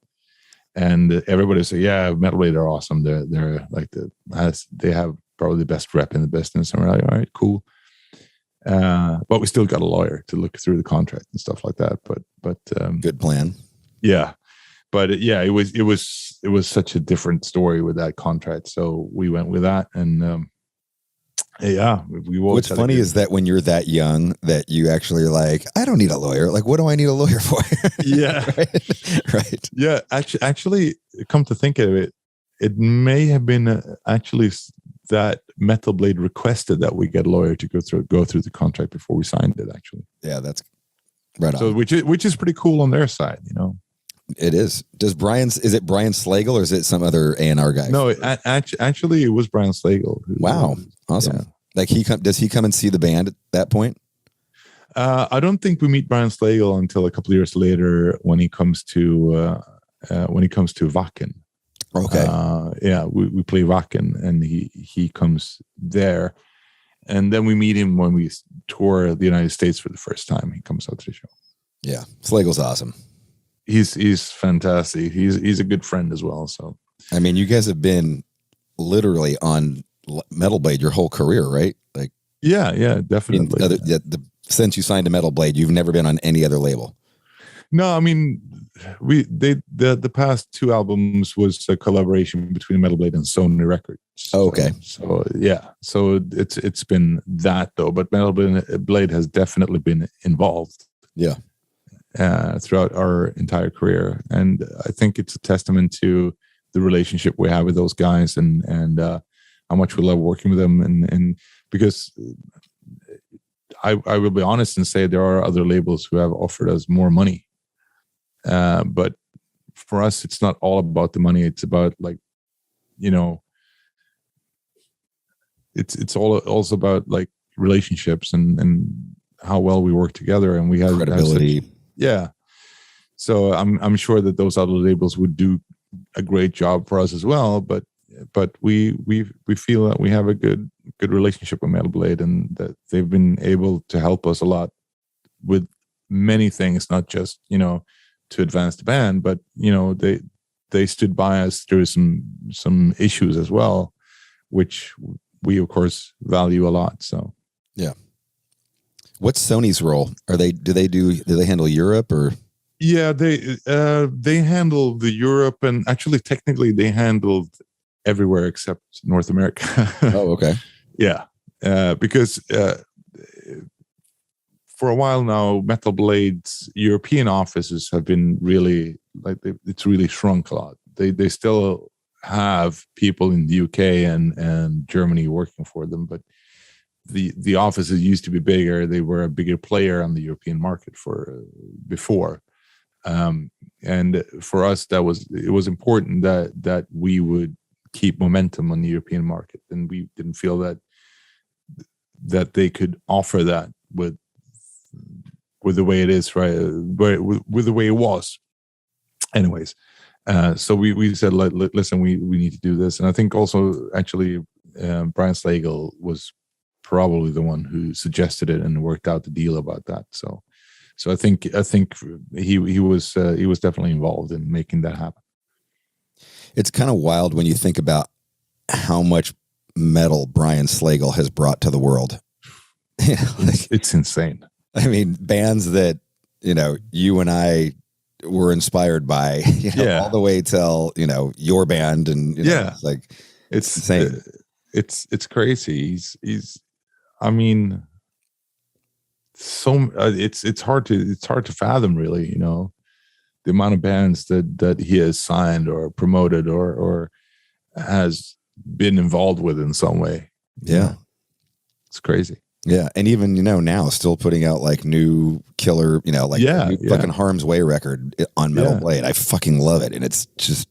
And everybody said, yeah, Metal Blade are awesome. They're like they have probably the best rep in the business. And we're like, all right, cool. But we still got a lawyer to look through the contract and stuff like that. But good plan. Yeah. But it was such a different story with that contract. So we went with that, and what's funny is that when you're that young, that you actually are like, I don't need a lawyer. Like, what do I need a lawyer for? Yeah. Right. Yeah. Actually, come to think of it, it may have been actually that Metal Blade requested that we get a lawyer to go through the contract before we signed it, actually. Yeah, that's right on. So which is pretty cool on their side, you know. It is. Is it Brian Slagle, or is it some other A&R guy? No, actually, it was Brian Slagle. Wow, awesome. Yeah. Like does he come and see the band at that point? I don't think we meet Brian Slagle until a couple of years later when he comes to Wacken. Okay. Yeah, we play Wacken, and he comes there, and then we meet him when we tour the United States for the first time. He comes out to the show. Yeah, Slagle's awesome. He's fantastic. He's a good friend as well. So I mean, you guys have been literally on Metal Blade your whole career, right? Like, yeah, definitely. Since you signed to Metal Blade, you've never been on any other label. No, I mean, the past two albums was a collaboration between Metal Blade and Sony Records. Oh, okay. So yeah, so it's been that though, but Metal Blade has definitely been involved. Yeah. Throughout our entire career, and I think it's a testament to the relationship we have with those guys, and how much we love working with them, and because I will be honest and say there are other labels who have offered us more money, but for us it's not all about the money. It's about, like, you know, it's also about like relationships and how well we work together, and we have credibility. Yeah. So I'm sure that those other labels would do a great job for us as well, but we feel that we have a good relationship with Metal Blade, and that they've been able to help us a lot with many things, not just, you know, to advance the band, but, you know, they stood by us through some issues as well, which we of course value a lot. So yeah. What's Sony's role? Do they handle Europe or? Yeah, they handle the Europe, and actually technically they handled everywhere except North America. Oh, okay. Yeah, because for a while now, Metal Blade's European offices have been really, like, it's really shrunk a lot. They still have people in the UK and Germany working for them, but the offices used to be bigger. They were a bigger player on the European market before. And for us, it was important that we would keep momentum on the European market, and we didn't feel that they could offer that with the way it is, right? With the way it was. Anyways, so we said, listen, we need to do this, and I think also actually Brian Slagle was probably the one who suggested it and worked out the deal about that. So I think he was definitely involved in making that happen. It's kind of wild when you think about how much metal Brian Slagle has brought to the world. It's insane. I mean, bands that, you know, you and I were inspired by, you know, all the way till, you know, your band, and you know, it's insane. It's crazy. He's I mean, so it's hard to fathom, really, you know, the amount of bands that he has signed or promoted or has been involved with in some way. Yeah. You know? It's crazy. Yeah. And even, you know, now still putting out like new killer, you know, like fucking Harm's Way record on Metal Blade. I fucking love it. And it's just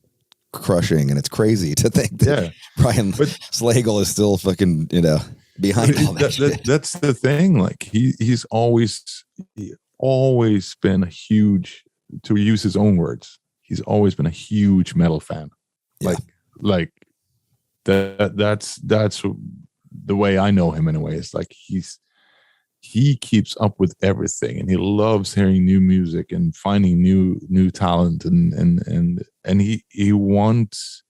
crushing, and it's crazy to think that Brian Slagle is still fucking, you know, behind all that. That's the thing. Like he's always been a huge, to use his own words, he's always been a huge metal fan. Yeah. Like that's the way I know him anyway. It's like he keeps up with everything, and he loves hearing new music and finding new talent, and he wants,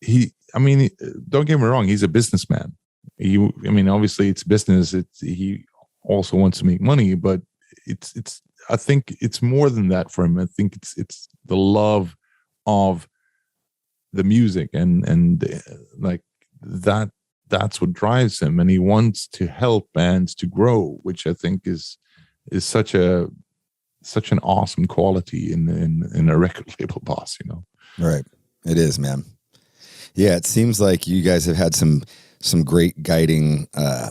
I mean, don't get me wrong, he's a businessman. Obviously it's business. He also wants to make money, but I think it's more than that for him. I think it's the love of the music and like that. That's what drives him, and he wants to help bands to grow, which I think is such an awesome quality in a record label boss, you know. Right. It is, man. Yeah, it seems like you guys have had some great guiding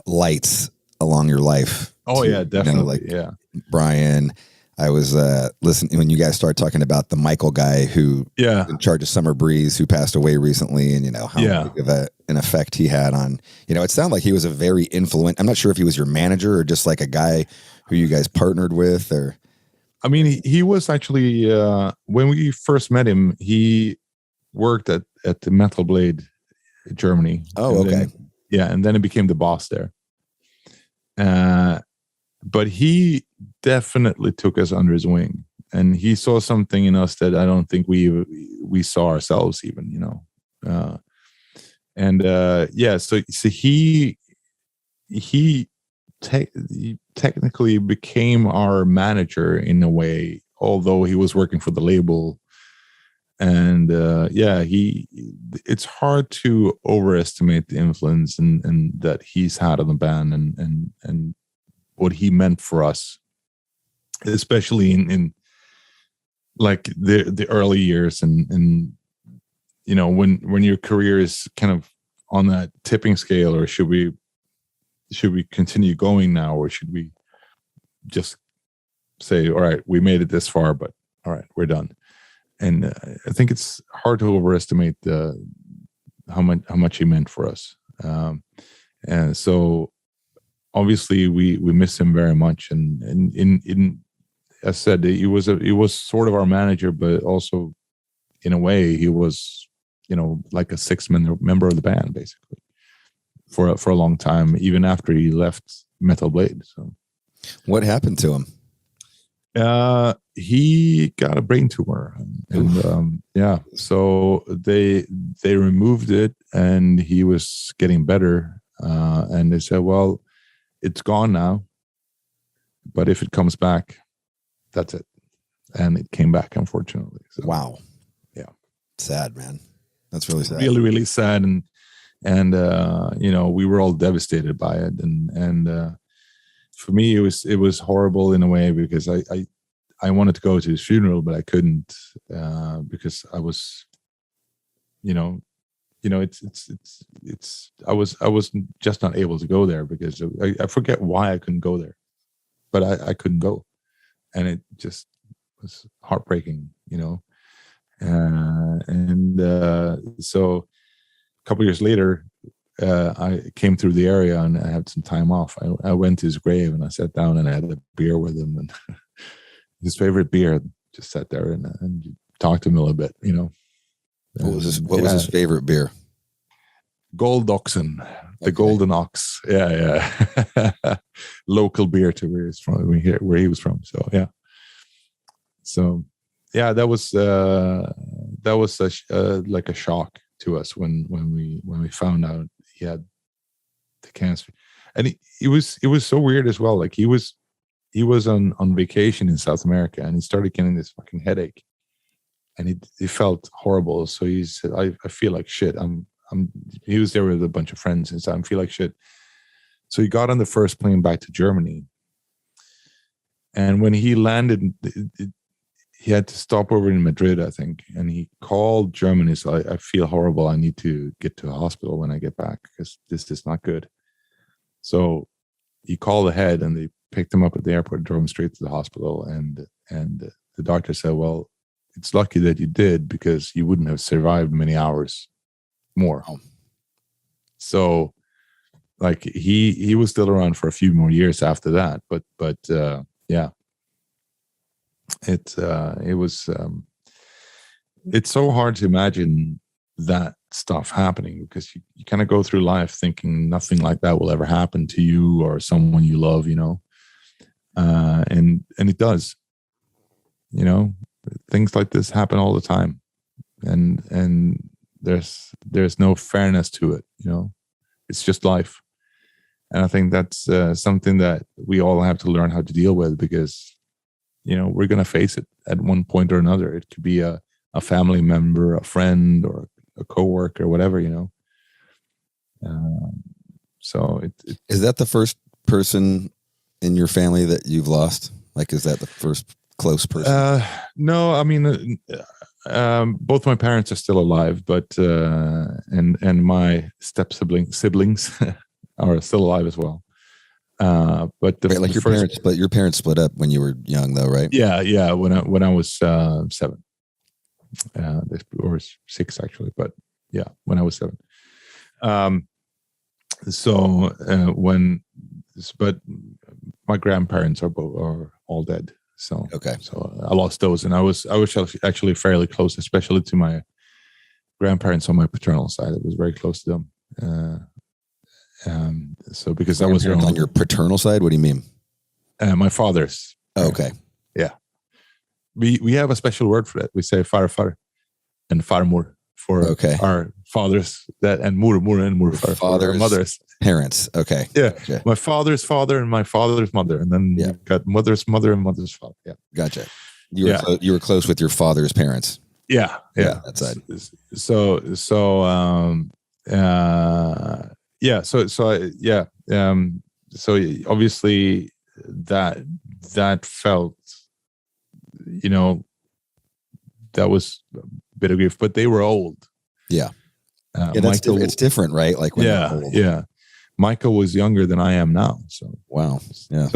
lights along your life. Oh, yeah, definitely. You know, like Brian, I was listening when you guys started talking about the Michael guy who in charge of Summer Breeze, who passed away recently, and you know how big of an effect he had on, you know, it sounded like he was a very influential. I'm not sure if he was your manager or just like a guy who you guys partnered with, or? I mean, he was actually when we first met him, he worked at the Metal Blade Germany. Oh, and okay. And then he became the boss there. But he definitely took us under his wing, and he saw something in us that I don't think we saw ourselves even, you know. So he technically became our manager in a way, although he was working for the label. And it's hard to overestimate the influence and that he's had on the band and what he meant for us, especially in like the early years and you know, when your career is kind of on that tipping scale, or should we continue going now, or should we just say, all right, we made it this far, but all right, we're done. And I think it's hard to overestimate how much he meant for us. And so obviously we miss him very much. And in as I said, he was sort of our manager, but also in a way he was, you know, like a sixth member of the band basically for a long time, even after he left Metal Blade. So what happened to him? He got a brain tumor, and so they removed it, and he was getting better. And they said, well, it's gone now, but if it comes back, that's it. And it came back, unfortunately. So, wow. Yeah. Sad, man. That's really sad. Really, really sad. And you know, we were all devastated by it. And for me, it was horrible in a way, because I wanted to go to his funeral, but I couldn't, because I was, I was just not able to go there, because I forget why I couldn't go there, but I couldn't go. And it just was heartbreaking, you know? So a couple years later, I came through the area and I had some time off. I went to his grave and I sat down and I had a beer with him, and his favorite beer, just sat there and talked to him a little bit, you know. What was his favorite beer? Gold Oxen, the Golden Ox. Yeah. Local beer to where he's from, where he was from. So yeah. So yeah, that was like a shock to us when we found out he had the cancer. And it was so weird as well. Like he was on vacation in South America, and he started getting this fucking headache, and he felt horrible. So he said, I feel like shit. He was there with a bunch of friends, and said, I feel like shit. So he got on the first plane back to Germany, and when he landed, he had to stop over in Madrid, I think, and he called Germany. So I feel horrible. I need to get to a hospital when I get back, because this is not good. So he called ahead, and they picked him up at the airport, drove him straight to the hospital, and the doctor said, well, it's lucky that you did, because you wouldn't have survived many hours more. Oh. So like he was still around for a few more years after that, but yeah, it was it's so hard to imagine that stuff happening, because you kind of go through life thinking nothing like that will ever happen to you or someone you love, you know. And it does, you know. Things like this happen all the time, and there's no fairness to it, you know. It's just life, and I think that's something that we all have to learn how to deal with, because, you know, we're gonna face it at one point or another. It could be a family member, a friend, or a coworker, whatever, you know. So it is that the first person in your family that you've lost? Like, is that the first close person? No, I mean, both my parents are still alive, but and my step siblings are still alive as well. But your parents split up when you were young, though, right? Yeah. When I was 7, or 6 actually, but yeah, when I was 7. my grandparents are all dead. So Okay. so I lost those, and I was actually fairly close, especially to my grandparents on my paternal side. It was very close to them. So because that was their on own, your paternal side. What do you mean? my father's. Okay. Yeah, we have a special word for that. We say farfar and farmor for our fathers, that and mor and morfar for our mothers. Parents. Okay. Yeah. Gotcha. My father's father and my father's mother, and then you've got mother's mother and mother's father. Yeah. Gotcha. You were close with your father's parents. Yeah. That side. So obviously that felt, that was a bit of grief, but they were old. Yeah. That's Michael, it's different, right? Like when they're old. Yeah. Michael was younger than I am now. So wow. Yeah.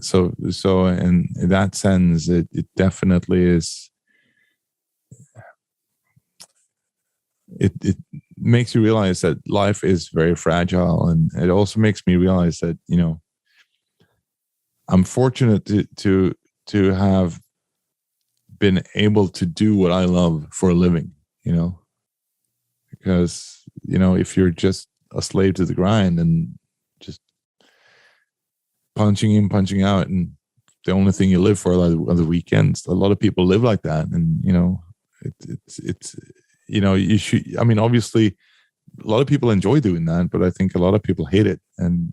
So So in that sense, it definitely is. It makes you realize that life is very fragile, and it also makes me realize that I'm fortunate to have been able to do what I love for a living. Because if you're just a slave to the grind and just punching in, punching out, and the only thing you live for are the weekends. A lot of people live like that, and it's you should. I mean, obviously, a lot of people enjoy doing that, but I think a lot of people hate it, and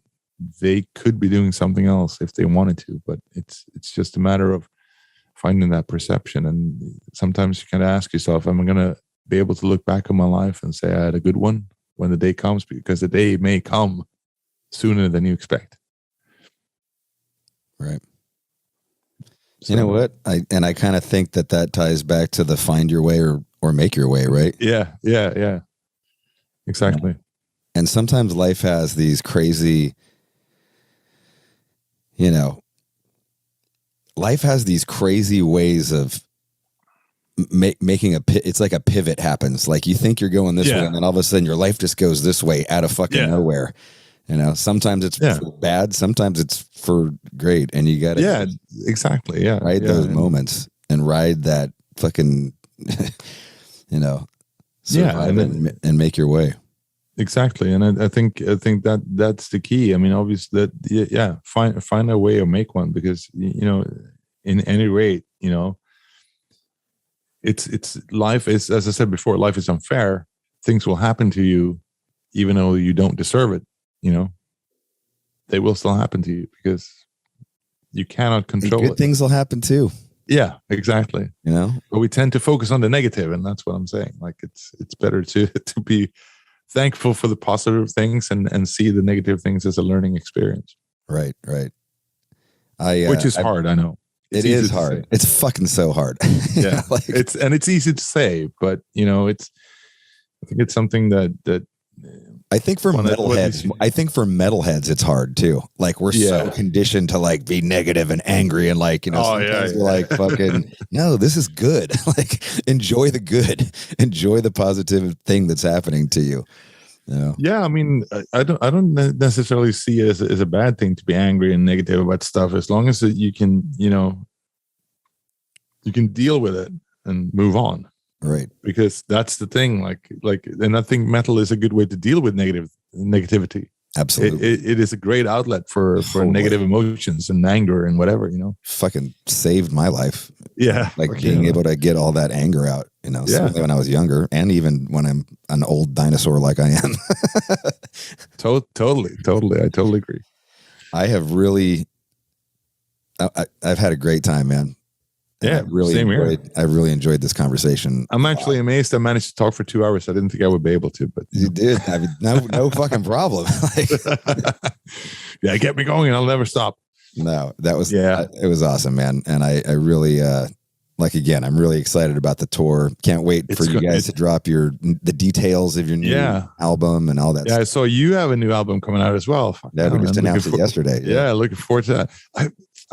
they could be doing something else if they wanted to. But it's just a matter of finding that perception. And sometimes you kind of ask yourself, am I going to be able to look back on my life and say I had a good one when the day comes? Because the day may come sooner than you expect. Right. So, you know what? I kind of think that ties back to the find your way or make your way, right? Yeah. Exactly. And sometimes life has these crazy, life has these crazy ways of making it's like a pivot happens. Like you think you're going this way, and then all of a sudden your life just goes this way out of fucking nowhere. Sometimes it's for bad, sometimes it's for great, and you got to exactly ride those moments and ride that fucking survive and make your way. Exactly. And I think that's the key. I mean, obviously find a way or make one, because in any rate, it's life is, as I said before, life is unfair. Things will happen to you even though you don't deserve it. They will still happen to you because you cannot control good it. Things will happen too. Yeah, exactly. But we tend to focus on the negative, and that's what I'm saying. Like it's better to be thankful for the positive things and see the negative things as a learning experience. Right. Which is hard, I know. It is hard. It's fucking so hard. Yeah. It's easy to say, but I think it's something that I think for metalheads, it's hard too. Like we're so conditioned to like be negative and angry and like, sometimes we're like fucking, no, this is good. Like enjoy the good, enjoy the positive thing that's happening to you. Yeah. I mean, I don't necessarily see it as a bad thing to be angry and negative about stuff, as long as you can, you can deal with it and move on. Right. Because that's the thing. Like, and I think metal is a good way to deal with negativity. Absolutely. It is a great outlet for negative emotions and anger and whatever, Fucking saved my life. Yeah. Like being able to get all that anger out, certainly when I was younger, and even when I'm an old dinosaur like I am. Totally. I totally agree. I have really, I've had a great time, man. Yeah, I really enjoyed this conversation. I'm actually amazed I managed to talk for 2 hours. I didn't think I would be able to, but you did. I mean, no fucking problem. Get me going and I'll never stop. No, that was, it was awesome, man. And I really, again, I'm really excited about the tour. Can't wait for you guys to drop the details of your new album and all that stuff. So you have a new album coming out as well. Yeah, we just announced it yesterday. Yeah, looking forward to that.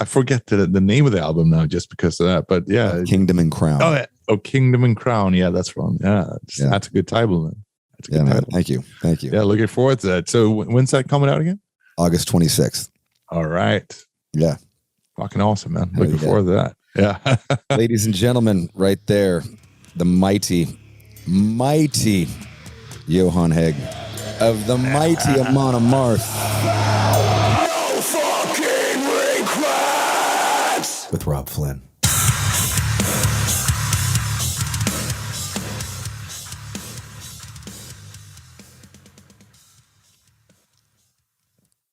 I forget the name of the album now just because of that, but Kingdom and Crown. Oh, Kingdom and Crown. Yeah, that's wrong. That's a good title, man. That's a good title. Thank you. Yeah, looking forward to that. So when's that coming out again? August 26th. All right. Yeah. Fucking awesome, man. Hell Looking yeah. forward to that. Yeah. Ladies and gentlemen, right there, the mighty Johan Hegg of the mighty Amon Amarth No fucking regrets. with Rob Flynn.